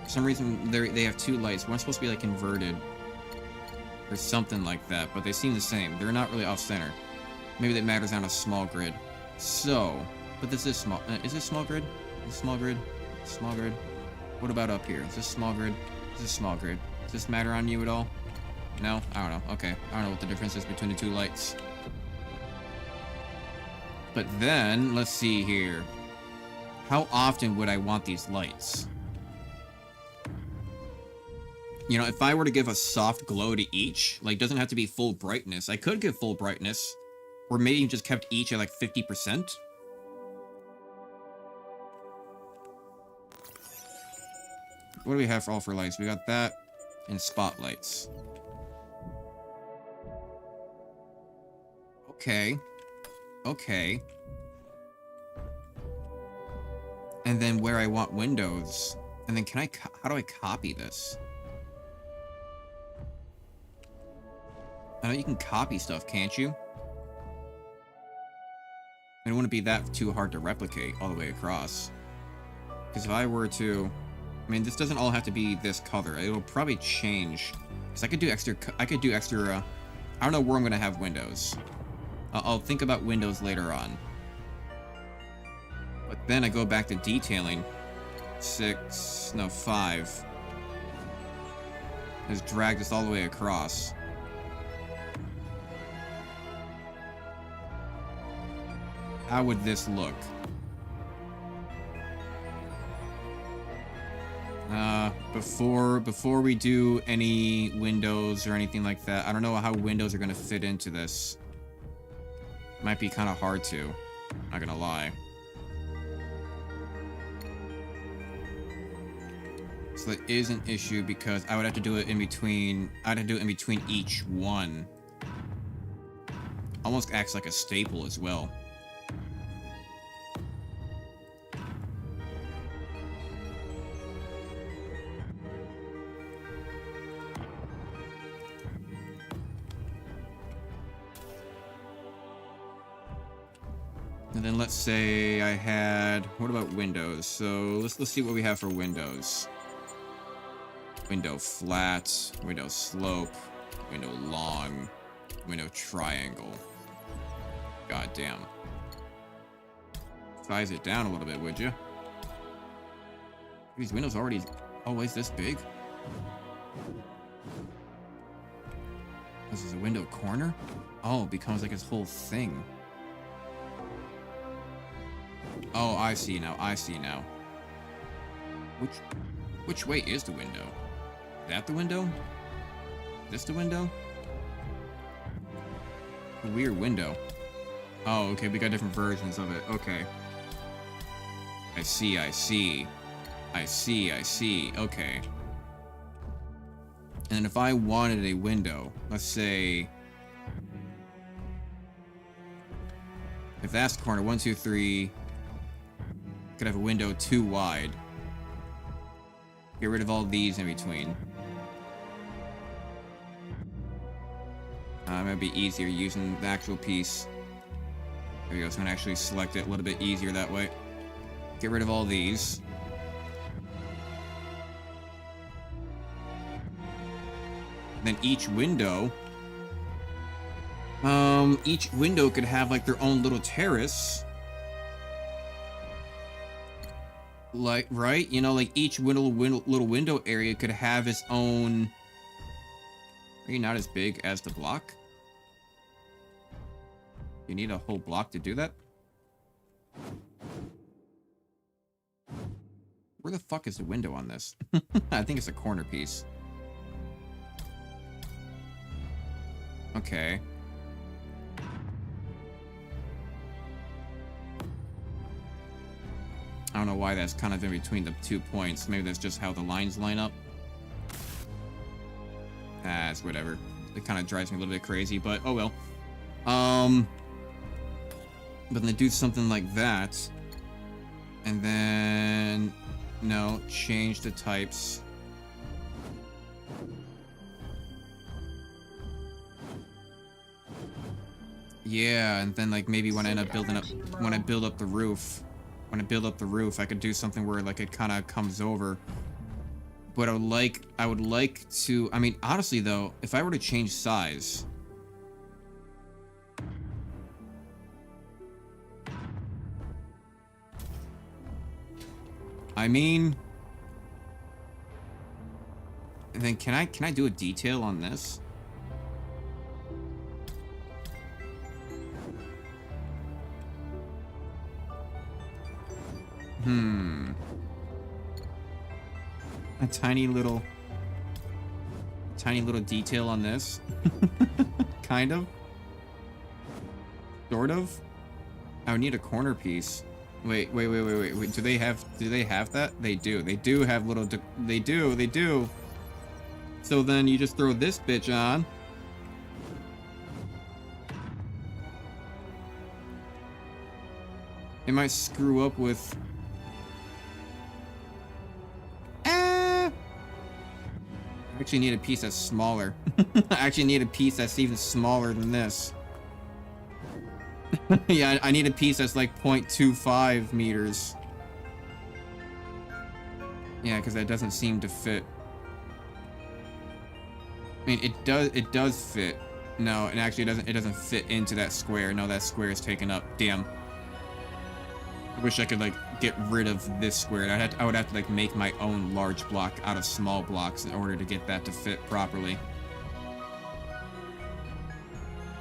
For some reason, they have two lights. One's supposed to be, like, inverted. Or something like that, but they seem the same. They're not really off-center. Maybe that matters on a small grid. So, but this is small. Is this small grid? Is this small grid? Small grid? What about up here? Is this small grid? Is this small grid? Does this matter on you at all? No? I don't know. Okay. I don't know what the difference is between the two lights. But then, let's see here. How often would I want these lights? You know, if I were to give a soft glow to each, like, doesn't have to be full brightness. I could give full brightness. Or maybe just kept each at, like, 50%. What do we have for all for lights? We got that and spotlights. Okay. Okay. And then where I want windows. And then can I... How do I copy this? I know you can copy stuff, can't you? It wouldn't be that too hard to replicate all the way across. Because if I were to... I mean, this doesn't all have to be this color. It'll probably change. Because I could do extra... I don't know where I'm going to have windows. I'll think about windows later on. But then I go back to detailing. 5. Just drag this all the way across. How would this look? Before we do any windows or anything like that, I don't know how windows are going to fit into this. Might be kind of hard to. Not gonna lie. So that is an issue because I would have to do it in between. I'd have to do it in between each one. Almost acts like a staple as well. And then let's say I had... What about windows? So let's see what we have for windows. Window flat, window slope, window long, window triangle. God damn. Size it down a little bit, would you? These windows already always this big? This is a window corner? Oh, it becomes like this whole thing. Oh, I see now. I see now. Which way is the window? That the window? This the window? A weird window. Oh, okay, we got different versions of it. Okay. I see, I see. I see, I see. Okay. And if I wanted a window, let's say... If that's the corner, 1, 2, 3... Could have a window too wide. Get rid of all these in between. It might be easier using the actual piece. There we go, so I'm gonna actually select it a little bit easier that way. Get rid of all these. Then each window could have like their own little terrace. Like, right? You know, like each little window area could have its own... Are you not as big as the block? You need a whole block to do that? Where the fuck is the window on this? I think it's a corner piece. Okay. I don't know why that's kind of in between the 2 points. Maybe that's just how the lines line up. It's whatever. It kind of drives me a little bit crazy, but oh well. But then do something like that. And then... No, change the types. Yeah, and then like maybe when I end up building up... When I build up the roof... When I build up the roof, I could do something where like it kind of comes over. But I would like to, I mean, honestly though, if I were to change size. I mean, and then can I do a detail on this? A tiny little detail on this. Kind of. Sort of. I would need a corner piece. Wait. Do they have that? They do. They do have little they do. So then you just throw this bitch on. It might screw up with... I actually need a piece that's smaller. I actually need a piece that's even smaller than this. Yeah, I need a piece that's like 0.25 meters. Yeah, because that doesn't seem to fit. I mean, it does fit. No, it actually doesn't fit into that square. No, that square is taken up. Damn. I wish I could like get rid of this square. I would have to like make my own large block out of small blocks in order to get that to fit properly.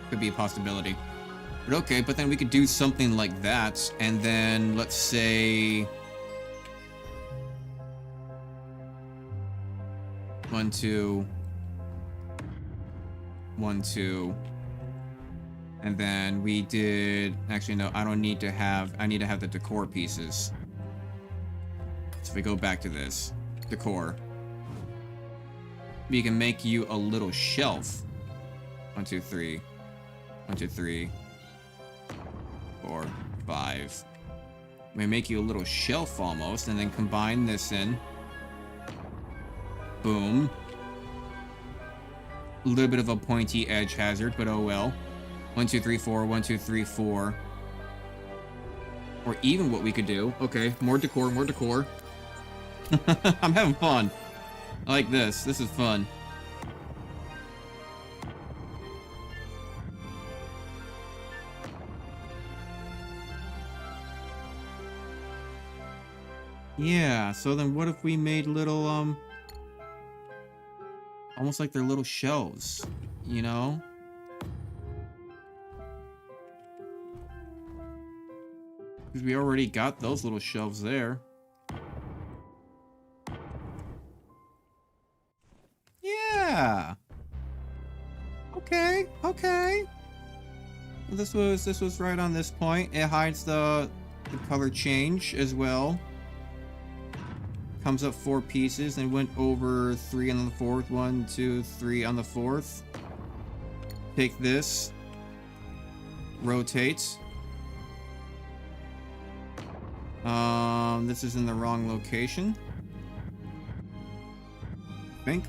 Could be a possibility. But okay, but then we could do something like that, and then let's say 1, 2, 1, 2. And then we did... Actually, no, I don't need to have... I need to have the decor pieces. So if we go back to this. Decor. We can make you a little shelf. 1, 2, 3. 1, 2, 3. 4, 5. We make you a little shelf almost, and then combine this in. Boom. A little bit of a pointy edge hazard, but oh well. 1, 2, 3, 4, 1, 2, 3, 4. Or even what we could do. Okay, more decor, more decor. I'm having fun. I like this. This is fun. Yeah, so then what if we made little, almost like they're little shelves, you know? Because we already got those little shelves there. Yeah. Okay, okay. This was right on this point. It hides the color change as well. Comes up 4 pieces and went over 3 on the 4th. 1, 2, 3 on the 4th. Take this. Rotate. This is in the wrong location. I think.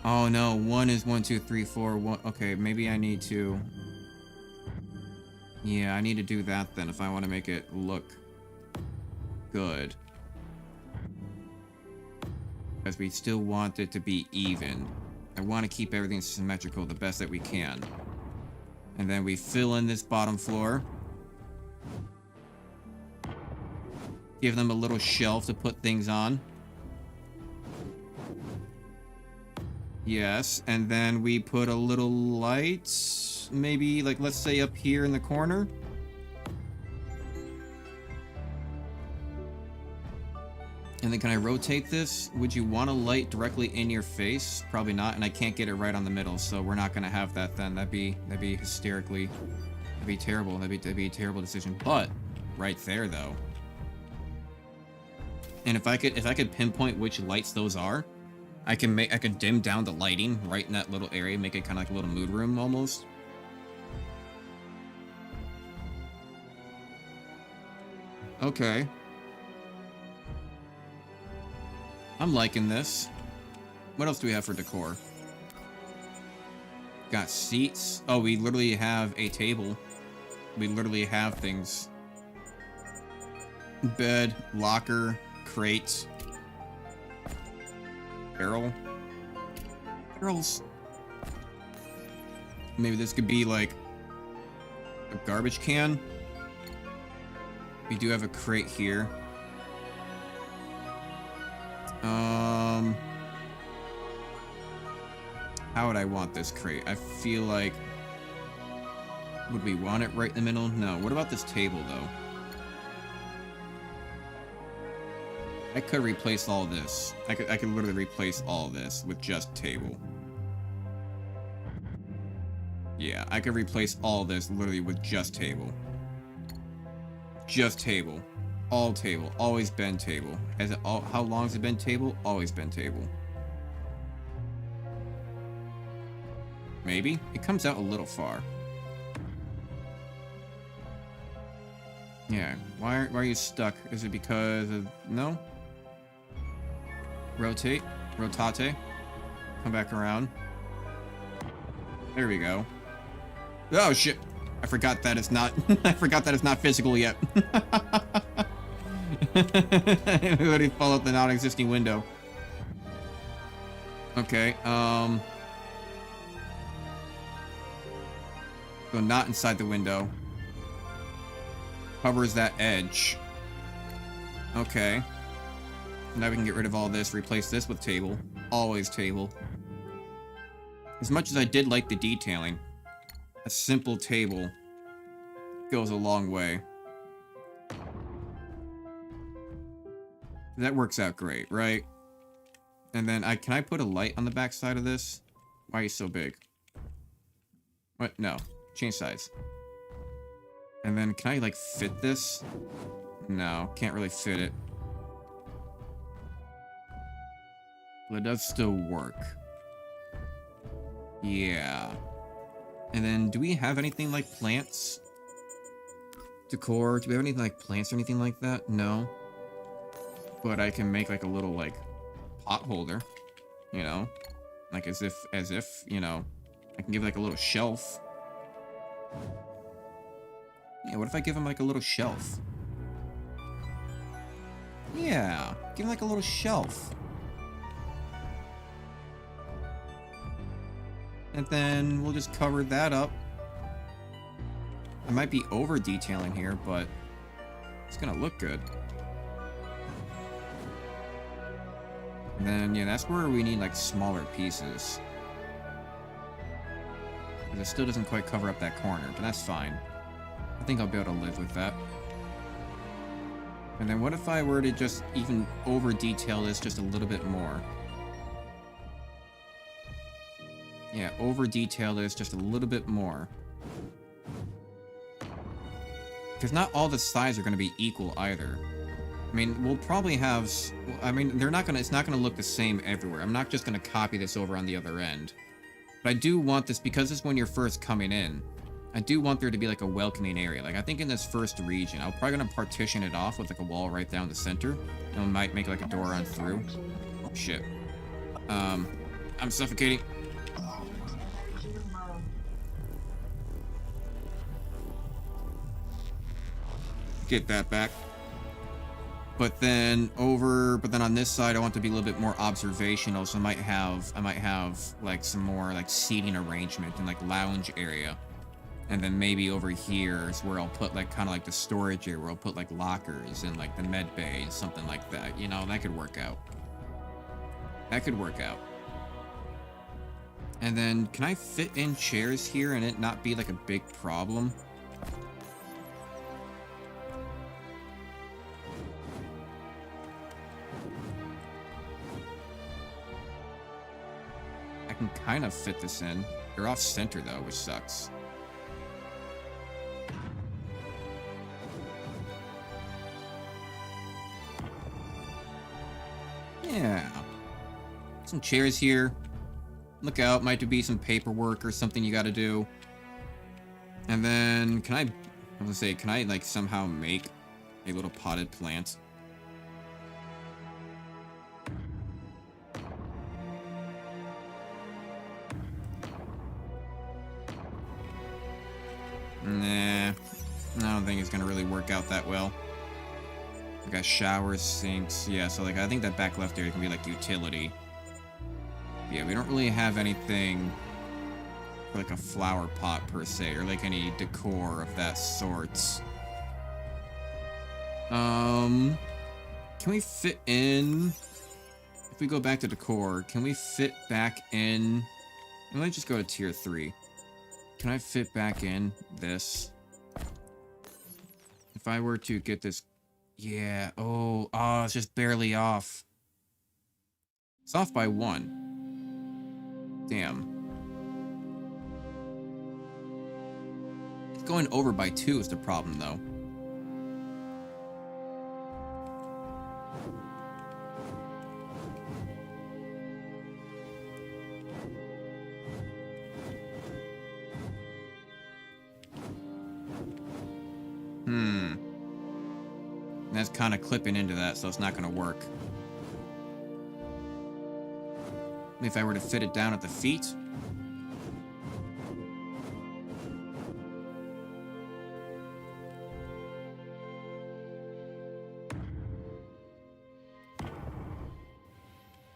Oh no, 1 is 1, 2, 3, 4. 1. Okay, maybe I need to... Yeah, I need to do that then if I want to make it look good. Because we still want it to be even. I want to keep everything symmetrical the best that we can. And then we fill in this bottom floor. Give them a little shelf to put things on. Yes, and then we put a little light, maybe, like, let's say up here in the corner. And then can I rotate this? Would you want a light directly in your face? Probably not, and I can't get it right on the middle, so we're not gonna have that then. That'd be hysterically, that'd be terrible. That'd be a terrible decision. But right there though. And if I could pinpoint which lights those are, I could dim down the lighting right in that little area, make it kind of like a little mood room almost. Okay. I'm liking this. What else do we have for decor? Got seats. Oh, we literally have a table. We literally have things. Bed, locker, crate. Barrel. Barrels. Maybe this could be like a garbage can. We do have a crate here. How would I want this crate? I feel like... Would we want it right in the middle? No. What about this table, though? I could replace all this. I could literally replace all this with just table. Yeah, I could replace all this literally with just table. Just table. All table. Always been table. How long has it been table? Always been table. Maybe? It comes out a little far. Yeah. Why are you stuck? Is it because of... No? Rotate. Rotate. Come back around. There we go. Oh, shit. I forgot that it's not... I forgot that it's not physical yet. I already fall out the non-existing window. Okay, So not inside the window. Covers that edge. Okay. Now we can get rid of all this, replace this with table. Always table. As much as I did like the detailing, a simple table goes a long way. That works out great, right? And then can I put a light on the back side of this? Why are you so big? What? No. Change size. And then can I like fit this? No, can't really fit it. But it does still work. Yeah. And then do we have anything like plants? Decor? Do we have anything like plants or anything like that? No. But I can make like a little like pot holder, you know, like as if, you know, I can give like a little shelf. Yeah, what if I give him like a little shelf? Yeah, give him like a little shelf. And then we'll just cover that up. I might be over detailing here, but it's gonna look good. And then, yeah, that's where we need, like, smaller pieces. Because it still doesn't quite cover up that corner, but that's fine. I think I'll be able to live with that. And then what if I were to just even over-detail this just a little bit more? Yeah, over-detail this just a little bit more. Because not all the sides are going to be equal either. I mean, we'll probably have... I mean, it's not gonna look the same everywhere. I'm not just gonna copy this over on the other end. But I do want this, because it's when you're first coming in, I do want there to be like a welcoming area. Like, I think in this first region, I'm probably gonna partition it off with like a wall right down the center. And we might make like a door on through. Oh, shit. I'm suffocating. Get that back. But then on this side, I want to be a little bit more observational, so I might have like some more like seating arrangement and like lounge area And then maybe over here is where I'll put like kind of like the storage area where I'll put like lockers and like the med bay, something like that. You know, that could work out. That could work out. And then can I fit in chairs here and it not be like a big problem? I can kind of fit this in. They're off center though, which sucks. Yeah. Some chairs here. Look out, might be some paperwork or something you gotta do. And then, can I like somehow make a little potted plant? Nah, I don't think it's gonna really work out that well. We got showers, sinks, yeah, so like I think that back left area can be like utility. Yeah, we don't really have anything for like a flower pot per se, or like any decor of that sort. Can we fit in, if we go back to decor, can we fit back in, let me just go to tier 3. Can I fit back in this? If I were to get this, yeah, oh, it's just barely off. It's off by 1. Damn. It's going over by 2 is the problem, though. That's kind of clipping into that, so it's not going to work. If I were to fit it down at the feet.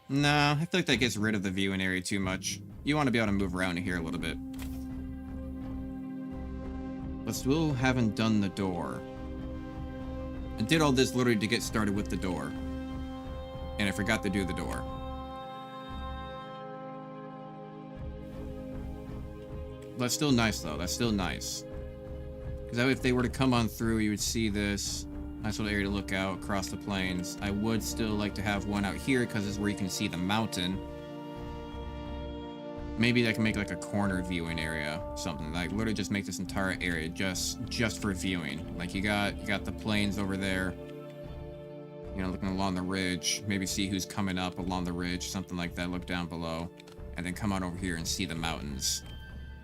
Nah, I feel like that gets rid of the viewing area too much. You want to be able to move around here a little bit. But still haven't done the door. I did all this literally to get started with the door. And I forgot to do the door. That's still nice, though. That's still nice. Because if they were to come on through, you would see this nice little area to look out across the plains. I would still like to have one out here, because it's where you can see the mountain. Maybe I can make like a corner viewing area, something like literally just make this entire area just for viewing. Like you got the plains over there, you know, looking along the ridge. Maybe see who's coming up along the ridge, something like that. Look down below, and then come on over here and see the mountains.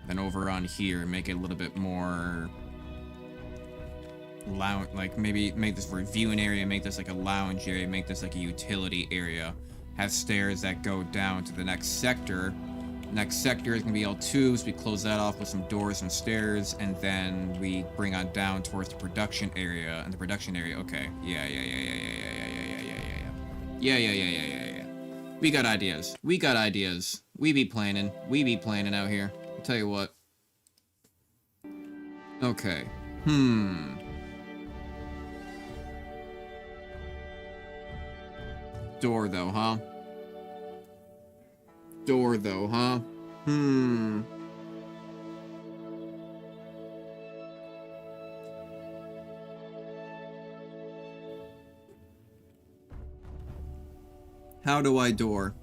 Then over on here, make it a little bit more lounge, like maybe make this for a viewing area, make this like a lounge area, make this like a utility area. Have stairs that go down to the next sector. Next sector is going to be all tubes. We close that off with some doors and stairs, and then we bring on down towards the production area. And the production area, okay. Yeah. We got ideas. We got ideas. We be planning. We be planning out here. I'll tell you what. Okay. Door though, huh? Door though, huh? How do I door?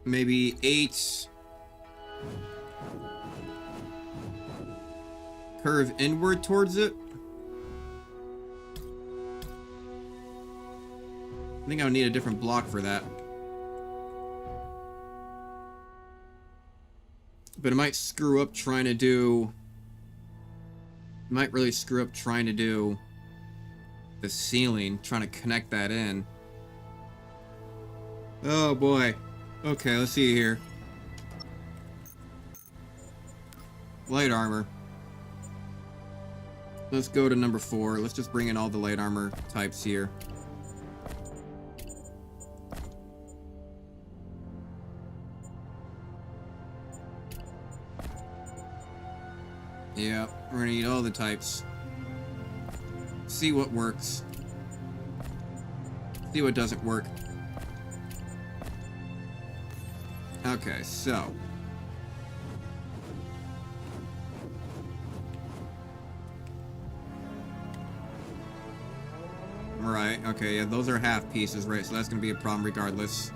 Maybe 8. Curve inward towards it. I think I would need a different block for that. But it might screw up trying to do... It might really screw up trying to do the ceiling, trying to connect that in. Oh boy. Okay, let's see here. Light armor. Let's go to number 4. Let's just bring in all the light armor types here. Yeah, we're gonna need all the types. See what works. See what doesn't work. Okay, so. Right, okay, yeah, those are half pieces, right, so that's gonna be a problem regardless.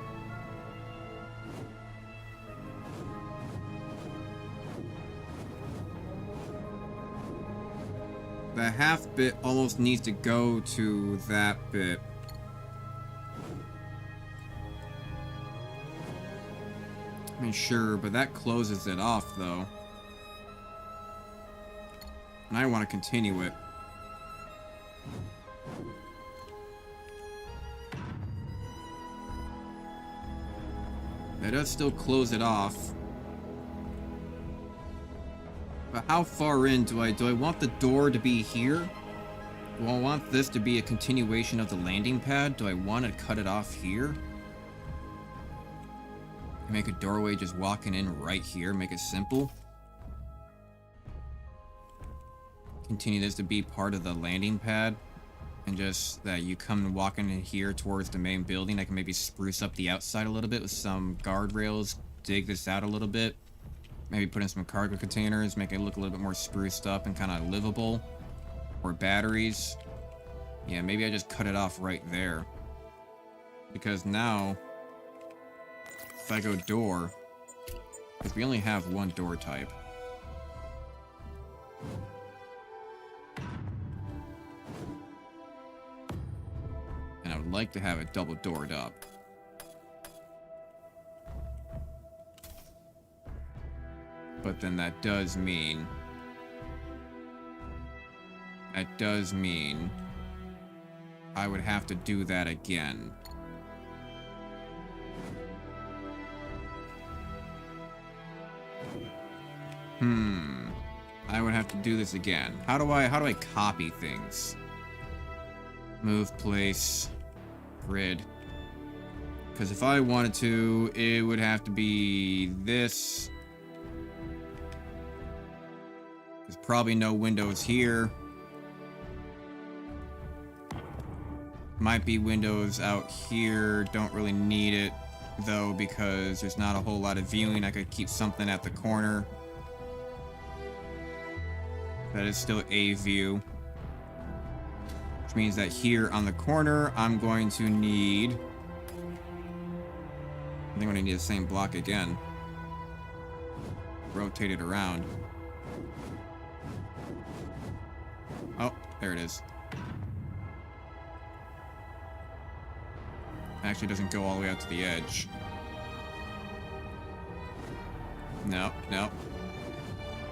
The half bit almost needs to go to that bit. I mean, sure, but that closes it off, though. And I want to continue it. That does still close it off. But how far in do I want the door to be here? Do I want this to be a continuation of the landing pad? Do I want to cut it off here? Make a doorway just walking in right here, make it simple. Continue this to be part of the landing pad. And just that you come walking in here towards the main building. I can maybe spruce up the outside a little bit with some guardrails. Dig this out a little bit. Maybe put in some cargo containers. Make it look a little bit more spruced up and kind of livable. Or batteries. Yeah, maybe I just cut it off right there. Because now, if I go door, because we only have one door type. And I would like to have it double doored up. But then that does mean I would have to do that again. I would have to do this again. How do I copy things? Move, place, grid. Because if I wanted to, it would have to be this. There's probably no windows here. Might be windows out here. Don't really need it, though, because there's not a whole lot of viewing. I could keep something at the corner. That is still a view. Which means that here on the corner, I'm going to need... I think I'm going to need the same block again. Rotate it around. Oh, there it is. Actually doesn't go all the way out to the edge. No, no.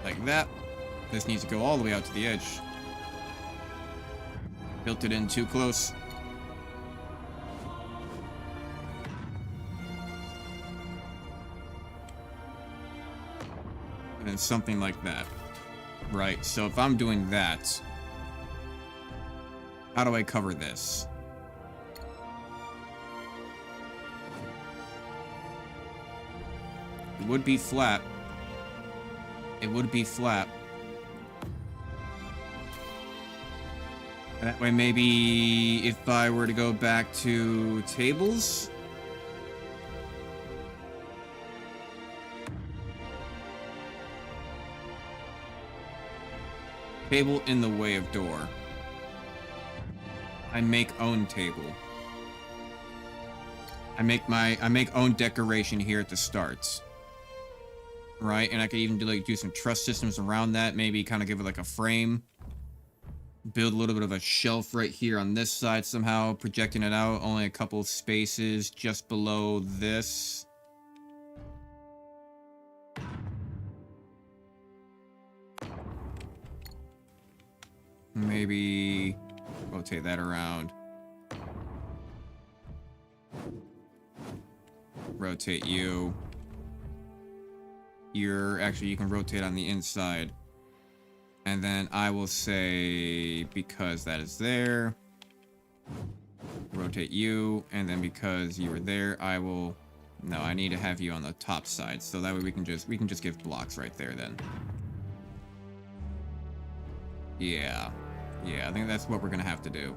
Like that. This needs to go all the way out to the edge. Built it in too close. And then something like that. Right, so if I'm doing that, how do I cover this? It would be flat. It would be flat. That way, maybe if I were to go back to tables. Table in the way of door. I make own table. I make own decoration here at the start. Right, and I could even do some truss systems around that, maybe kind of give it like a frame. Build a little bit of a shelf right here on this side somehow, projecting it out, only a couple of spaces just below this. Maybe rotate that around. Rotate you. You can rotate on the inside. And then I will say, because that is there, rotate you, and then because you were there, I will... No, I need to have you on the top side, so that way we can just give blocks right there then. Yeah. Yeah, I think that's what we're gonna have to do.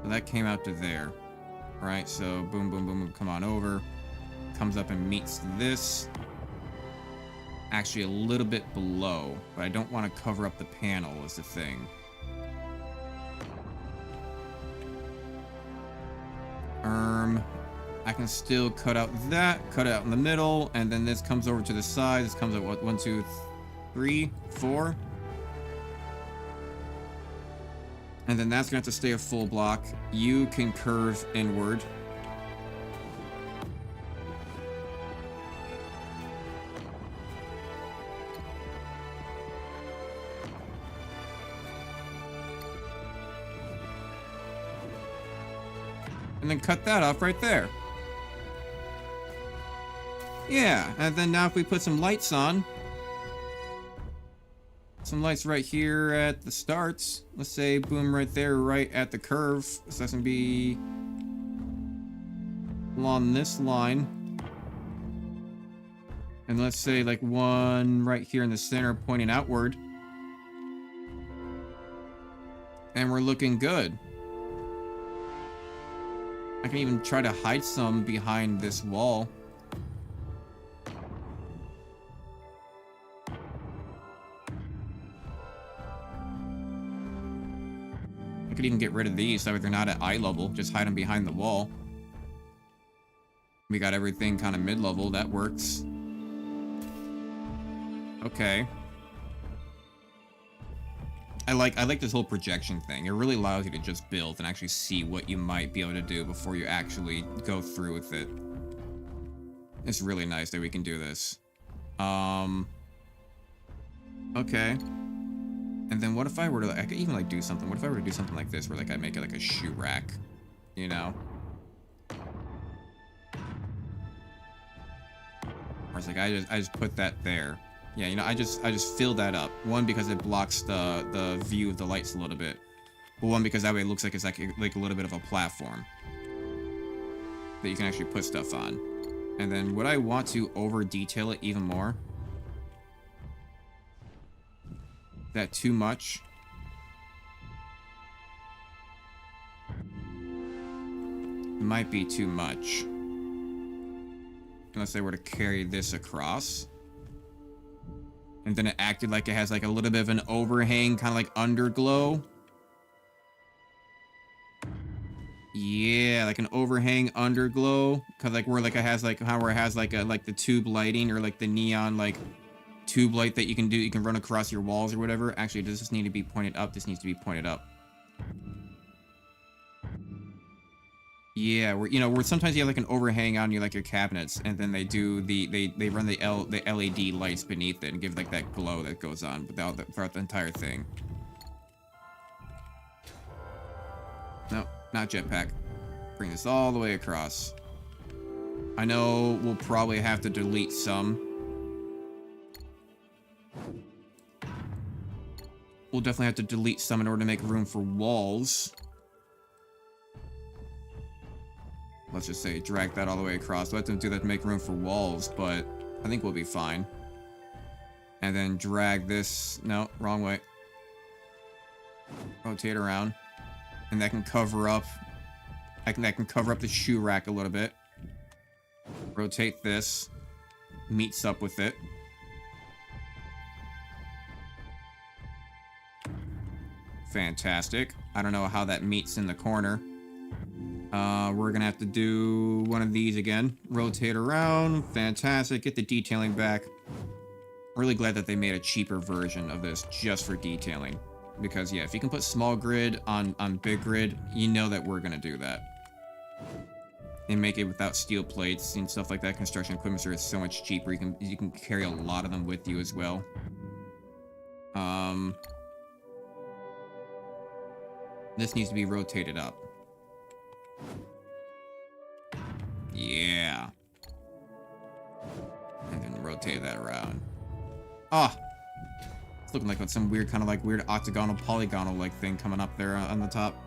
So that came out to there. Right, so boom, boom, boom, boom, come on over. Comes up and meets this. Actually, a little bit below, but I don't want to cover up the panel is the thing. I can still cut out that, cut it out in the middle, and then this comes over to the side. This comes at what, 1, 2, 3, 4. And then that's gonna have to stay a full block. You can curve inward. And then cut that off right there. Yeah, and then now if we put some lights on, some lights right here at the starts, let's say boom right there, right at the curve, so that's gonna be along this line, and let's say like one right here in the center pointing outward, and we're looking good. I can even try to hide some behind this wall. I could even get rid of these so they're not at eye level. Just hide them behind the wall. We got everything kind of mid-level. That works. Okay. I like this whole projection thing. It really allows you to just build and actually see what you might be able to do before you actually go through with it. It's really nice that we can do this. Okay. And then what if I were to, I could even like do something. What if I were to do something like this where like I make it like a shoe rack, you know? Or it's like I just put that there. Yeah, you know, I just fill that up. One, because it blocks the view of the lights a little bit. But one, because that way it looks like it's like a little bit of a platform that you can actually put stuff on. And then would I want to over detail it even more? That too much? It might be too much. Unless I were to carry this across. And then it acted like it has like a little bit of an overhang, kind of like underglow. Yeah, like an overhang underglow. Cause like where like it has like how where it has like a like the tube lighting or like the neon like tube light that you can run across your walls or whatever. Actually, does this need to be pointed up? This needs to be pointed up. Yeah, where sometimes you have like an overhang on your like your cabinets, and then they do they run the LED lights beneath it and give like that glow that goes on throughout the entire thing. No, not jetpack. Bring this all the way across. I know we'll probably have to delete some. We'll definitely have to delete some in order to make room for walls. Let's just say drag that all the way across. Let them do that to make room for walls, but I think we'll be fine. And then drag this... No, wrong way. Rotate around. And that can cover up... that can cover up the shoe rack a little bit. Rotate this. Meets up with it. Fantastic. I don't know how that meets in the corner. We're gonna have to do one of these again. Rotate around. Fantastic. Get the detailing back. Really glad that they made a cheaper version of this just for detailing. Because, yeah, if you can put small grid on big grid, you know that we're gonna do that. And make it without steel plates and stuff like that. Construction equipment is so much cheaper. You can carry a lot of them with you as well. This needs to be rotated up. Yeah. And then rotate that around. Ah! It's looking like some weird kind of like weird octagonal polygonal like thing coming up there on the top.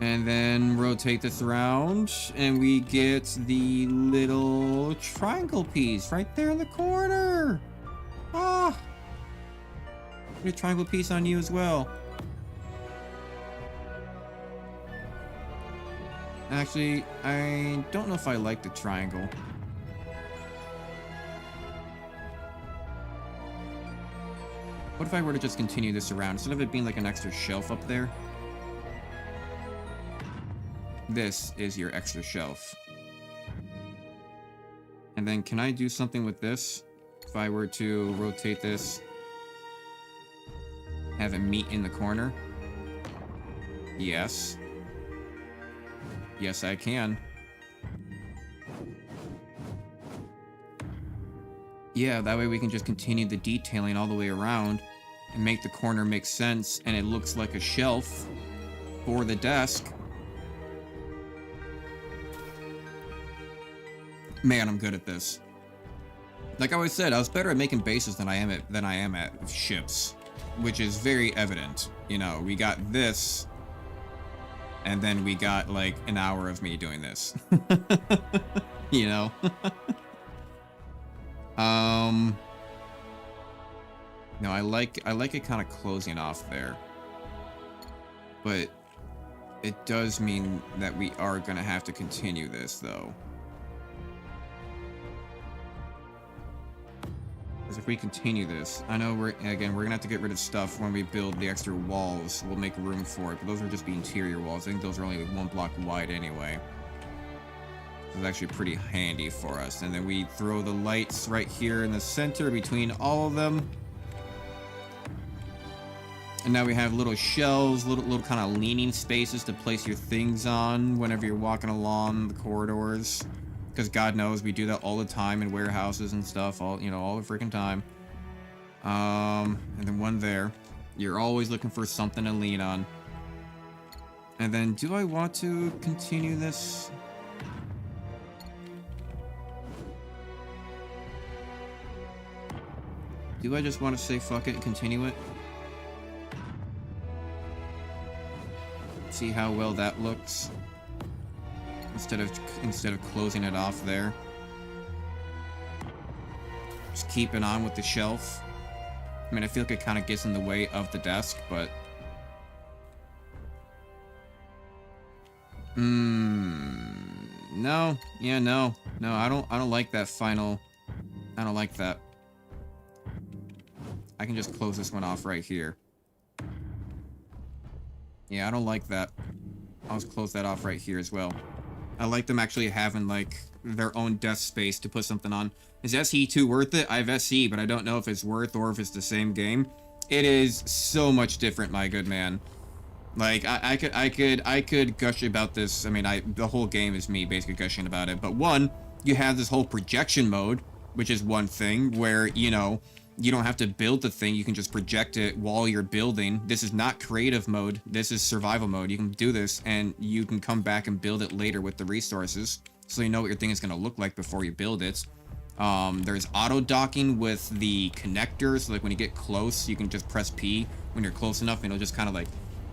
And then rotate this around, and we get the little triangle piece right there in the corner. Ah, get a triangle piece on you as well. Actually, I don't know if I like the triangle. What if I were to just continue this around instead of it being like an extra shelf up there? This is your extra shelf. And then can I do something with this? If I were to rotate this, have it meet in the corner? Yes. Yes, I can. Yeah, that way we can just continue the detailing all the way around and make the corner make sense, and it looks like a shelf for the desk. Man, I'm good at this. Like I always said, I was better at making bases than I am at ships, which is very evident. You know, we got this, and then we got like an hour of me doing this. You know. No, I like it kind of closing off there, but it does mean that we are gonna have to continue this though. Because if we continue this, I know we're gonna have to get rid of stuff when we build the extra walls. We'll make room for it, but those are just the interior walls. I think those are only 1 block wide anyway. It's actually pretty handy for us. And then we throw the lights right here in the center between all of them. And now we have little shelves, little kind of leaning spaces to place your things on whenever you're walking along the corridors. Because God knows we do that all the time in warehouses and stuff, all the freaking time. And then one there. You're always looking for something to lean on. And then, do I want to continue this? Do I just want to say fuck it and continue it? See how well that looks? Instead of closing it off there. Just keep it on with the shelf. I mean, I feel like it kind of gets in the way of the desk, but... No. Yeah, no. No, I don't like that final... I don't like that. I can just close this one off right here. Yeah, I don't like that. I'll just close that off right here as well. I like them actually having, like, their own desk space to put something on. Is SE2 worth it? I have SE, but I don't know if it's worth or if it's the same game. It is so much different, my good man. Like, I could gush about this. I mean, the whole game is me basically gushing about it. But one, you have this whole projection mode, which is one thing where, you know, you don't have to build the thing, you can just project it while you're building. This is not creative mode, this is survival mode. You can do this and you can come back and build it later with the resources, so you know what your thing is going to look like before you build it. There's auto docking with the connectors, so like when you get close, you can just press P when you're close enough and it'll just kind of like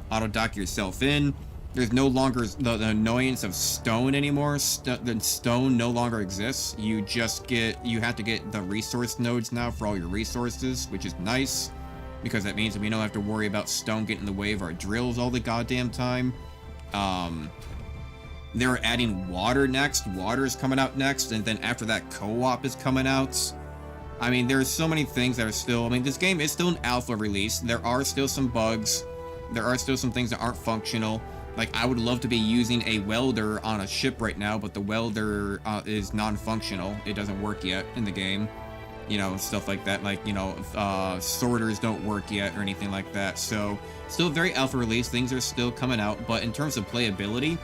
auto dock yourself in. There's no longer the annoyance of stone anymore. The stone no longer exists. You have to get the resource nodes now for all your resources, which is nice, because that means that we don't have to worry about stone getting in the way of our drills all the goddamn time. They're adding water next. Water is coming out next, and then after that, co-op is coming out. I mean, there's so many things that are still... I mean, this game is still an alpha release. There are still some bugs. There are still some things that aren't functional. Like, I would love to be using a welder on a ship right now, but the welder is non-functional. It doesn't work yet in the game. You know, stuff like that. Like, you know, sorters don't work yet or anything like that. So, still very alpha release. Things are still coming out. But in terms of playability,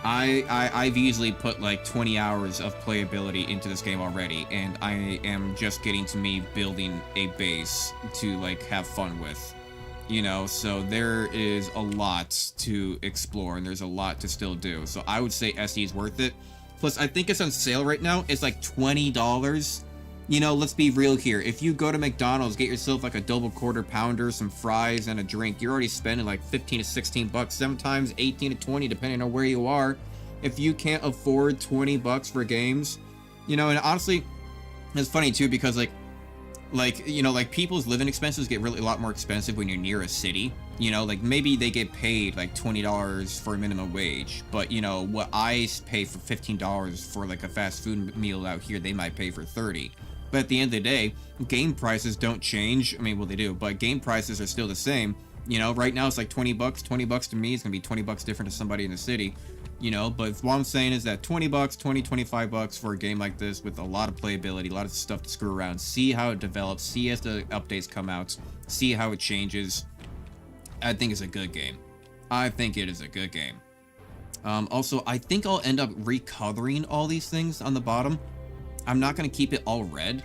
I've easily put like 20 hours of playability into this game already. And I am just getting to me building a base to, like, have fun with. You know, so there is a lot to explore, and there's a lot to still do. So I would say SE is worth it. Plus, I think it's on sale right now. It's like $20. you know, let's be real here. If you go to McDonald's, get yourself like a double quarter pounder, some fries, and a drink, you're already spending like 15 to 16 bucks, sometimes 18 to 20, depending on where you are. If you can't afford 20 bucks for games, you know, and honestly, it's funny too because you know, like people's living expenses get really a lot more expensive when you're near a city. You know, like maybe they get paid like $20 for a minimum wage, but you know what I pay for $15 for like a fast food meal out here, they might pay for 30. But at the end of the day, game prices don't change. I mean, well they do, but game prices are still the same. You know, right now it's like 20 bucks. 20 bucks to me is gonna be 20 bucks different to somebody in the city. You know, but what I'm saying is that 20 bucks, 25 bucks for a game like this with a lot of playability, a lot of stuff to screw around, see how it develops, see as the updates come out, see how it changes. I think it's a good game. I think it is a good game. Also, I think I'll end up recoloring all these things on the bottom. I'm not going to keep it all red.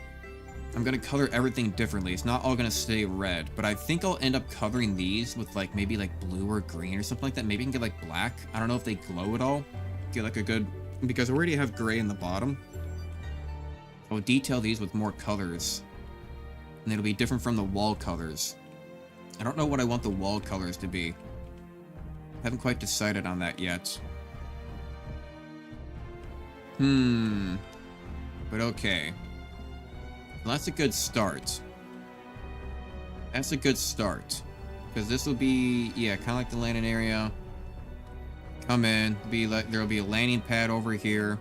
I'm going to color everything differently. It's not all going to stay red, but I think I'll end up covering these with like maybe like blue or green or something like that. Maybe I can get like black. I don't know if they glow at all. Get like a good, because I already have gray in the bottom. I'll detail these with more colors, and it'll be different from the wall colors. I don't know what I want the wall colors to be. Haven't quite decided on that yet. But okay. Well, that's a good start. That's a good start. Because this will be, yeah, kind of like the landing area. Come in. There'll be a landing pad over here.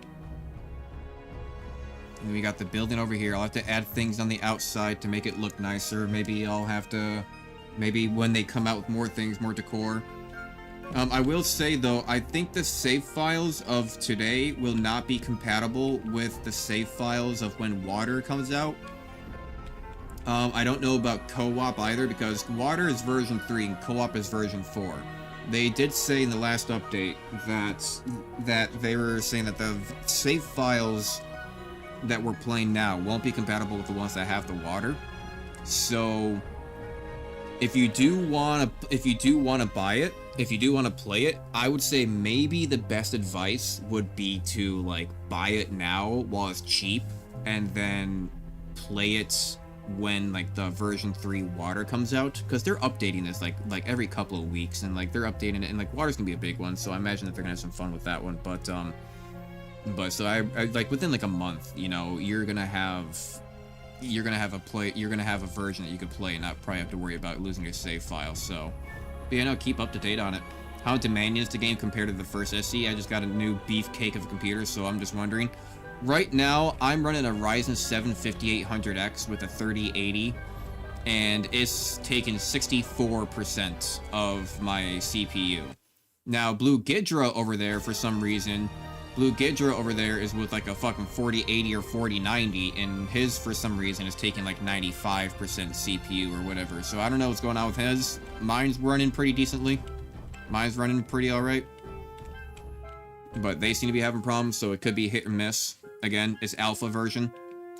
And we got the building over here. I'll have to add things on the outside to make it look nicer. Maybe I'll have to... Maybe when they come out with more things, more decor. I will say, though, I think the save files of today will not be compatible with the save files of when Water comes out. I don't know about co-op either, because Water is version 3 and co-op is version 4. They did say in the last update that they were saying that the save files that we're playing now won't be compatible with the ones that have the Water. So if you do want to buy it, if you do want to play it, I would say maybe the best advice would be to like buy it now while it's cheap, and then play it when like the version 3 Water comes out, because they're updating this like every couple of weeks, and like they're updating it, and like Water's gonna be a big one, so I imagine that they're gonna have some fun with that one. But so I like within like a month, you know, you're gonna have a version that you could play and not probably have to worry about losing your save file. So, but yeah, no, keep up to date on it. How demanding is the game compared to the first SE? I just got a new beefcake of a computer, so I'm just wondering. Right now, I'm running a Ryzen 7 5800X with a 3080, and it's taking 64% of my CPU. Now, Blue Gidra over there, for some reason, is with like a fucking 4080 or 4090, and his, for some reason, is taking like 95% CPU or whatever. So I don't know what's going on with his. Mine's running pretty decently. Mine's running pretty alright. But they seem to be having problems, so it could be hit or miss. Again, it's alpha version.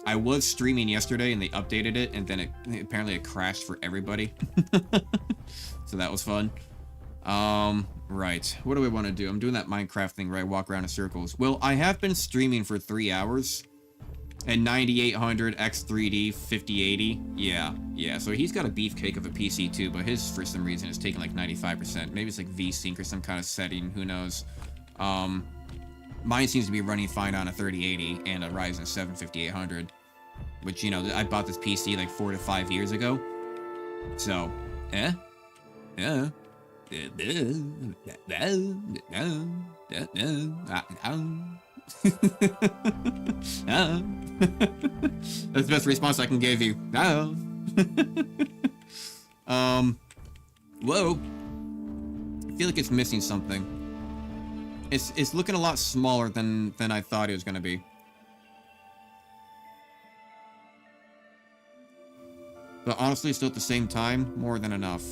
I was streaming yesterday and they updated it, and then apparently it crashed for everybody. So that was fun. Right. What do I want to do? I'm doing that Minecraft thing where I walk around in circles. Well, I have been streaming for 3 hours. And 9800 X3D 5080. Yeah. So he's got a beefcake of a PC too, but his, for some reason, is taking like 95%. Maybe it's like VSync or some kind of setting. Who knows? Mine seems to be running fine on a 3080 and a Ryzen 7 5800. Which, you know, I bought this PC like 4 to 5 years ago. So, yeah. That's the best response I can give you. Whoa. I feel like it's missing something. It's looking a lot smaller than I thought it was gonna be. But honestly, still at the same time, more than enough.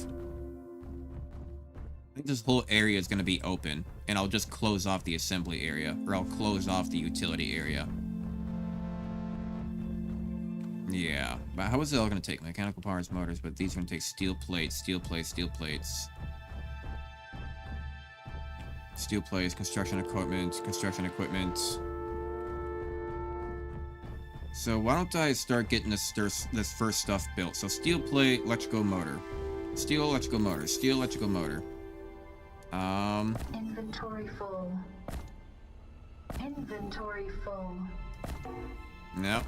I think this whole area is gonna be open, and I'll just close off the assembly area, or I'll close off the utility area. Yeah, but how is it all gonna take? Mechanical parts, motors, but these are gonna take steel plates, steel plates, steel plates. Steel plates, construction equipment, So why don't I start getting this first stuff built? So steel plate, electrical motor. Steel electrical motor. Steel electrical motor. Inventory full. Inventory full. Nope.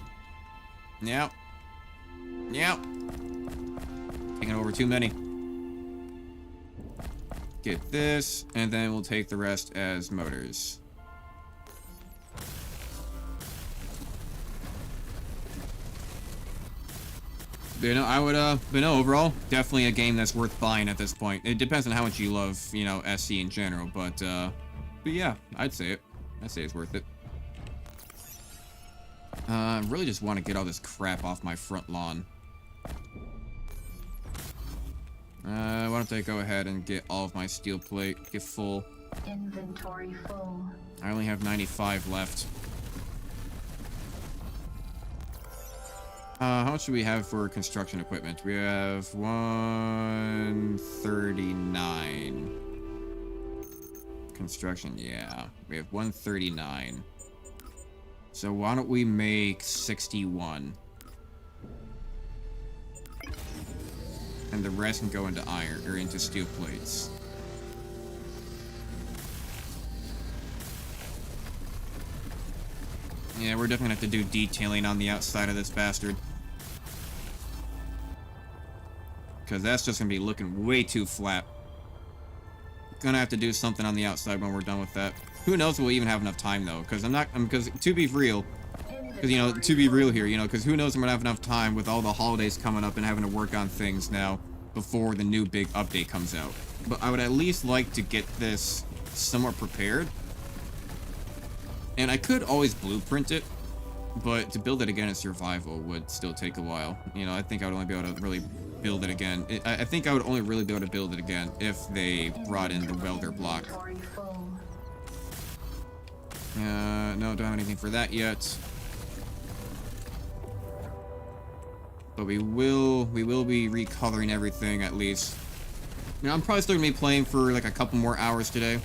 Nope. Nope. Taking over too many. Get this, and then we'll take the rest as motors. But, you know, I would, but no, overall, definitely a game that's worth buying at this point. It depends on how much you love, you know, SC in general, but yeah, I'd say it. I'd say it's worth it. I really just want to get all this crap off my front lawn. Why don't I go ahead and get all of my steel plate, get full. Inventory full. I only have 95 left. How much do we have for construction equipment? We have 139. Construction, yeah. We have 139. So why don't we make 61? And the rest can go into iron, or into steel plates. Yeah, we're definitely gonna have to do detailing on the outside of this bastard. Because that's just gonna be looking way too flat. Gonna have to do something on the outside when we're done with that. Who knows if we'll even have enough time though, because because to be real, because, you know, to be real here, you know, because who knows if we're gonna have enough time with all the holidays coming up and having to work on things now before the new big update comes out. But I would at least like to get this somewhat prepared. And I could always blueprint it, but to build it again in survival would still take a while. You know, I think I would only be able to really build it again. I think I would only really be able to build it again if they brought in the welder block. No, don't have anything for that yet. But we will be recoloring everything at least. You know, I'm probably still gonna be playing for like a couple more hours today.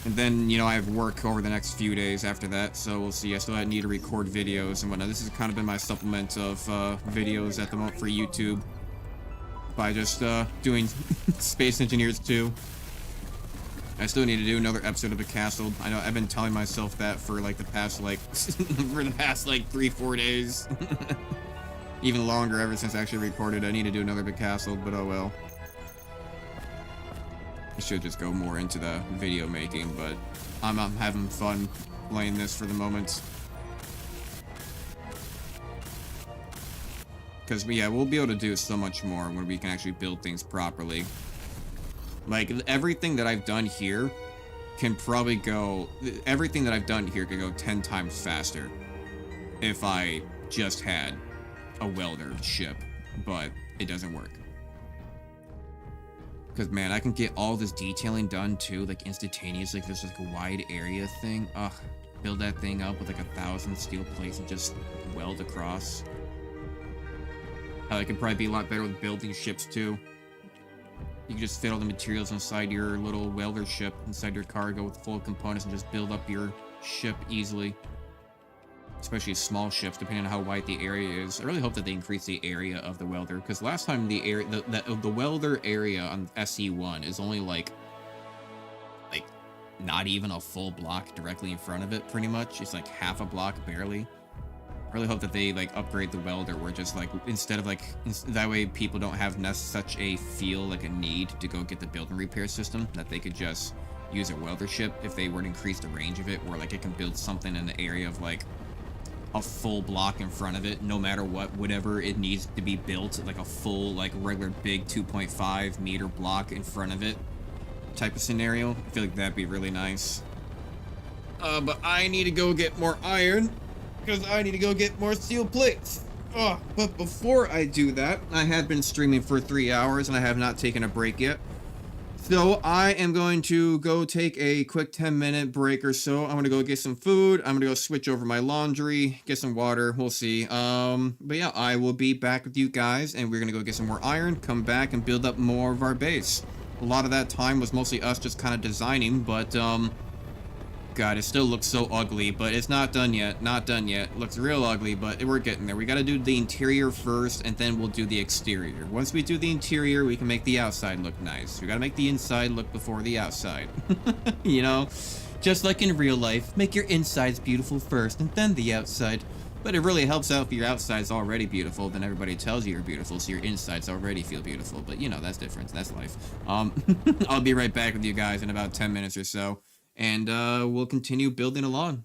And then, you know, I have work over the next few days after that, so we'll see. I still need to record videos and whatnot. This has kind of been my supplement of videos at the moment for YouTube. By just doing Space Engineers 2. I still need to do another episode of The Castle. I know I've been telling myself that for like the past like for the past like 3-4 days. Even longer ever since I actually recorded. I need to do another The Castle, but oh well. I should just go more into the video making, but I'm having fun playing this for the moment. Because, yeah, we'll be able to do so much more when we can actually build things properly. Like, everything that I've done here can probably go... Everything that I've done here could go 10 times faster if I just had a welder ship, but it doesn't work. Because, man, I can get all this detailing done, too, like, instantaneously. Like, there's, like, a wide area thing. Ugh. Build that thing up with, like, 1,000 steel plates and just weld across. It could probably be a lot better with building ships, too. You can just fit all the materials inside your little welder ship, inside your cargo with full components, and just build up your ship easily. Especially small ships, depending on how wide the area is. I really hope that they increase the area of the welder, because last time the welder area on SE1 is only like not even a full block directly in front of it, pretty much. It's like half a block, barely. I really hope that they like upgrade the welder, where just like instead of like that way people don't have such a like a need to go get the build and repair system, that they could just use a welder ship if they were to increase the range of it, where like it can build something in the area of like a full block in front of it, no matter whatever it needs to be built, like a full, like regular big 2.5 meter block in front of it type of scenario. I feel like that'd be really nice. But I need to go get more iron, because I need to go get more steel plates. But before I do that, I had been streaming for 3 hours and I have not taken a break yet. So I am going to go take a quick 10-minute break or so. I'm going to go get some food. I'm going to go switch over my laundry, get some water. We'll see. But yeah, I will be back with you guys, and we're going to go get some more iron, come back, and build up more of our base. A lot of that time was mostly us just kind of designing, but God, it still looks so ugly, but it's not done yet. Not done yet. Looks real ugly, but we're getting there. We gotta do the interior first, and then we'll do the exterior. Once we do the interior, we can make the outside look nice. We gotta make the inside look before the outside. You know? Just like in real life, make your insides beautiful first, and then the outside. But it really helps out if your outside's already beautiful, then everybody tells you you're beautiful, so your insides already feel beautiful. But, you know, that's different. That's life. I'll be right back with you guys in about 10 minutes or so. And we'll continue building along.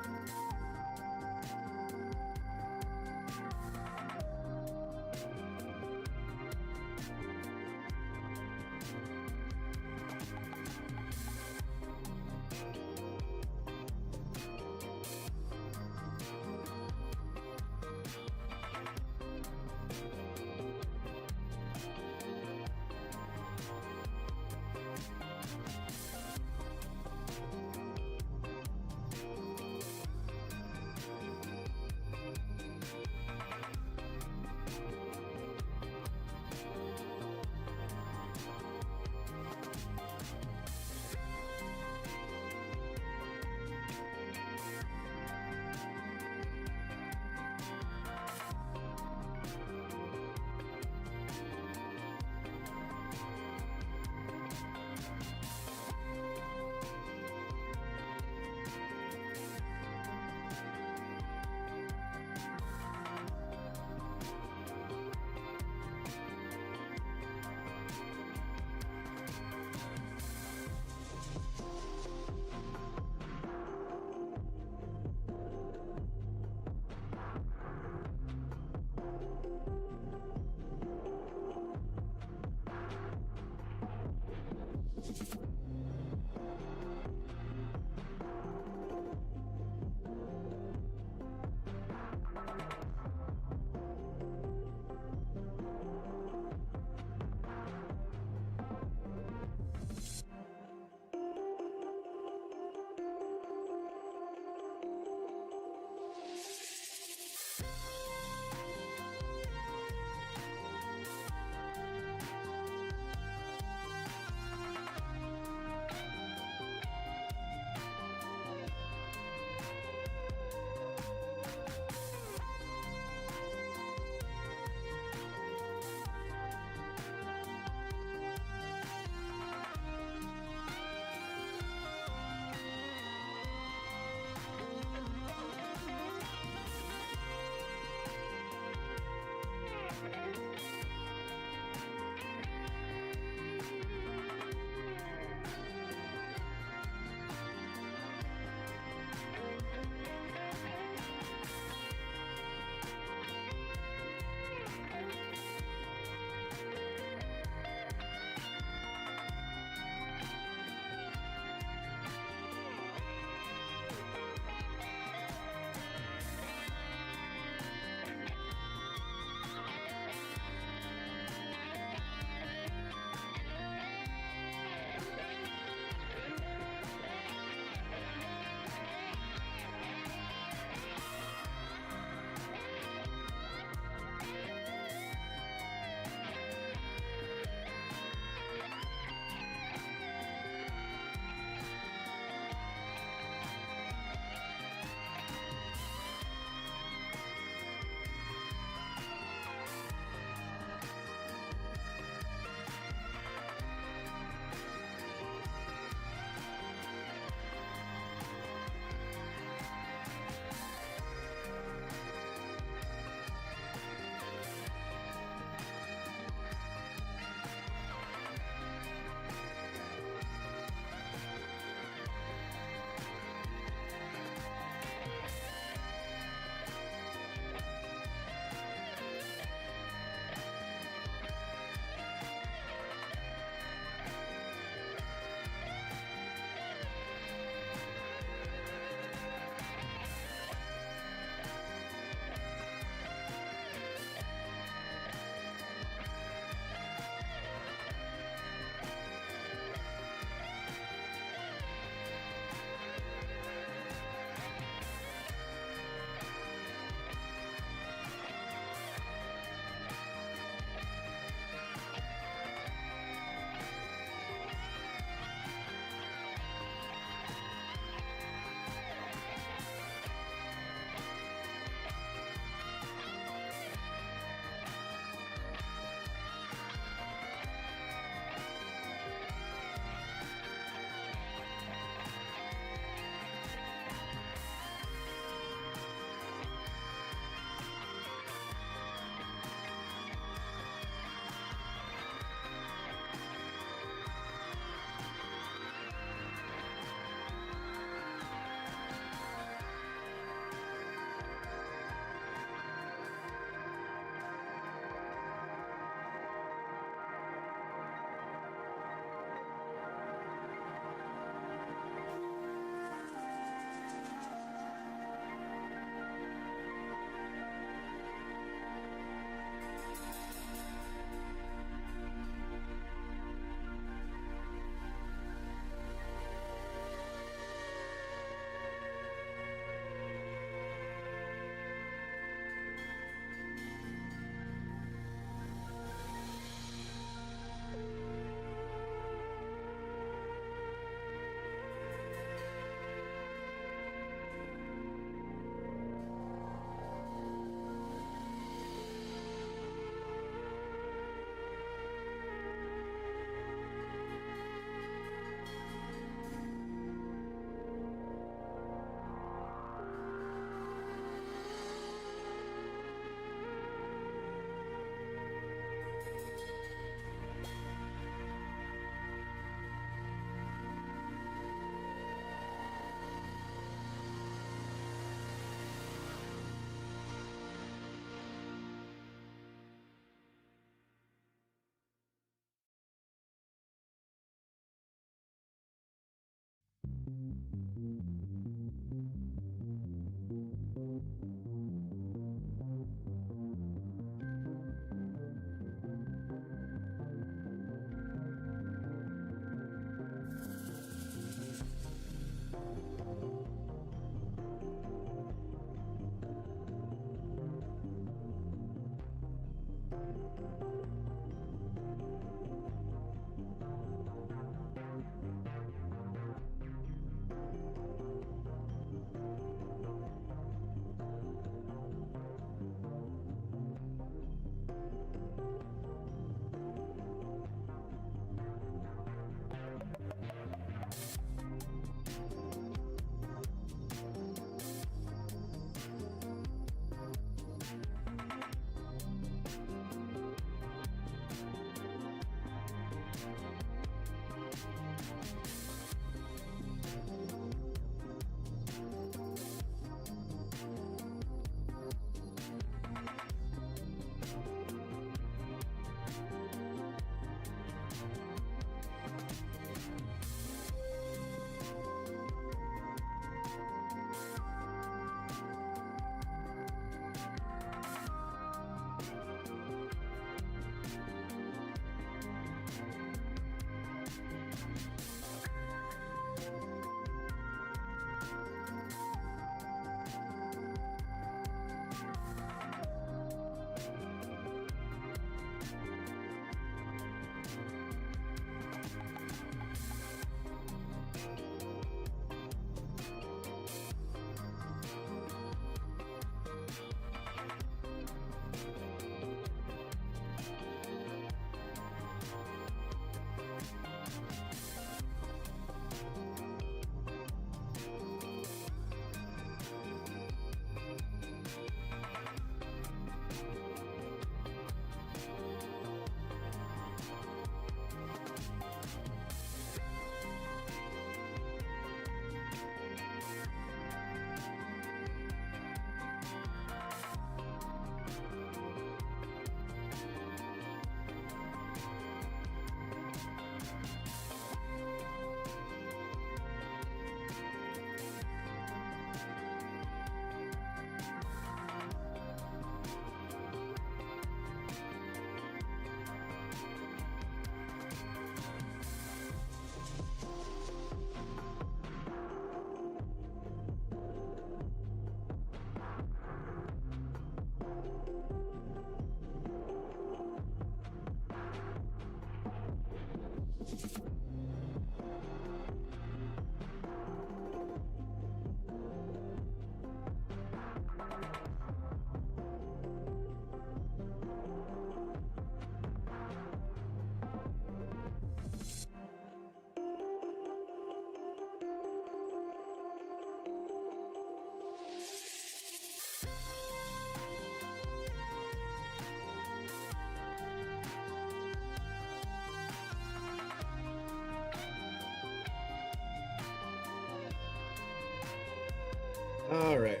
All right.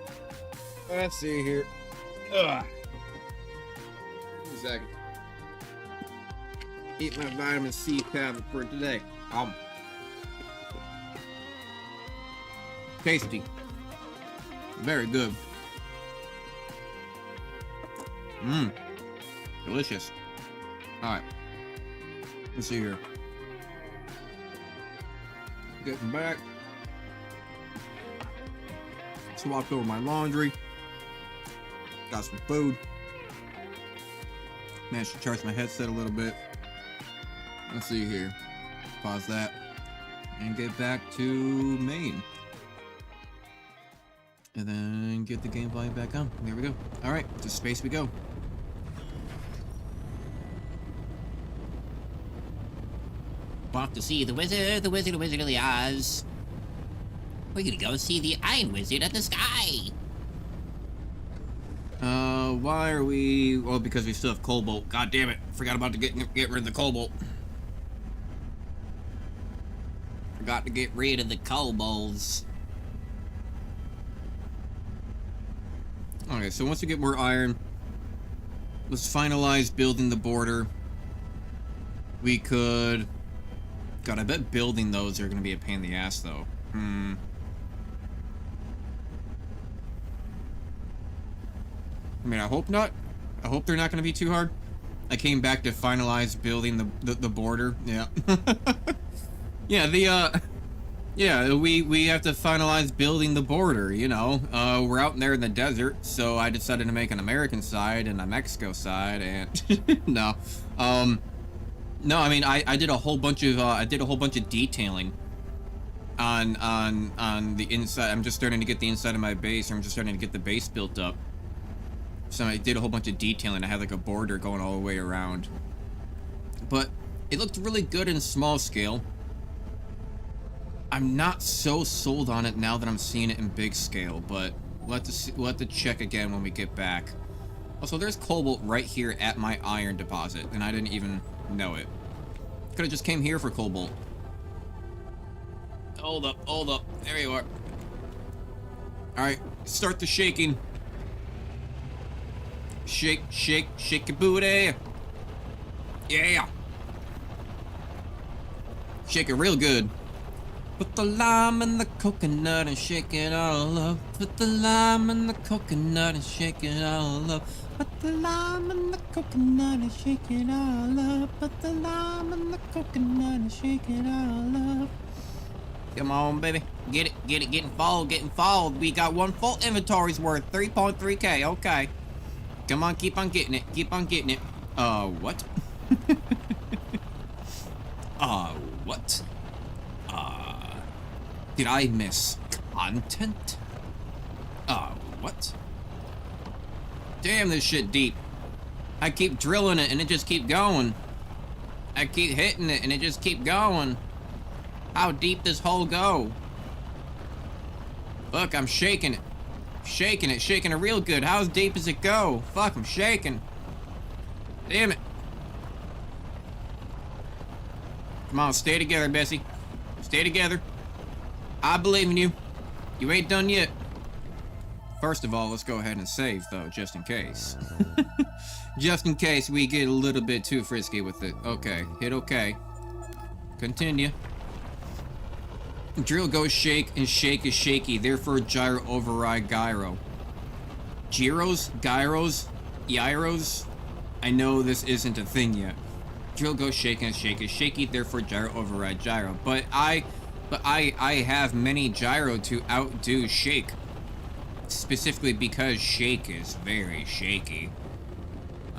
Let's see here. Ugh. One second. Eat my vitamin C tablet for today. Tasty. Very good. Delicious. Alright. Let's see here. Getting back. Swapped over my laundry. Got some food. Managed to charge my headset a little bit. Let's see here. Pause that. And get back to main. And then get the game volume back on. There we go. Alright, to space we go. Off to see the Wizard of the Oz. We're gonna go see the Iron Wizard of the Sky. Why are we... Well, because we still have Cobalt. God damn it. Forgot about to get rid of the Cobalt. Forgot to get rid of the kobolds. Okay, so once we get more iron, let's finalize building the border. We could... God, I bet building those are going to be a pain in the ass, though. Hmm. I mean, I hope not. I hope they're not going to be too hard. I came back to finalize building the border. Yeah. Yeah, yeah, we have to finalize building the border, you know. We're out there in the desert, so I decided to make an American side and a Mexico side, and no. No, I mean, I did a whole bunch of detailing on the inside. I'm just starting to get the inside of my base, or I'm just starting to get the base built up. So I did a whole bunch of detailing. I had like a border going all the way around. But it looked really good in small scale. I'm not so sold on it now that I'm seeing it in big scale, but we'll have to check again when we get back. Also, there's cobalt right here at my iron deposit, and I didn't even know it. Could have just came here for cobalt. Hold up. There you are. Alright, start the shaking. Shake your booty. Yeah. Shake it real good. Put the lime in the coconut and shake it all up. Put the lime in the coconut and shake it all up. Put the lime in the coconut and shake it all up. Put the lime in the coconut and shake it all up. Come on, baby. Get it, getting followed. We got one full inventory's worth, 3.3k, okay. Come on, keep on getting it. What? What? Did I miss content? What? Damn, this shit deep. I keep drilling it and it just keep going. I keep hitting it and it just keep going. How deep this hole go? Look, I'm shaking it. Shaking it real good. How deep does it go? Fuck, I'm shaking. Damn it. Come on, stay together, Bessie. Stay together. I believe in you. You ain't done yet. First of all, let's go ahead and save, though, just in case. Just in case we get a little bit too frisky with it. Okay, hit okay. Continue. Drill goes shake, and shake is shaky, therefore gyro override gyro. Gyros? Gyros? Gyros? I know this isn't a thing yet. Drill goes shake, and shake is shaky, therefore gyro override gyro. But I have many gyro to outdo shake. Specifically because shake is very shaky.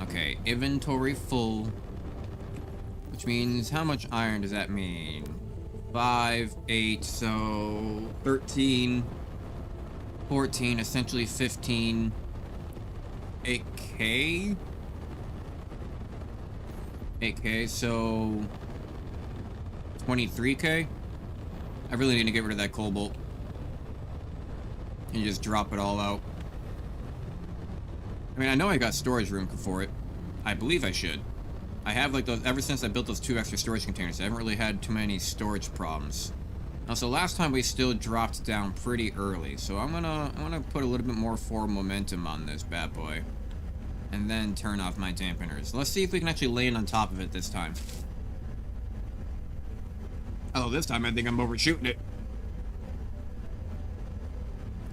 Okay, inventory full. Which means, how much iron does that mean? 5, 8, so 13, 14, essentially 15, 8k? 8k, so 23k? I really need to get rid of that cobalt. And just drop it all out. I mean, I know I got storage room for it. I believe I should. I have like those, ever since I built those 2 extra storage containers, I haven't really had too many storage problems. Also, last time we still dropped down pretty early, so I'm gonna put a little bit more forward momentum on this bad boy. And then turn off my dampeners. Let's see if we can actually land on top of it this time. Oh, this time I think I'm overshooting it.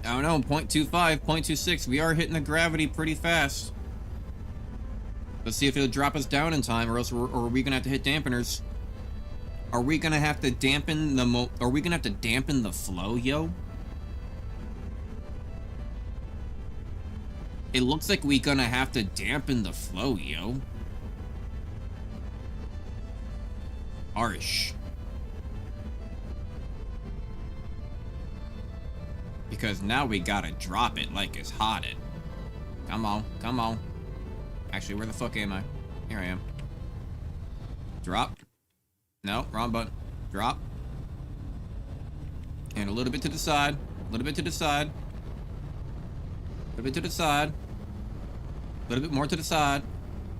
I don't know, 0.25, 0.26, we are hitting the gravity pretty fast. Let's see if it'll drop us down in time, or else are we gonna have to hit dampeners? Are we gonna have to dampen the flow, yo? It looks like we're gonna have to dampen the flow, yo. Harsh. Because now we gotta drop it like it's hotted. Come on. Actually, where the fuck am I? Here I am. Drop. No, wrong button. Drop. And a little bit to the side. A little bit to the side. A little bit to the side. A little bit more to the side.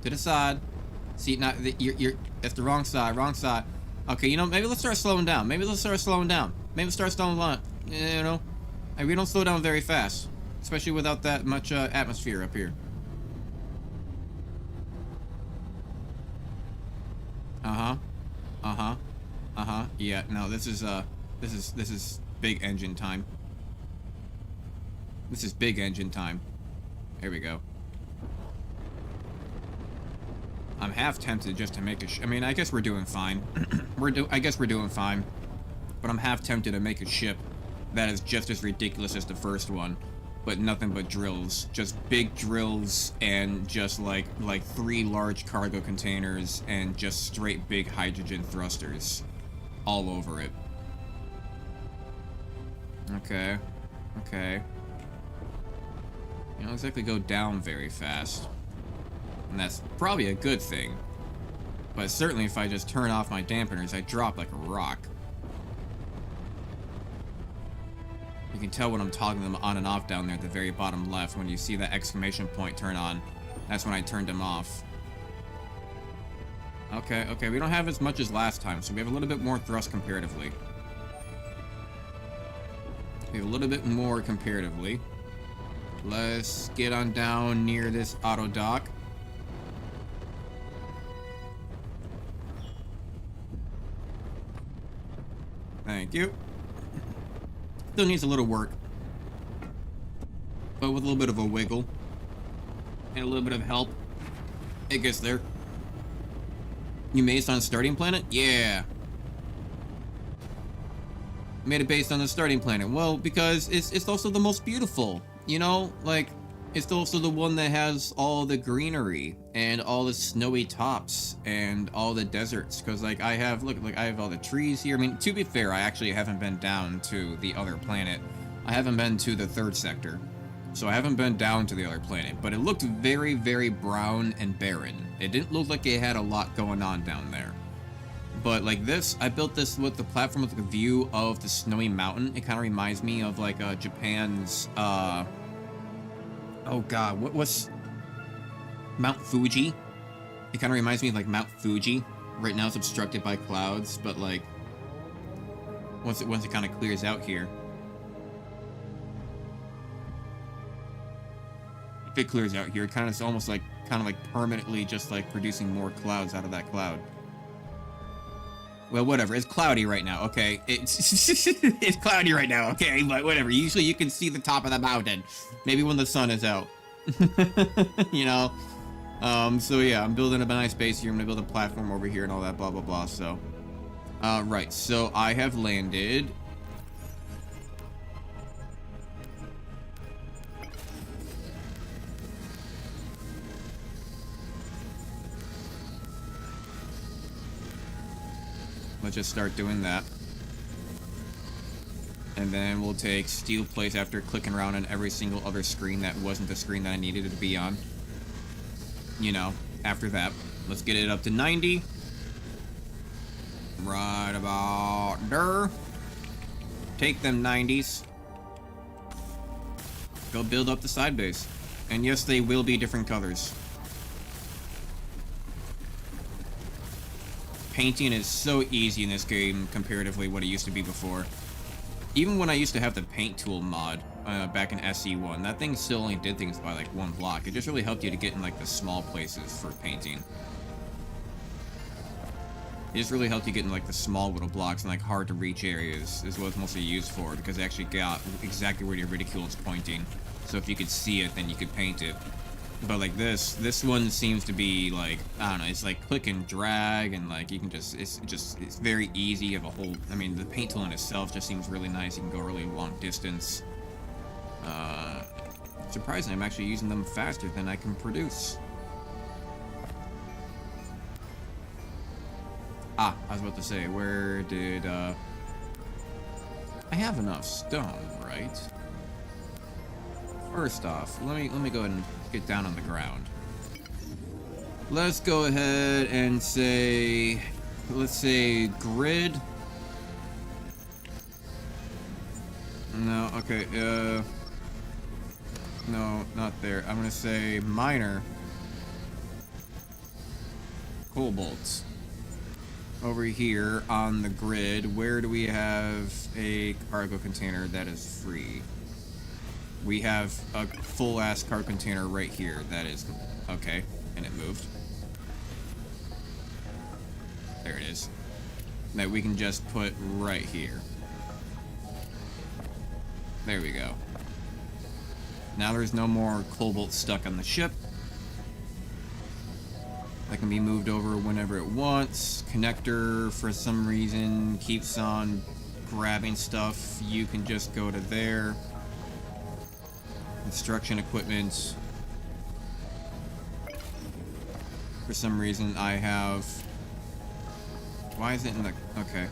To the side. See, now, that's the wrong side. Wrong side. Okay, you know, maybe let's start slowing down. Maybe let's start slowing down. You know? And we don't slow down very fast. Especially without that much atmosphere up here. Yeah, no, this is big engine time. This is big engine time. There we go. I'm half tempted just to make a I mean, I guess we're doing fine. I guess we're doing fine. But I'm half tempted to make a ship that is just as ridiculous as the first one, but nothing but drills. Just big drills and just like 3 large cargo containers and just straight big hydrogen thrusters all over it. Okay. Okay. You don't exactly go down very fast. And that's probably a good thing. But certainly if I just turn off my dampeners, I drop like a rock. You can tell when I'm toggling them on and off down there at the very bottom left. When you see that exclamation point turn on, that's when I turned them off. Okay, okay, we don't have as much as last time, so we have a little bit more thrust comparatively. We have a little bit more comparatively. Let's get on down near this auto dock. Thank you. Still needs a little work, but with a little bit of a wiggle and a little bit of help, it gets there. You based on starting planet? Yeah. Made it based on the starting planet. Well, because it's also the most beautiful, you know? Like, it's also the one that has all the greenery and all the snowy tops and all the deserts. Because, like, I have, look, like, I have all the trees here. I mean, to be fair, I actually haven't been down to the other planet. I haven't been to the 3rd sector. So I haven't been down to the other planet. But it looked very, very brown and barren. It didn't look like it had a lot going on down there. But, like, this, I built this with the platform with a view of the snowy mountain. It kind of reminds me of, like, Japan's, oh god, what's Mount Fuji? It kind of reminds me of like Mount Fuji. Right now it's obstructed by clouds, but like once it kind of clears out here, if it clears out here, it's almost like permanently just like producing more clouds out of that cloud. Well, whatever. It's cloudy right now. Okay, it's it's cloudy right now. Okay, but whatever. Usually you can see the top of the mountain. Maybe when the sun is out. You know. So yeah, I'm building a nice base here. I'm gonna build a platform over here and all that. Blah blah blah. So, right. So I have landed. Let's just start doing that. And then we'll take steel plates after clicking around on every single other screen that wasn't the screen that I needed it to be on. You know, after that. Let's get it up to 90. Right about there. Take them 90s. Go build up the side base. And yes, they will be different colors. Painting is so easy in this game comparatively what it used to be before. Even when I used to have the paint tool mod back in SE1, that thing still only did things by like 1 block. It just really helped you to get in like the small places for painting. It just really helped you get in like the small little blocks and like hard to reach areas is what it's mostly used for, because it actually got exactly where your reticule is pointing. So if you could see it, then you could paint it. But like this one seems to be like, I don't know, it's like click and drag, and like you can just, it's very easy. You have a whole, I mean, the paint tool in itself just seems really nice. You can go a really long distance. Surprisingly, I'm actually using them faster than I can produce. Ah, I was about to say, where did, I have enough stone, right? First off, let me go ahead and get down on the ground. Let's go ahead and say, let's say grid. No, okay, no, not there. I'm gonna say minor cobalt. Over here on the grid, where do we have a cargo container that is free? We have a full-ass cargo container right here that is... Okay, and it moved. There it is. That we can just put right here. There we go. Now there's no more cobalt stuck on the ship. That can be moved over whenever it wants. Connector, for some reason, keeps on grabbing stuff. You can just go to there. Construction equipment. For some reason, I have... Why is it in the... Okay.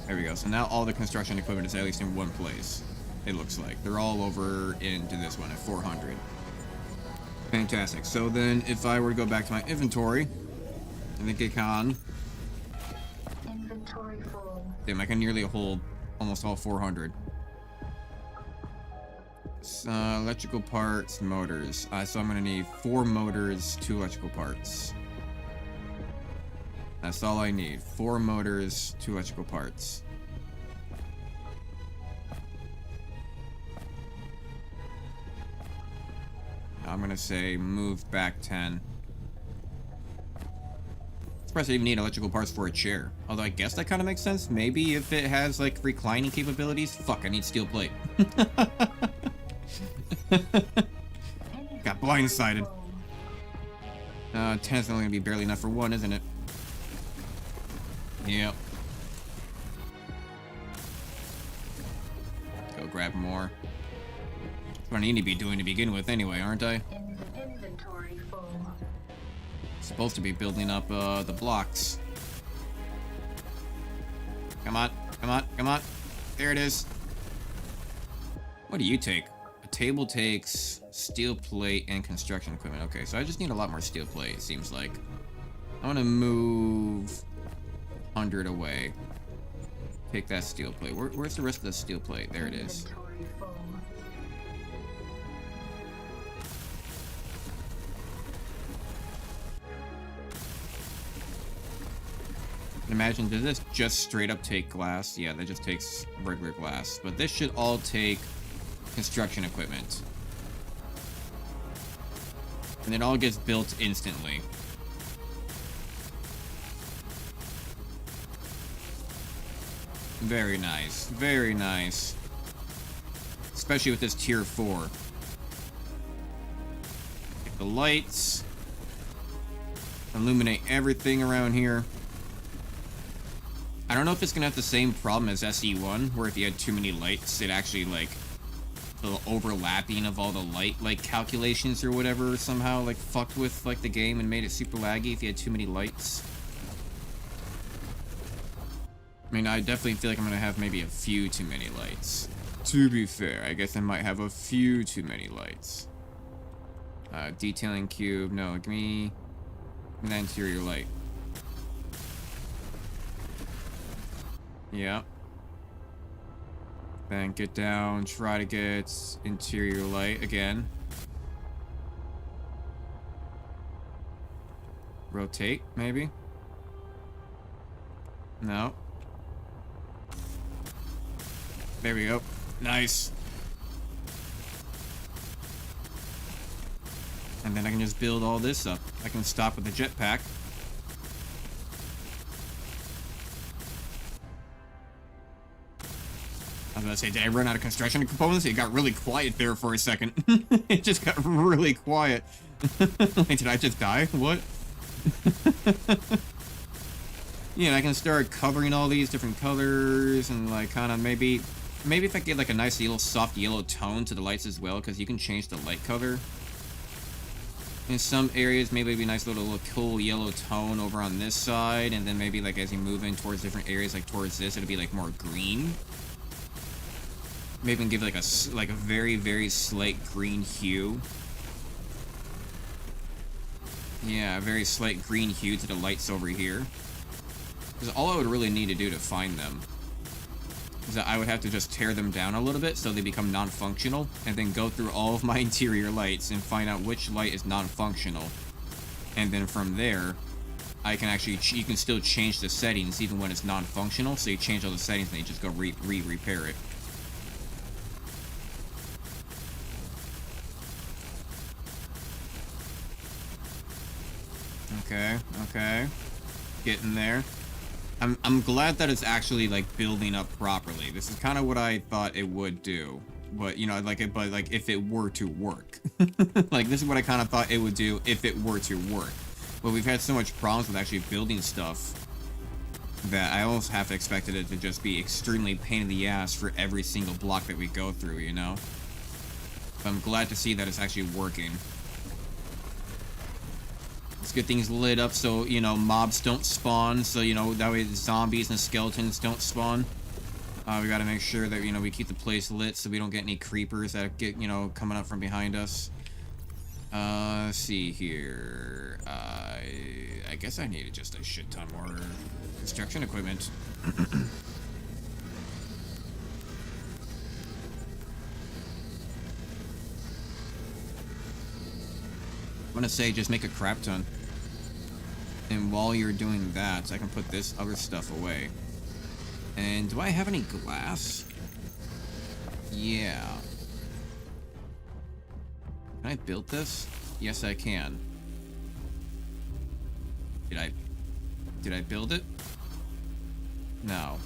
There we go. So now all the construction equipment is at least in one place. It looks like. They're all over into this one at 400. Fantastic. So then, if I were to go back to my inventory, I think I can... Inventory full. Damn, I can nearly hold almost all 400. Electrical parts, motors. So I'm gonna need 4 motors, 2 electrical parts. That's all I need. 4 motors, 2 electrical parts. I'm gonna say move back 10. Surprised I even need electrical parts for a chair. Although I guess that kind of makes sense. Maybe if it has like reclining capabilities. Fuck, I need steel plate. Got blindsided. 10's only gonna be barely enough for 1, isn't it? Yep. Go grab more. That's what I need to be doing to begin with anyway, aren't I? Inventory full. Supposed to be building up the blocks. Come on, come on, come on. There it is. What do you take? A table takes steel plate and construction equipment. Okay, so I just need a lot more steel plate, it seems like. I want to move 100 away. Take that steel plate. Where's the rest of the steel plate? There it is. Inventory full. Imagine, does this just straight up take glass? Yeah, that just takes regular glass. But this should all take construction equipment. And it all gets built instantly. Very nice. Very nice. Especially with this tier 4. Get the lights. Illuminate everything around here. I don't know if it's gonna have the same problem as SE1, where if you had too many lights, it actually, like, the overlapping of all the light, like, calculations or whatever somehow, like, fucked with, like, the game and made it super laggy if you had too many lights. I mean, I definitely feel like I'm gonna have maybe a few too many lights. To be fair, I guess I might have a few too many lights. Detailing cube, no, give me that interior light. Yeah. Then get down, try to get interior light again. Rotate, maybe? No. There we go. Nice. And then I can just build all this up. I can stop with the jetpack. I was gonna say, did I run out of construction components? It got really quiet there for a second. It just got really quiet. Wait, did I just die? What? Yeah, and I can start covering all these different colors and like kind of maybe if I get like a nice little soft yellow tone to the lights as well, because you can change the light color. In some areas, maybe it'd be a nice little cool yellow tone over on this side, and then maybe like as you move in towards different areas, like towards this, it'll be like more green. Maybe give like a very, very slight green hue. Yeah, a very slight green hue to the lights over here. Because all I would really need to do to find them is that I would have to just tear them down a little bit so they become non-functional, and then go through all of my interior lights and find out which light is non-functional. And then from there, I can actually, you can still change the settings even when it's non-functional, so you change all the settings and you just go repair it. Okay, okay. Getting there. I'm glad that it's actually like building up properly. This is kind of what I thought it would do, but you know, like but like if it were to work, like this is what I kind of thought it would do if it were to work. But we've had so much problems with actually building stuff that I almost half expected it to just be extremely pain in the ass for every single block that we go through, you know? But I'm glad to see that it's actually working. Let's get things lit up so, you know, mobs don't spawn, so, you know, that way zombies and skeletons don't spawn. We gotta make sure that, you know, we keep the place lit so we don't get any creepers that get, you know, coming up from behind us. Let's see here. I guess I needed just a shit ton more construction equipment. I'm gonna say just make a crap ton. And while you're doing that, I can put this other stuff away. And do I have any glass? Yeah. Can I build this? Yes, I can. Did I build it? No.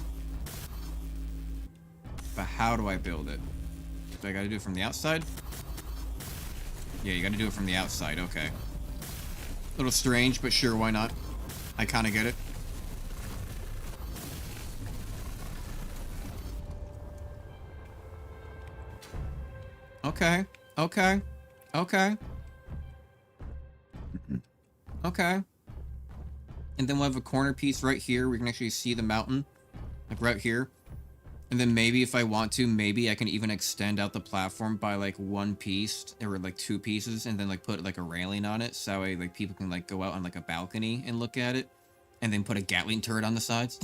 But how do I build it? Do I gotta do it from the outside? Yeah, you gotta do it from the outside, okay. A little strange, but sure, why not? I kinda get it. Okay, okay, okay. Okay. And then we'll have a corner piece right here. We can actually see the mountain. Like right here. And then maybe if I want to, maybe I can even extend out the platform by like one piece or like two pieces and then like put like a railing on it. So that way like people can like go out on like a balcony and look at it. And then put a Gatling turret on the sides.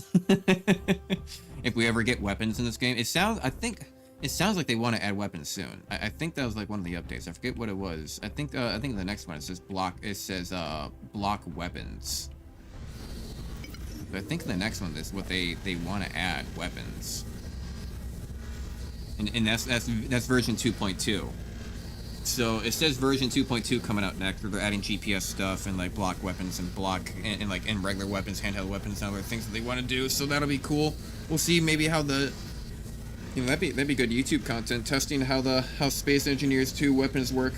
If we ever get weapons in this game. I think it sounds like they want to add weapons soon. I think that was like one of the updates. I forget what it was. I think the next one it says block weapons. But I think the next one is what they want to add weapons. And that's version 2.2. So it says version 2.2 coming out next, where they're adding GPS stuff and like block weapons and and regular weapons, handheld weapons, and other things that they want to do. So that'll be cool. We'll see maybe how that'd be good YouTube content, testing how Space Engineers 2 weapons work.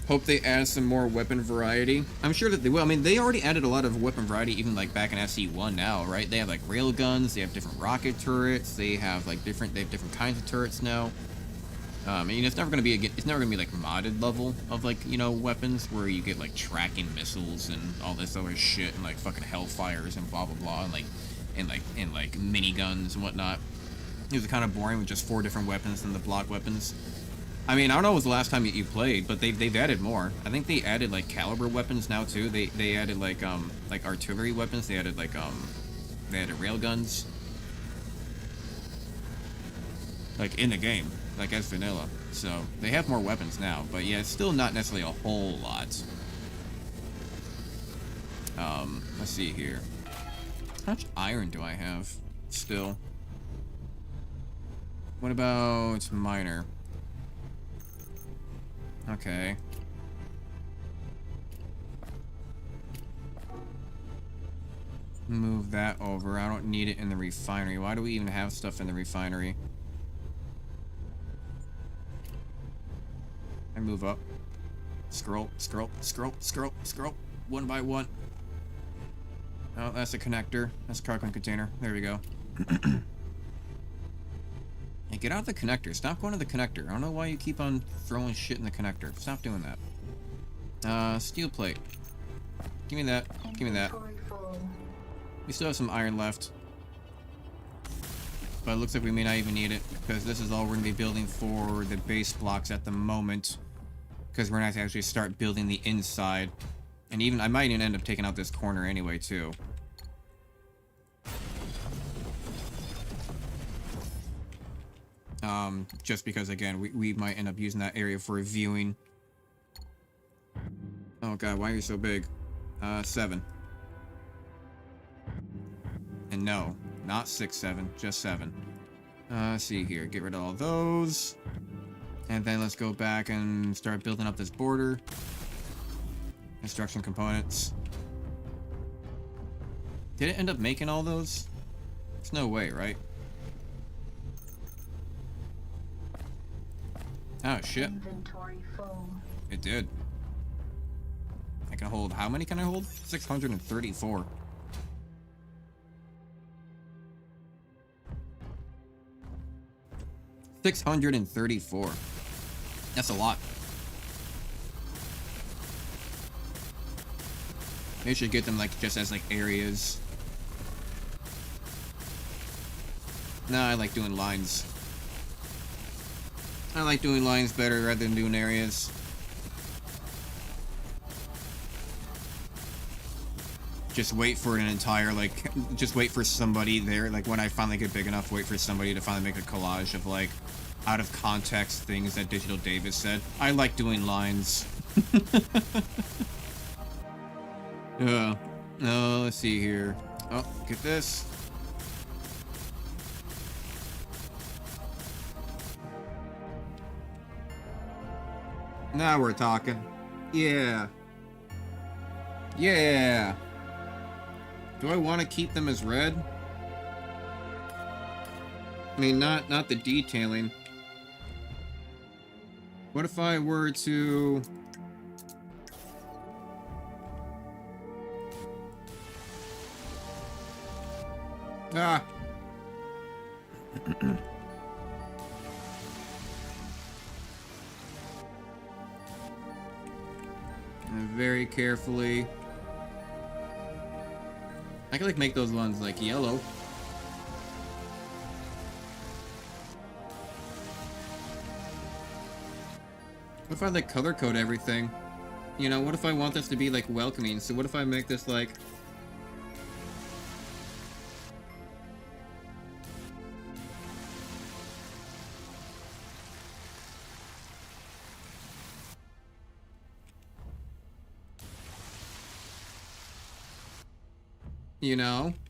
Hope they add some more weapon variety. I'm sure that they will. I mean, they already added a lot of weapon variety even like back in SE1 now, right? They have like rail guns, they have different rocket turrets, they have different kinds of turrets now. And it's never gonna be like modded level of like, you know, weapons where you get like tracking missiles and all this other shit and like fucking hellfires and blah blah blah and like miniguns and whatnot. It was kind of boring with just 4 different weapons than the block weapons. I mean, I don't know when was the last time you played, but they've added more. I think they added like caliber weapons now too. They added like artillery weapons. They added rail guns. Like in the game, like as vanilla. So they have more weapons now, but yeah, it's still not necessarily a whole lot. Let's see here. How much iron do I have still? What about miner? Okay. Move that over. I don't need it in the refinery. Why do we even have stuff in the refinery? I move up. Scroll, scroll, scroll, scroll, scroll. One by one. Oh, that's a connector. That's a cargo container. There we go. Hey, get out of the connector. Stop going to the connector. I don't know why you keep on throwing shit in the connector. Stop doing that. Steel plate. Give me that. Give me that. We still have some iron left. But it looks like we may not even need it, because this is all we're going to be building for the base blocks at the moment. Because we're going to have to actually start building the inside. And even, I might even end up taking out this corner anyway, too. Just because, again, we might end up using that area for viewing. Oh god, why are you so big? 7. And no, not 6, 7, just 7. Let's see here, get rid of all those. And then let's go back and start building up this border. Construction components. Did it end up making all those? There's no way, right? Oh, shit. Inventory full. It did. I can hold... How many can I hold? 634. $634. That's a lot. They should get them, like, just as, like, areas. No, I like doing lines. I like doing lines better rather than doing areas. Just wait for an entire, like, just wait for somebody there, like, when I finally get big enough, wait for somebody to finally make a collage of, like, out of context things that Digital Davis said. I like doing lines. Oh, let's see here. Oh, get this. Now we're talking. Yeah. Yeah. Do I want to keep them as red? I mean, not the detailing. What if I were to... Ah. And very carefully. I could like make those ones like yellow. What if I like color code everything? You know, what if I want this to be like welcoming? So what if I make this like...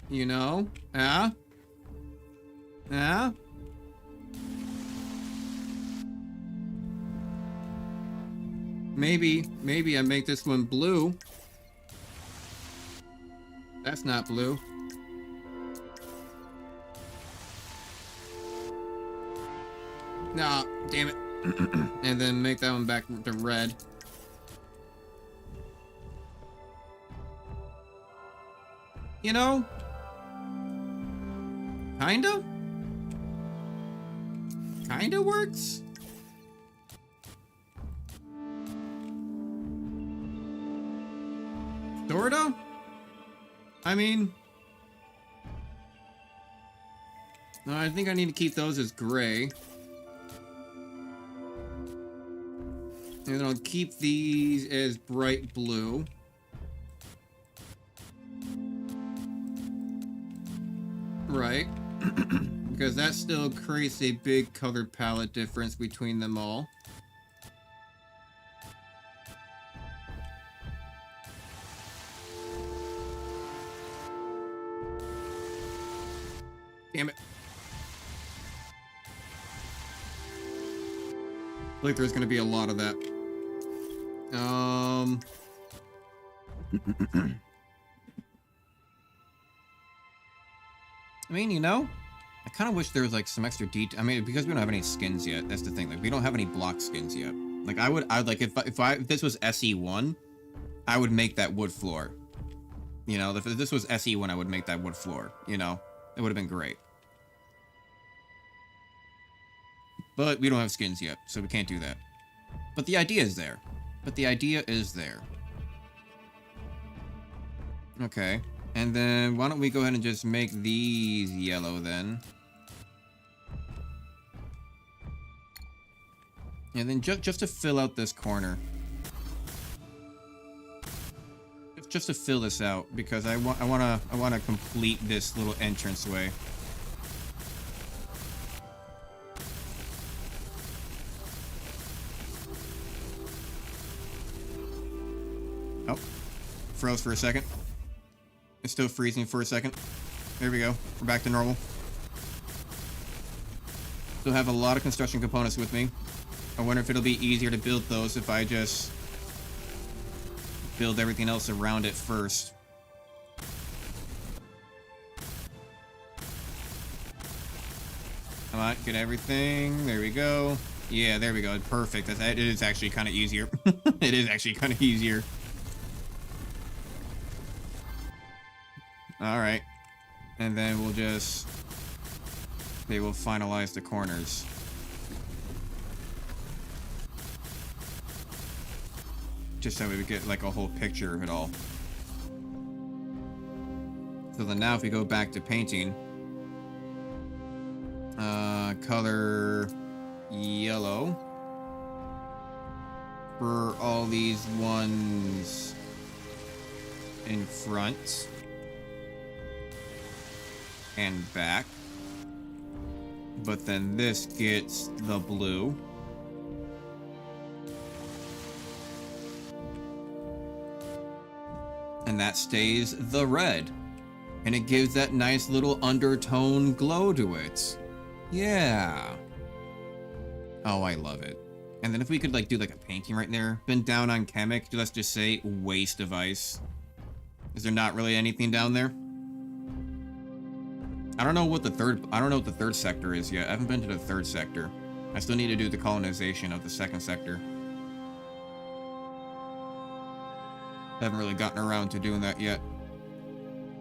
You know? Ah? Ah? Maybe I make this one blue. That's not blue. Nah, damn it. And then make that one back to red. You know? Kinda works? Sorta? I mean... No, I think I need to keep those as gray. And then I'll keep these as bright blue. Right. Because that still creates a big color palette difference between them all. Damn it. I feel like there's gonna be a lot of that. I mean, you know, I kind of wish there was like some extra detail. I mean, because we don't have any skins yet. That's the thing. Like, we don't have any block skins yet. Like, I'd like if this was SE1, I would make that wood floor. You know, if this was SE1, I would make that wood floor. You know, it would have been great. But we don't have skins yet, so we can't do that. But the idea is there. Okay. And then, why don't we go ahead and just make these yellow, then. And then just to fill out this corner. Just to fill this out, because I wanna complete this little entranceway. Oh. Froze for a second. It's still freezing for a second. There we go. We're back to normal. Still have a lot of construction components with me. I wonder if it'll be easier to build those if I just build everything else around it first. Come on, get everything. There we go. Yeah, there we go. Perfect. It is actually kind of easier. It is actually kind of easier. All right. And then we'll just... They will finalize the corners. Just so we would get like a whole picture of it all. So then now if we go back to painting, color yellow for all these ones in front and back. But then this gets the blue. And that stays the red. And it gives that nice little undertone glow to it. Yeah. Oh, I love it. And then if we could like do like a painting right there. Been down on Chemic, let's just say waste of ice. Is there not really anything down there? I don't know what the third sector is yet. I haven't been to the third sector. I still need to do the colonization of the second sector. I haven't really gotten around to doing that yet.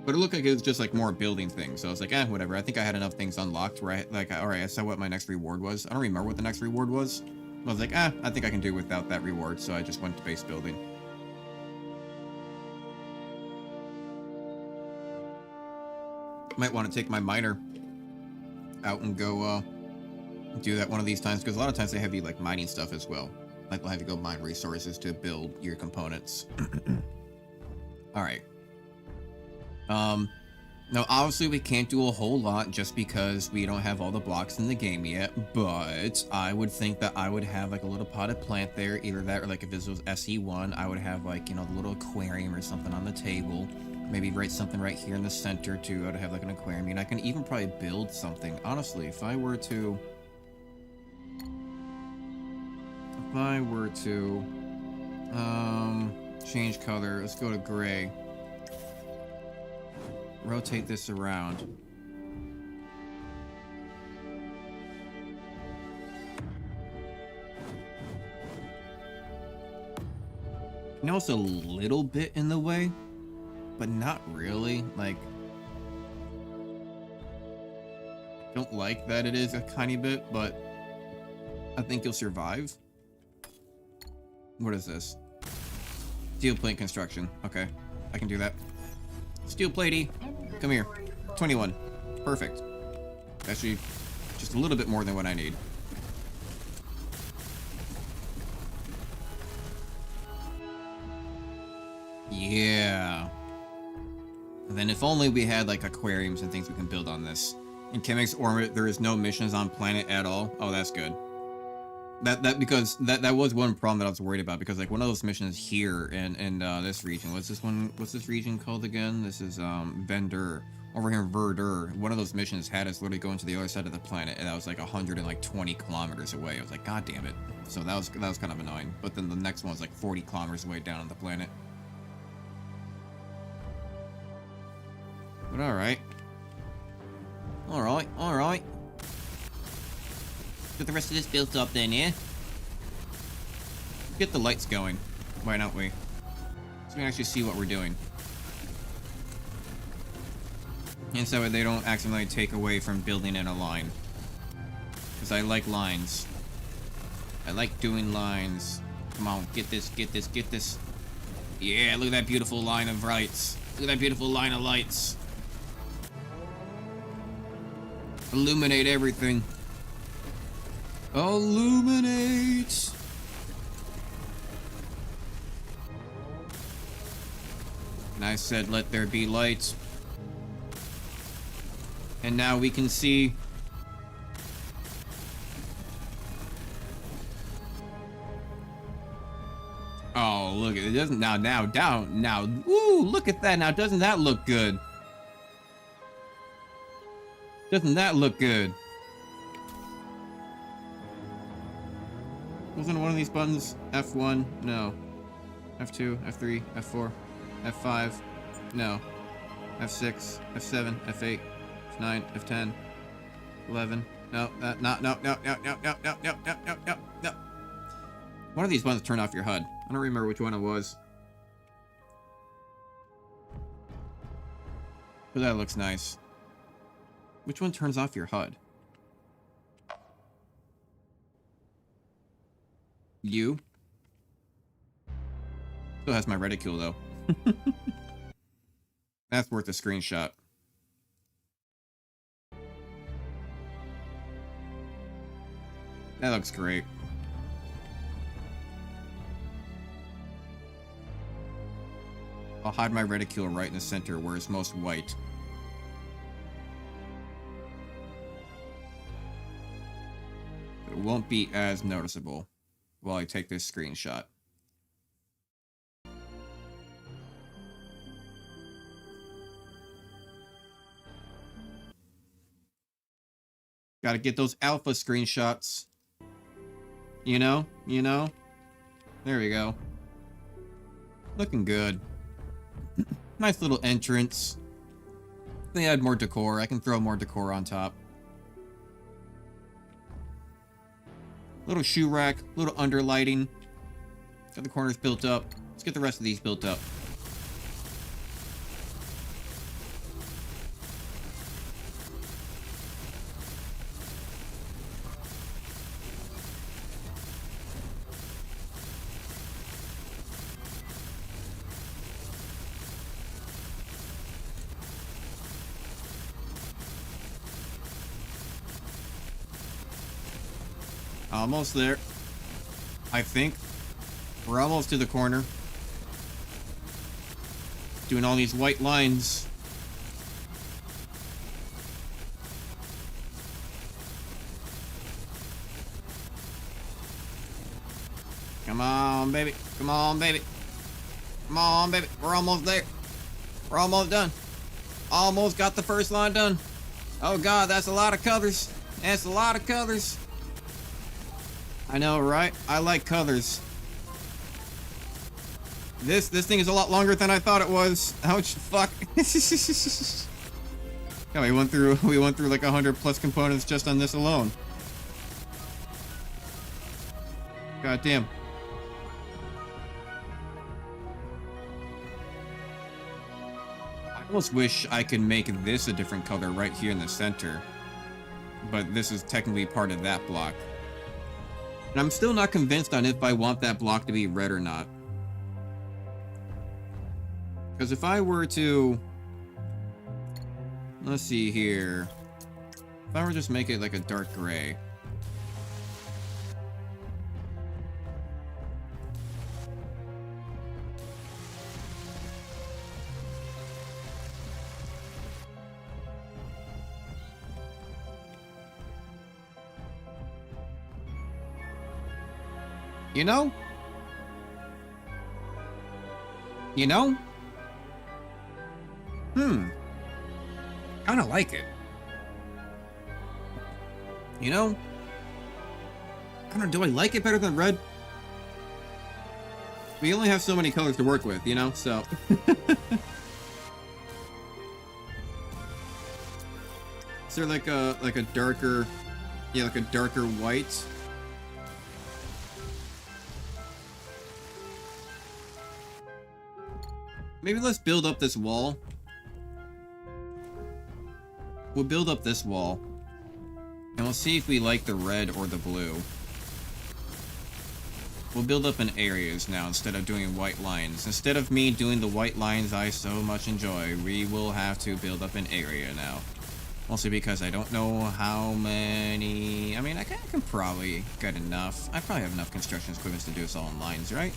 But it looked like it was just like more building things. So I was like, whatever. I think I had enough things unlocked where alright, I saw what my next reward was. I don't remember what the next reward was. I was like, I think I can do without that reward. So I just went to base building. Might want to take my miner out and go do that one of these times. Because a lot of times they have you like mining stuff as well. Like they'll have you go mine resources to build your components. Alright. Now obviously we can't do a whole lot just because we don't have all the blocks in the game yet, but I would think that I would have like a little potted plant there, either that or like if this was SE1, I would have like, you know, the little aquarium or something on the table. Maybe write something right here in the center too. I would have like an aquarium, and I can even probably build something. Honestly, if I were to change color, let's go to gray. Rotate this around. You know, it's a little bit in the way, but not really. Like, don't like that it is a tiny bit, but I think you'll survive. What is this? Steel plate construction. Okay, I can do that. Steel platey, come here. 21. Perfect. Actually, just a little bit more than what I need. Yeah. And then if only we had like aquariums and things we can build on this. In Chemic's orbit, there is no missions on planet at all. Oh, that's good. Because that was one problem that I was worried about, because like one of those missions here in this region, what's this region called again? This is Vendor. Over here in Verdure, one of those missions had us literally going to the other side of the planet, and that was like 120 kilometers away. I was like, god damn it. So that was kind of annoying. But then the next one was like 40 kilometers away down on the planet. But alright. Alright. Get the rest of this built up then, yeah? Get the lights going. Why don't we? So we can actually see what we're doing. And so they don't accidentally take away from building in a line. Because I like lines. I like doing lines. Come on, get this. Yeah, look at that beautiful line of lights. Look at that beautiful line of lights. Illuminate everything. Illuminate! And I said, let there be light. And now we can see. Oh, look at it. Doesn't now down now. Ooh, look at that now. Doesn't that look good? Doesn't that look good? Wasn't one of these buttons F1? No. F2, F3, F4, F5? No. F6, F7, F8, F9, F10, 11, No, no, no, no, no, no, no, no, no, no, no, no, no. One of these ones turn off your HUD. I don't remember which one it was. But that looks nice. Which one turns off your HUD? You? Still has my reticule, though. That's worth a screenshot. That looks great. I'll hide my reticule right in the center where it's most white. It won't be as noticeable while I take this screenshot. Gotta get those alpha screenshots. You know? You know? There we go. Looking good. Nice little entrance. They add more decor. I can throw more decor on top. Little shoe rack, little underlighting. Got the corners built up. Let's get the rest of these built up. Almost there. I think. We're almost to the corner. Doing all these white lines. Come on, baby. Come on, baby. Come on, baby. We're almost there. We're almost done. Almost got the first line done. Oh god, that's a lot of colors. That's a lot of colors. I know, right? I like colors. This thing is a lot longer than I thought it was. Ouch! Fuck. Yeah, we went through like 100 plus components just on this alone. God damn. I almost wish I could make this a different color right here in the center. But this is technically part of that block. And I'm still not convinced on if I want that block to be red or not. Because if I were to... Let's see here. If I were to just make it like a dark gray. You know? You know? Kinda like it. You know? Do I like it better than red? We only have so many colors to work with, you know? So... Is there like a darker... Yeah, like a darker white? Maybe let's build up this wall. We'll build up this wall. And we'll see if we like the red or the blue. We'll build up in areas now instead of doing white lines. Instead of me doing the white lines I so much enjoy, we will have to build up an area now. Mostly because I don't know how many... I mean, I can probably get enough. I probably have enough construction equipment to do this all in lines, right?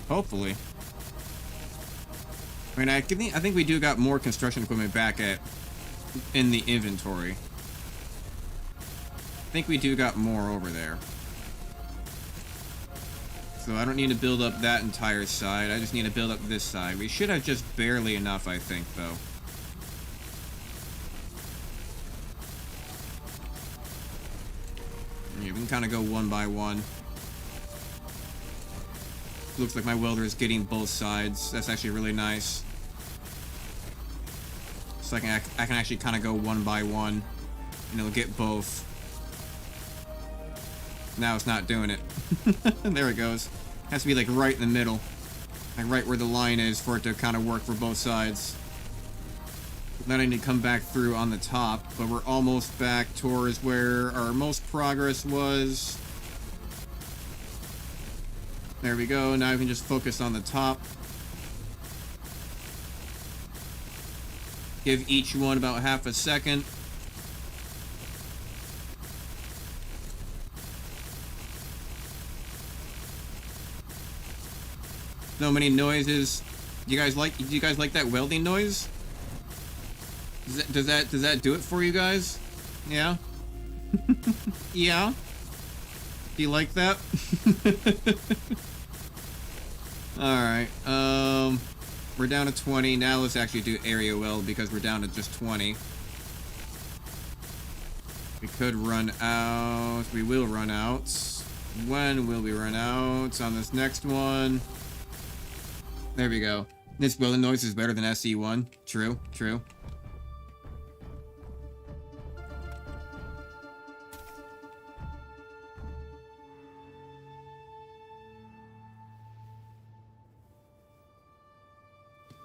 Hopefully. I mean, I think we do got more construction equipment back in the inventory. I think we do got more over there. So I don't need to build up that entire side. I just need to build up this side. We should have just barely enough, I think, though. Yeah, we can kind of go one by one. Looks like my welder is getting both sides. That's actually really nice. So I can actually kind of go one by one, and it'll get both. Now it's not doing it. There it goes. Has to be like right in the middle, like right where the line is for it to kind of work for both sides. Then I need to come back through on the top, but we're almost back towards where our most progress was. There we go. Now we can just focus on the top. Give each one about half a second. So many noises. Do you guys like that welding noise? Does that do it for you guys? Yeah? Yeah? Do you like that? Alright, we're down to 20. Now let's actually do area weld because we're down to just 20. We could run out. We will run out. When will we run out? On this next one. There we go. This welding noise is better than SE1. True, true.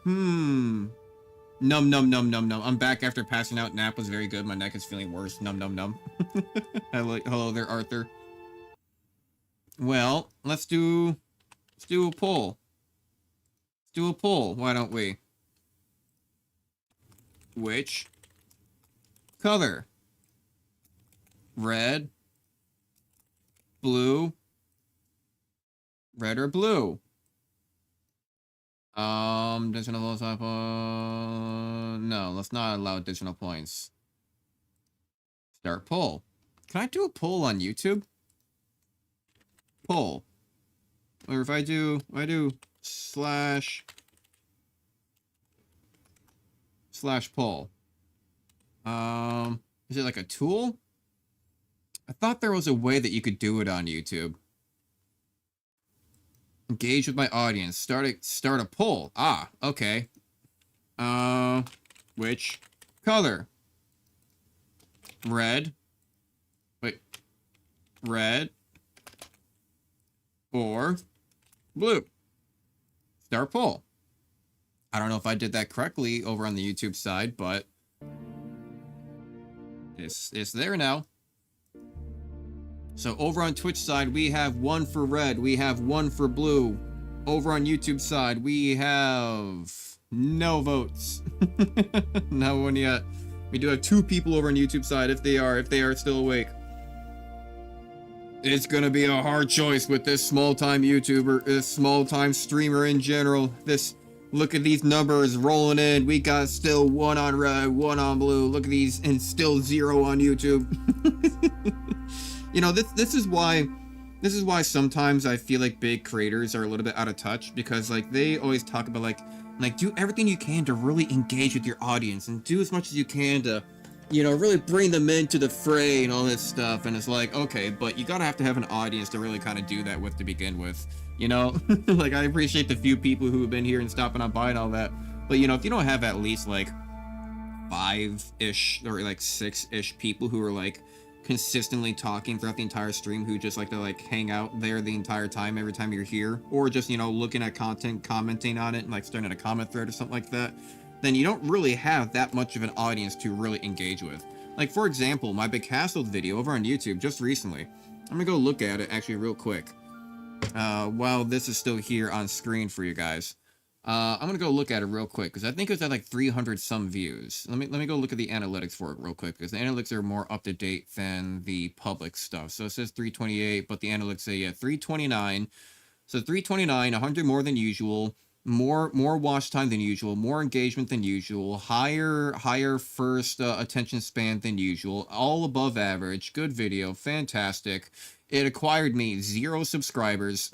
Num num num num num. I'm back after passing out. Nap was very good. My neck is feeling worse. Num num num. Hello there, Arthur. Well, let's do a poll. Let's do a poll. Why don't we? Which color? Red, blue, red or blue? Additional type no, let's not allow additional points. Start poll. Can I do a poll on YouTube? Poll. Or if I do slash poll. Is it like a tool? I thought there was a way that you could do it on YouTube. Engage with my audience. Start a poll. Ah, okay. Which color? Red. Wait. Red. Or blue. Start poll. I don't know if I did that correctly over on the YouTube side, but it's there now. So over on Twitch side, we have 1 for red, we have 1 for blue. Over on YouTube side, we have no votes. No one yet. We do have 2 people over on YouTube side if they are still awake. It's gonna be a hard choice with this small-time YouTuber, this small-time streamer in general. Look at these numbers rolling in. We got still 1 on red, 1 on blue. Look at these, and still 0 on YouTube. You know, this is why sometimes I feel like big creators are a little bit out of touch, because like they always talk about like do everything you can to really engage with your audience and do as much as you can to, you know, really bring them into the fray and all this stuff. And it's like, okay, but you gotta have to have an audience to really kind of do that with to begin with, you know. Like, I appreciate the few people who have been here and stopping on by and all that, but you know, if you don't have at least like 5-ish or like 6-ish people who are like consistently talking throughout the entire stream, who just like to like hang out there the entire time every time you're here, or just, you know, looking at content, commenting on it, and like starting a comment thread or something like that, then you don't really have that much of an audience to really engage with. Like, for example, my Big Castle video over on YouTube just recently. I'm gonna go look at it actually real quick while this is still here on screen for you guys. I'm gonna go look at it real quick because I think it's at like 300 some views. Let me go look at the analytics for it real quick, because the analytics are more up to date than the public stuff. So it says 328, but the analytics say 329. So 329, 100 more than usual, more watch time than usual, more engagement than usual, higher first attention span than usual, all above average, good video, fantastic. It acquired me 0 subscribers.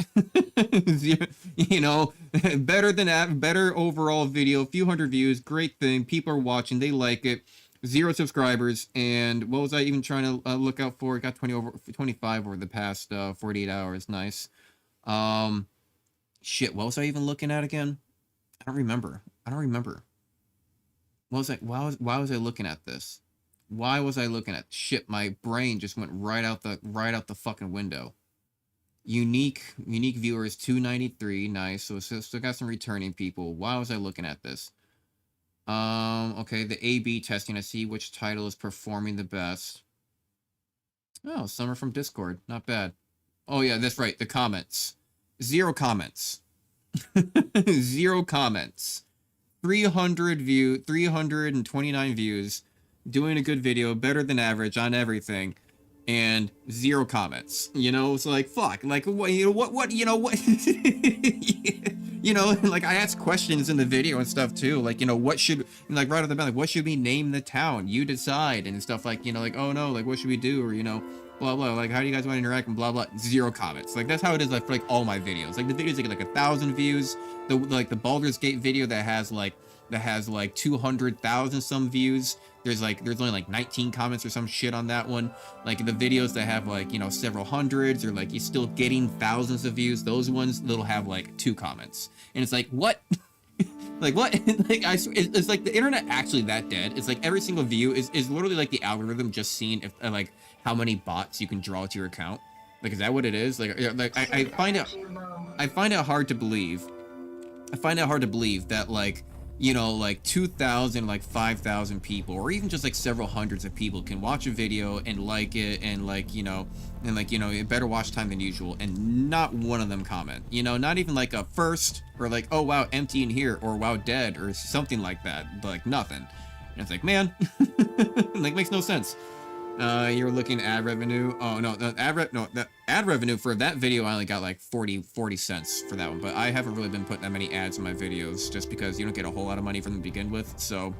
You know, better overall video, few hundred views, great thing. People are watching, they like it. 0 subscribers, and what was I even trying to look out for? It got 25 over the past 48 hours. Nice. Shit, what was I even looking at again? I don't remember. What was I, why was I looking at this? Why was I looking at shit? My brain just went right out the fucking window. Unique viewers 293, nice. So still got some returning people. Why was I looking at this? Okay, the A/B testing. I see which title is performing the best. Oh, Summer from Discord, not bad. Oh yeah, that's right. The comments, 0 comments, 0 comments. 329 views, doing a good video, better than average on everything, and 0 comments. You know, it's like, fuck, like, what, you know, what, you know, what, you know, like, I asked questions in the video and stuff, too, like, you know, what should, like, right off the bat, like, what should we name the town? You decide, and stuff like, you know, like, oh, no, like, what should we do, or, you know, blah, blah, like, how do you guys want to interact, and blah, blah, 0 comments. Like, that's how it is, like, for, like, all my videos. Like, the videos get, like, 1,000 views, the Baldur's Gate video that has, like, 200,000 some views, there's only like 19 comments or some shit on that one. Like the videos that have like, you know, several hundreds or like you're still getting thousands of views, those ones that'll have like 2 comments. And it's like, what? Like what? Like it's like the internet actually that dead? It's like every single view is literally like the algorithm just seeing if like how many bots you can draw to your account. Like, is that what it is? Like I find it hard to believe. I find it hard to believe that, like, you know, like 2,000, like 5,000 people, or even just like several hundreds of people can watch a video and like it, and like, you know, better watch time than usual, and not one of them comment. You know, not even like a first, or like, oh wow, empty in here, or wow, dead, or something like that. Like nothing. And it's like, man, like makes no sense. You're looking at ad revenue. Oh no, the ad revenue for that video I only got like 40 cents for that one, but I haven't really been putting that many ads in my videos just because you don't get a whole lot of money from them to begin with. So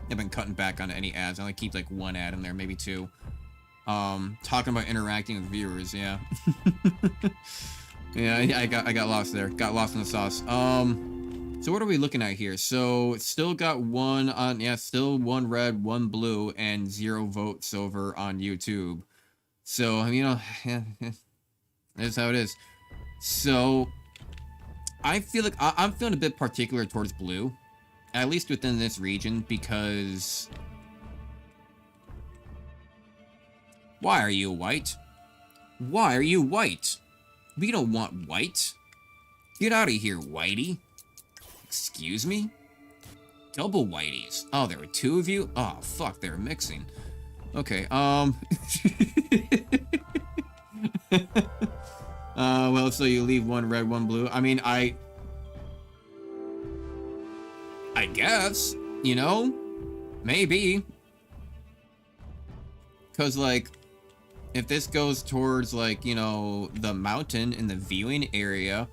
I've been cutting back on any ads. I only keep like 1 ad in there, maybe 2. Talking about interacting with viewers, yeah. Yeah, I got lost there. Got lost in the sauce. So what are we looking at here? So it's still got 1 on, yeah, still 1 red, 1 blue, and 0 votes over on YouTube. So, you know, yeah, that's how it is. So I feel like I'm feeling a bit particular towards blue, at least within this region, because why are you white? Why are you white? We don't want white. Get out of here, whitey. Excuse me? Double whiteys. Oh, there were 2 of you? Oh, fuck, they were mixing. Okay, well, so you leave 1 red, 1 blue. I mean, I guess, you know? Maybe. Because, like, if this goes towards, like, you know, the mountain in the viewing area,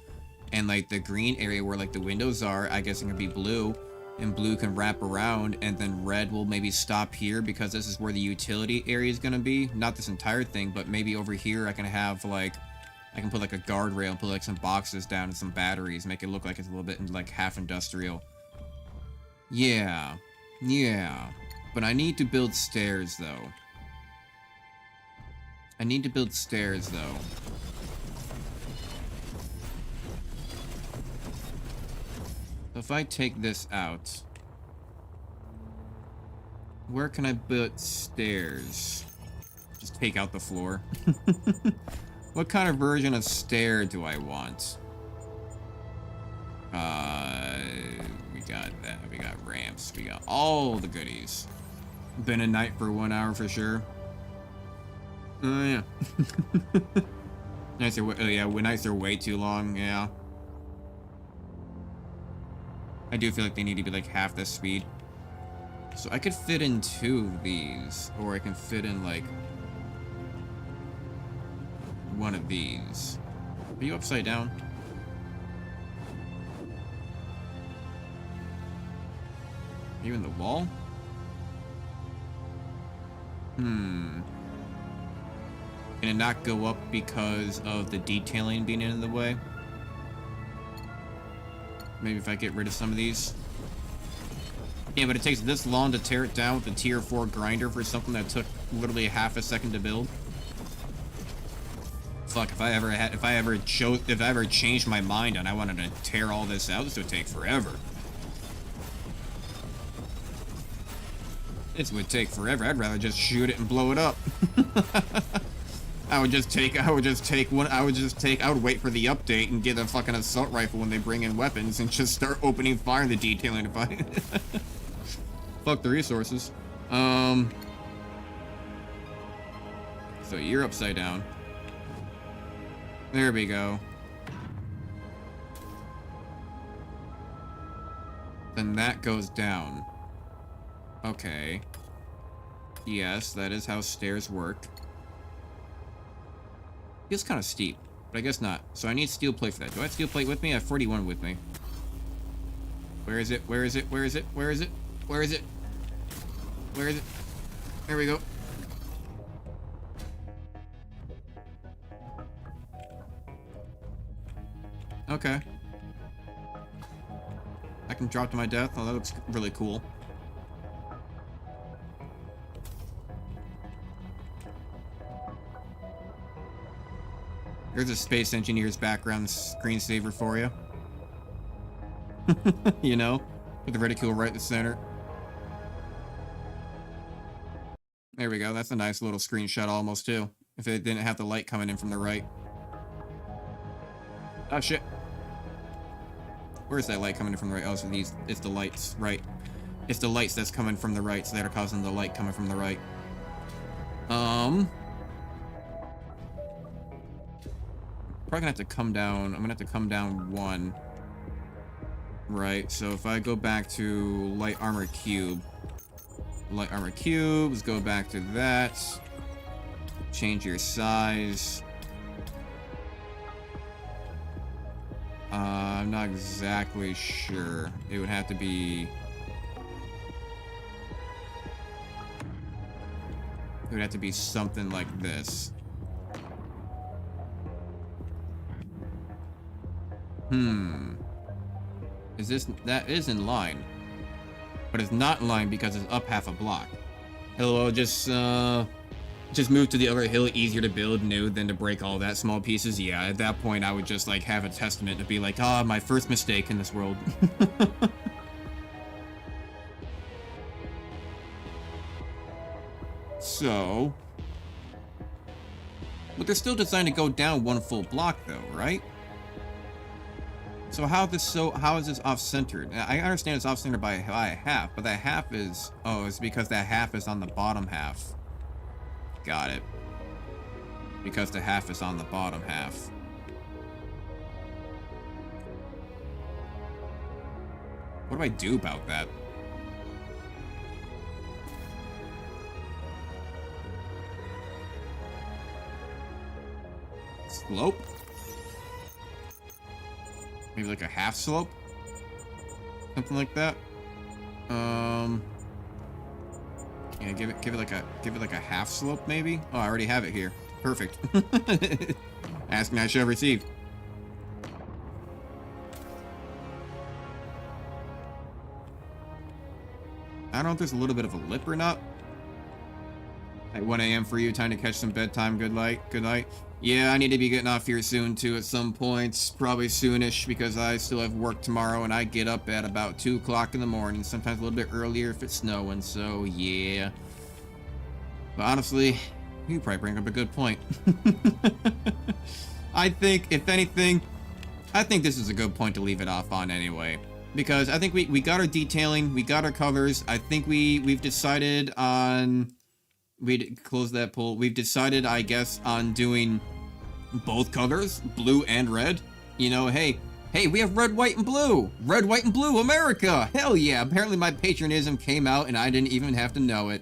and like the green area where like the windows are, I guess it can be blue, and blue can wrap around, and then red will maybe stop here because this is where the utility area is going to be. Not this entire thing, but maybe over here I can have like, I can put like a guardrail and put like some boxes down and some batteries, make it look like it's a little bit like half industrial. Yeah, but I need to build stairs though. If I take this out, where can I build stairs? Just take out the floor. What kind of version of stair do I want? We got that. We got ramps. We got all the goodies. Been a night for 1 hour for sure. Oh yeah. Nights are, yeah, nights are way too long. Yeah. I do feel like they need to be like half the speed. So I could fit in 2 of these, or I can fit in like 1 of these. Are you upside down? Are you in the wall? Can it not go up because of the detailing being in the way? Maybe if I get rid of some of these. Yeah, but it takes this long to tear it down with a tier 4 grinder for something that took literally half a second to build. Fuck, if I ever changed my mind and I wanted to tear all this out, this would take forever. This would take forever. I'd rather just shoot it and blow it up. I would wait for the update and get a fucking assault rifle when they bring in weapons and just start opening fire in the detailing to fight. Fuck the resources. So you're upside down. There we go. Then that goes down. Okay. Yes, that is how stairs work. Feels kind of steep, but I guess not. So I need steel plate for that. Do I have steel plate with me? I have 41 with me. Where is it? Where is it? Where is it? Where is it? Where is it? Where is it? There we go. Okay. I can drop to my death. Oh, that looks really cool. There's a space engineer's background screensaver for you. You know? With the reticule right in the center. There we go. That's a nice little screenshot almost, too. If it didn't have the light coming in from the right. Oh, shit. Where's that light coming in from the right? Oh, so it's the lights, right. It's the lights that's coming from the right, so that are causing the light coming from the right. Probably gonna have to come down. I'm gonna have to come down one. Right, so if I go back to light armor cube. Light armor cubes, go back to that. Change your size. I'm not exactly sure. It would have to be... It would have to be something like this. Is this... That is in line. But it's not in line because it's up half a block. Hello, just move to the other hill, easier to build new than to break all that small pieces. Yeah, at that point I would just like have a testament to be like, ah, my first mistake in this world. So, but they're still designed to go down one full block though, right? So how is this off-centered? I understand it's off-centered by a half, but that half is... Oh, it's because that half is on the bottom half. Got it. Because the half is on the bottom half. What do I do about that? Slope? Maybe like a half slope? Something like that? Yeah, give it like a half slope maybe? Oh, I already have it here. Perfect. Ask me, I shall receive. I don't know if there's a little bit of a lip or not. At 1 a.m. for you, time to catch some bedtime. Good night. Good night. Yeah, I need to be getting off here soon too at some points. Probably soonish because I still have work tomorrow and I get up at about 2 o'clock in the morning. Sometimes a little bit earlier if it's snowing, so yeah. But honestly, you probably bring up a good point. I think, if anything, I think this is a good point to leave it off on anyway. Because I think we got our detailing, we got our colors. I think we've decided on... We'd close that poll. We've decided, I guess, on doing both colors, blue and red. You know, hey, we have red, white, and blue. Red, white, and blue, America. Hell yeah. Apparently my patriotism came out and I didn't even have to know it.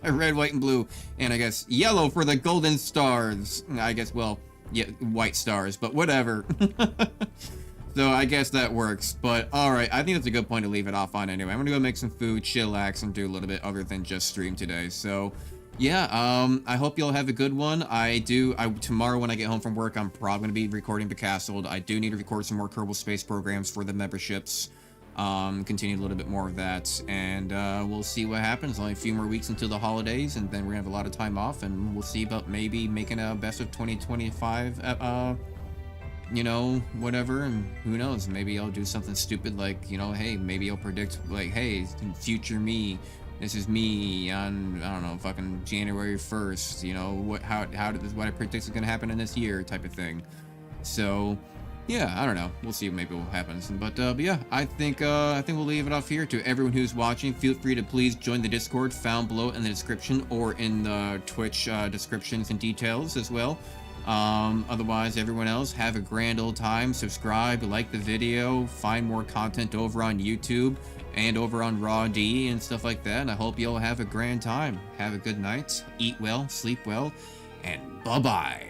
Red, white, and blue. And I guess yellow for the golden stars. I guess, well, yeah, white stars, but whatever. So I guess that works. But alright, I think that's a good point to leave it off on anyway. I'm gonna go make some food, chillax, and do a little bit other than just stream today. So yeah, I hope y'all have a good one. Tomorrow when I get home from work, I'm probably gonna be recording the castle. I do need to record some more Kerbal Space programs for the memberships. continue a little bit more of that, and we'll see what happens. Only a few more weeks until the holidays, and then we're gonna have a lot of time off, and we'll see about maybe making a best of 2025 you know, whatever, and who knows, maybe I'll do something stupid like, you know, hey, maybe I'll predict, like, hey, future me, this is me on, I don't know, fucking January 1st, you know, what I predict is gonna happen in this year type of thing. So yeah, I don't know, we'll see maybe what happens, but yeah, I think we'll leave it off here. To everyone who's watching, feel free to please join the Discord found below in the description, or in the Twitch descriptions and details as well. Otherwise, everyone else, have a grand old time. Subscribe, like the video, find more content over on YouTube and over on Raw D and stuff like that. And I hope you all have a grand time. Have a good night, eat well, sleep well, and bye-bye.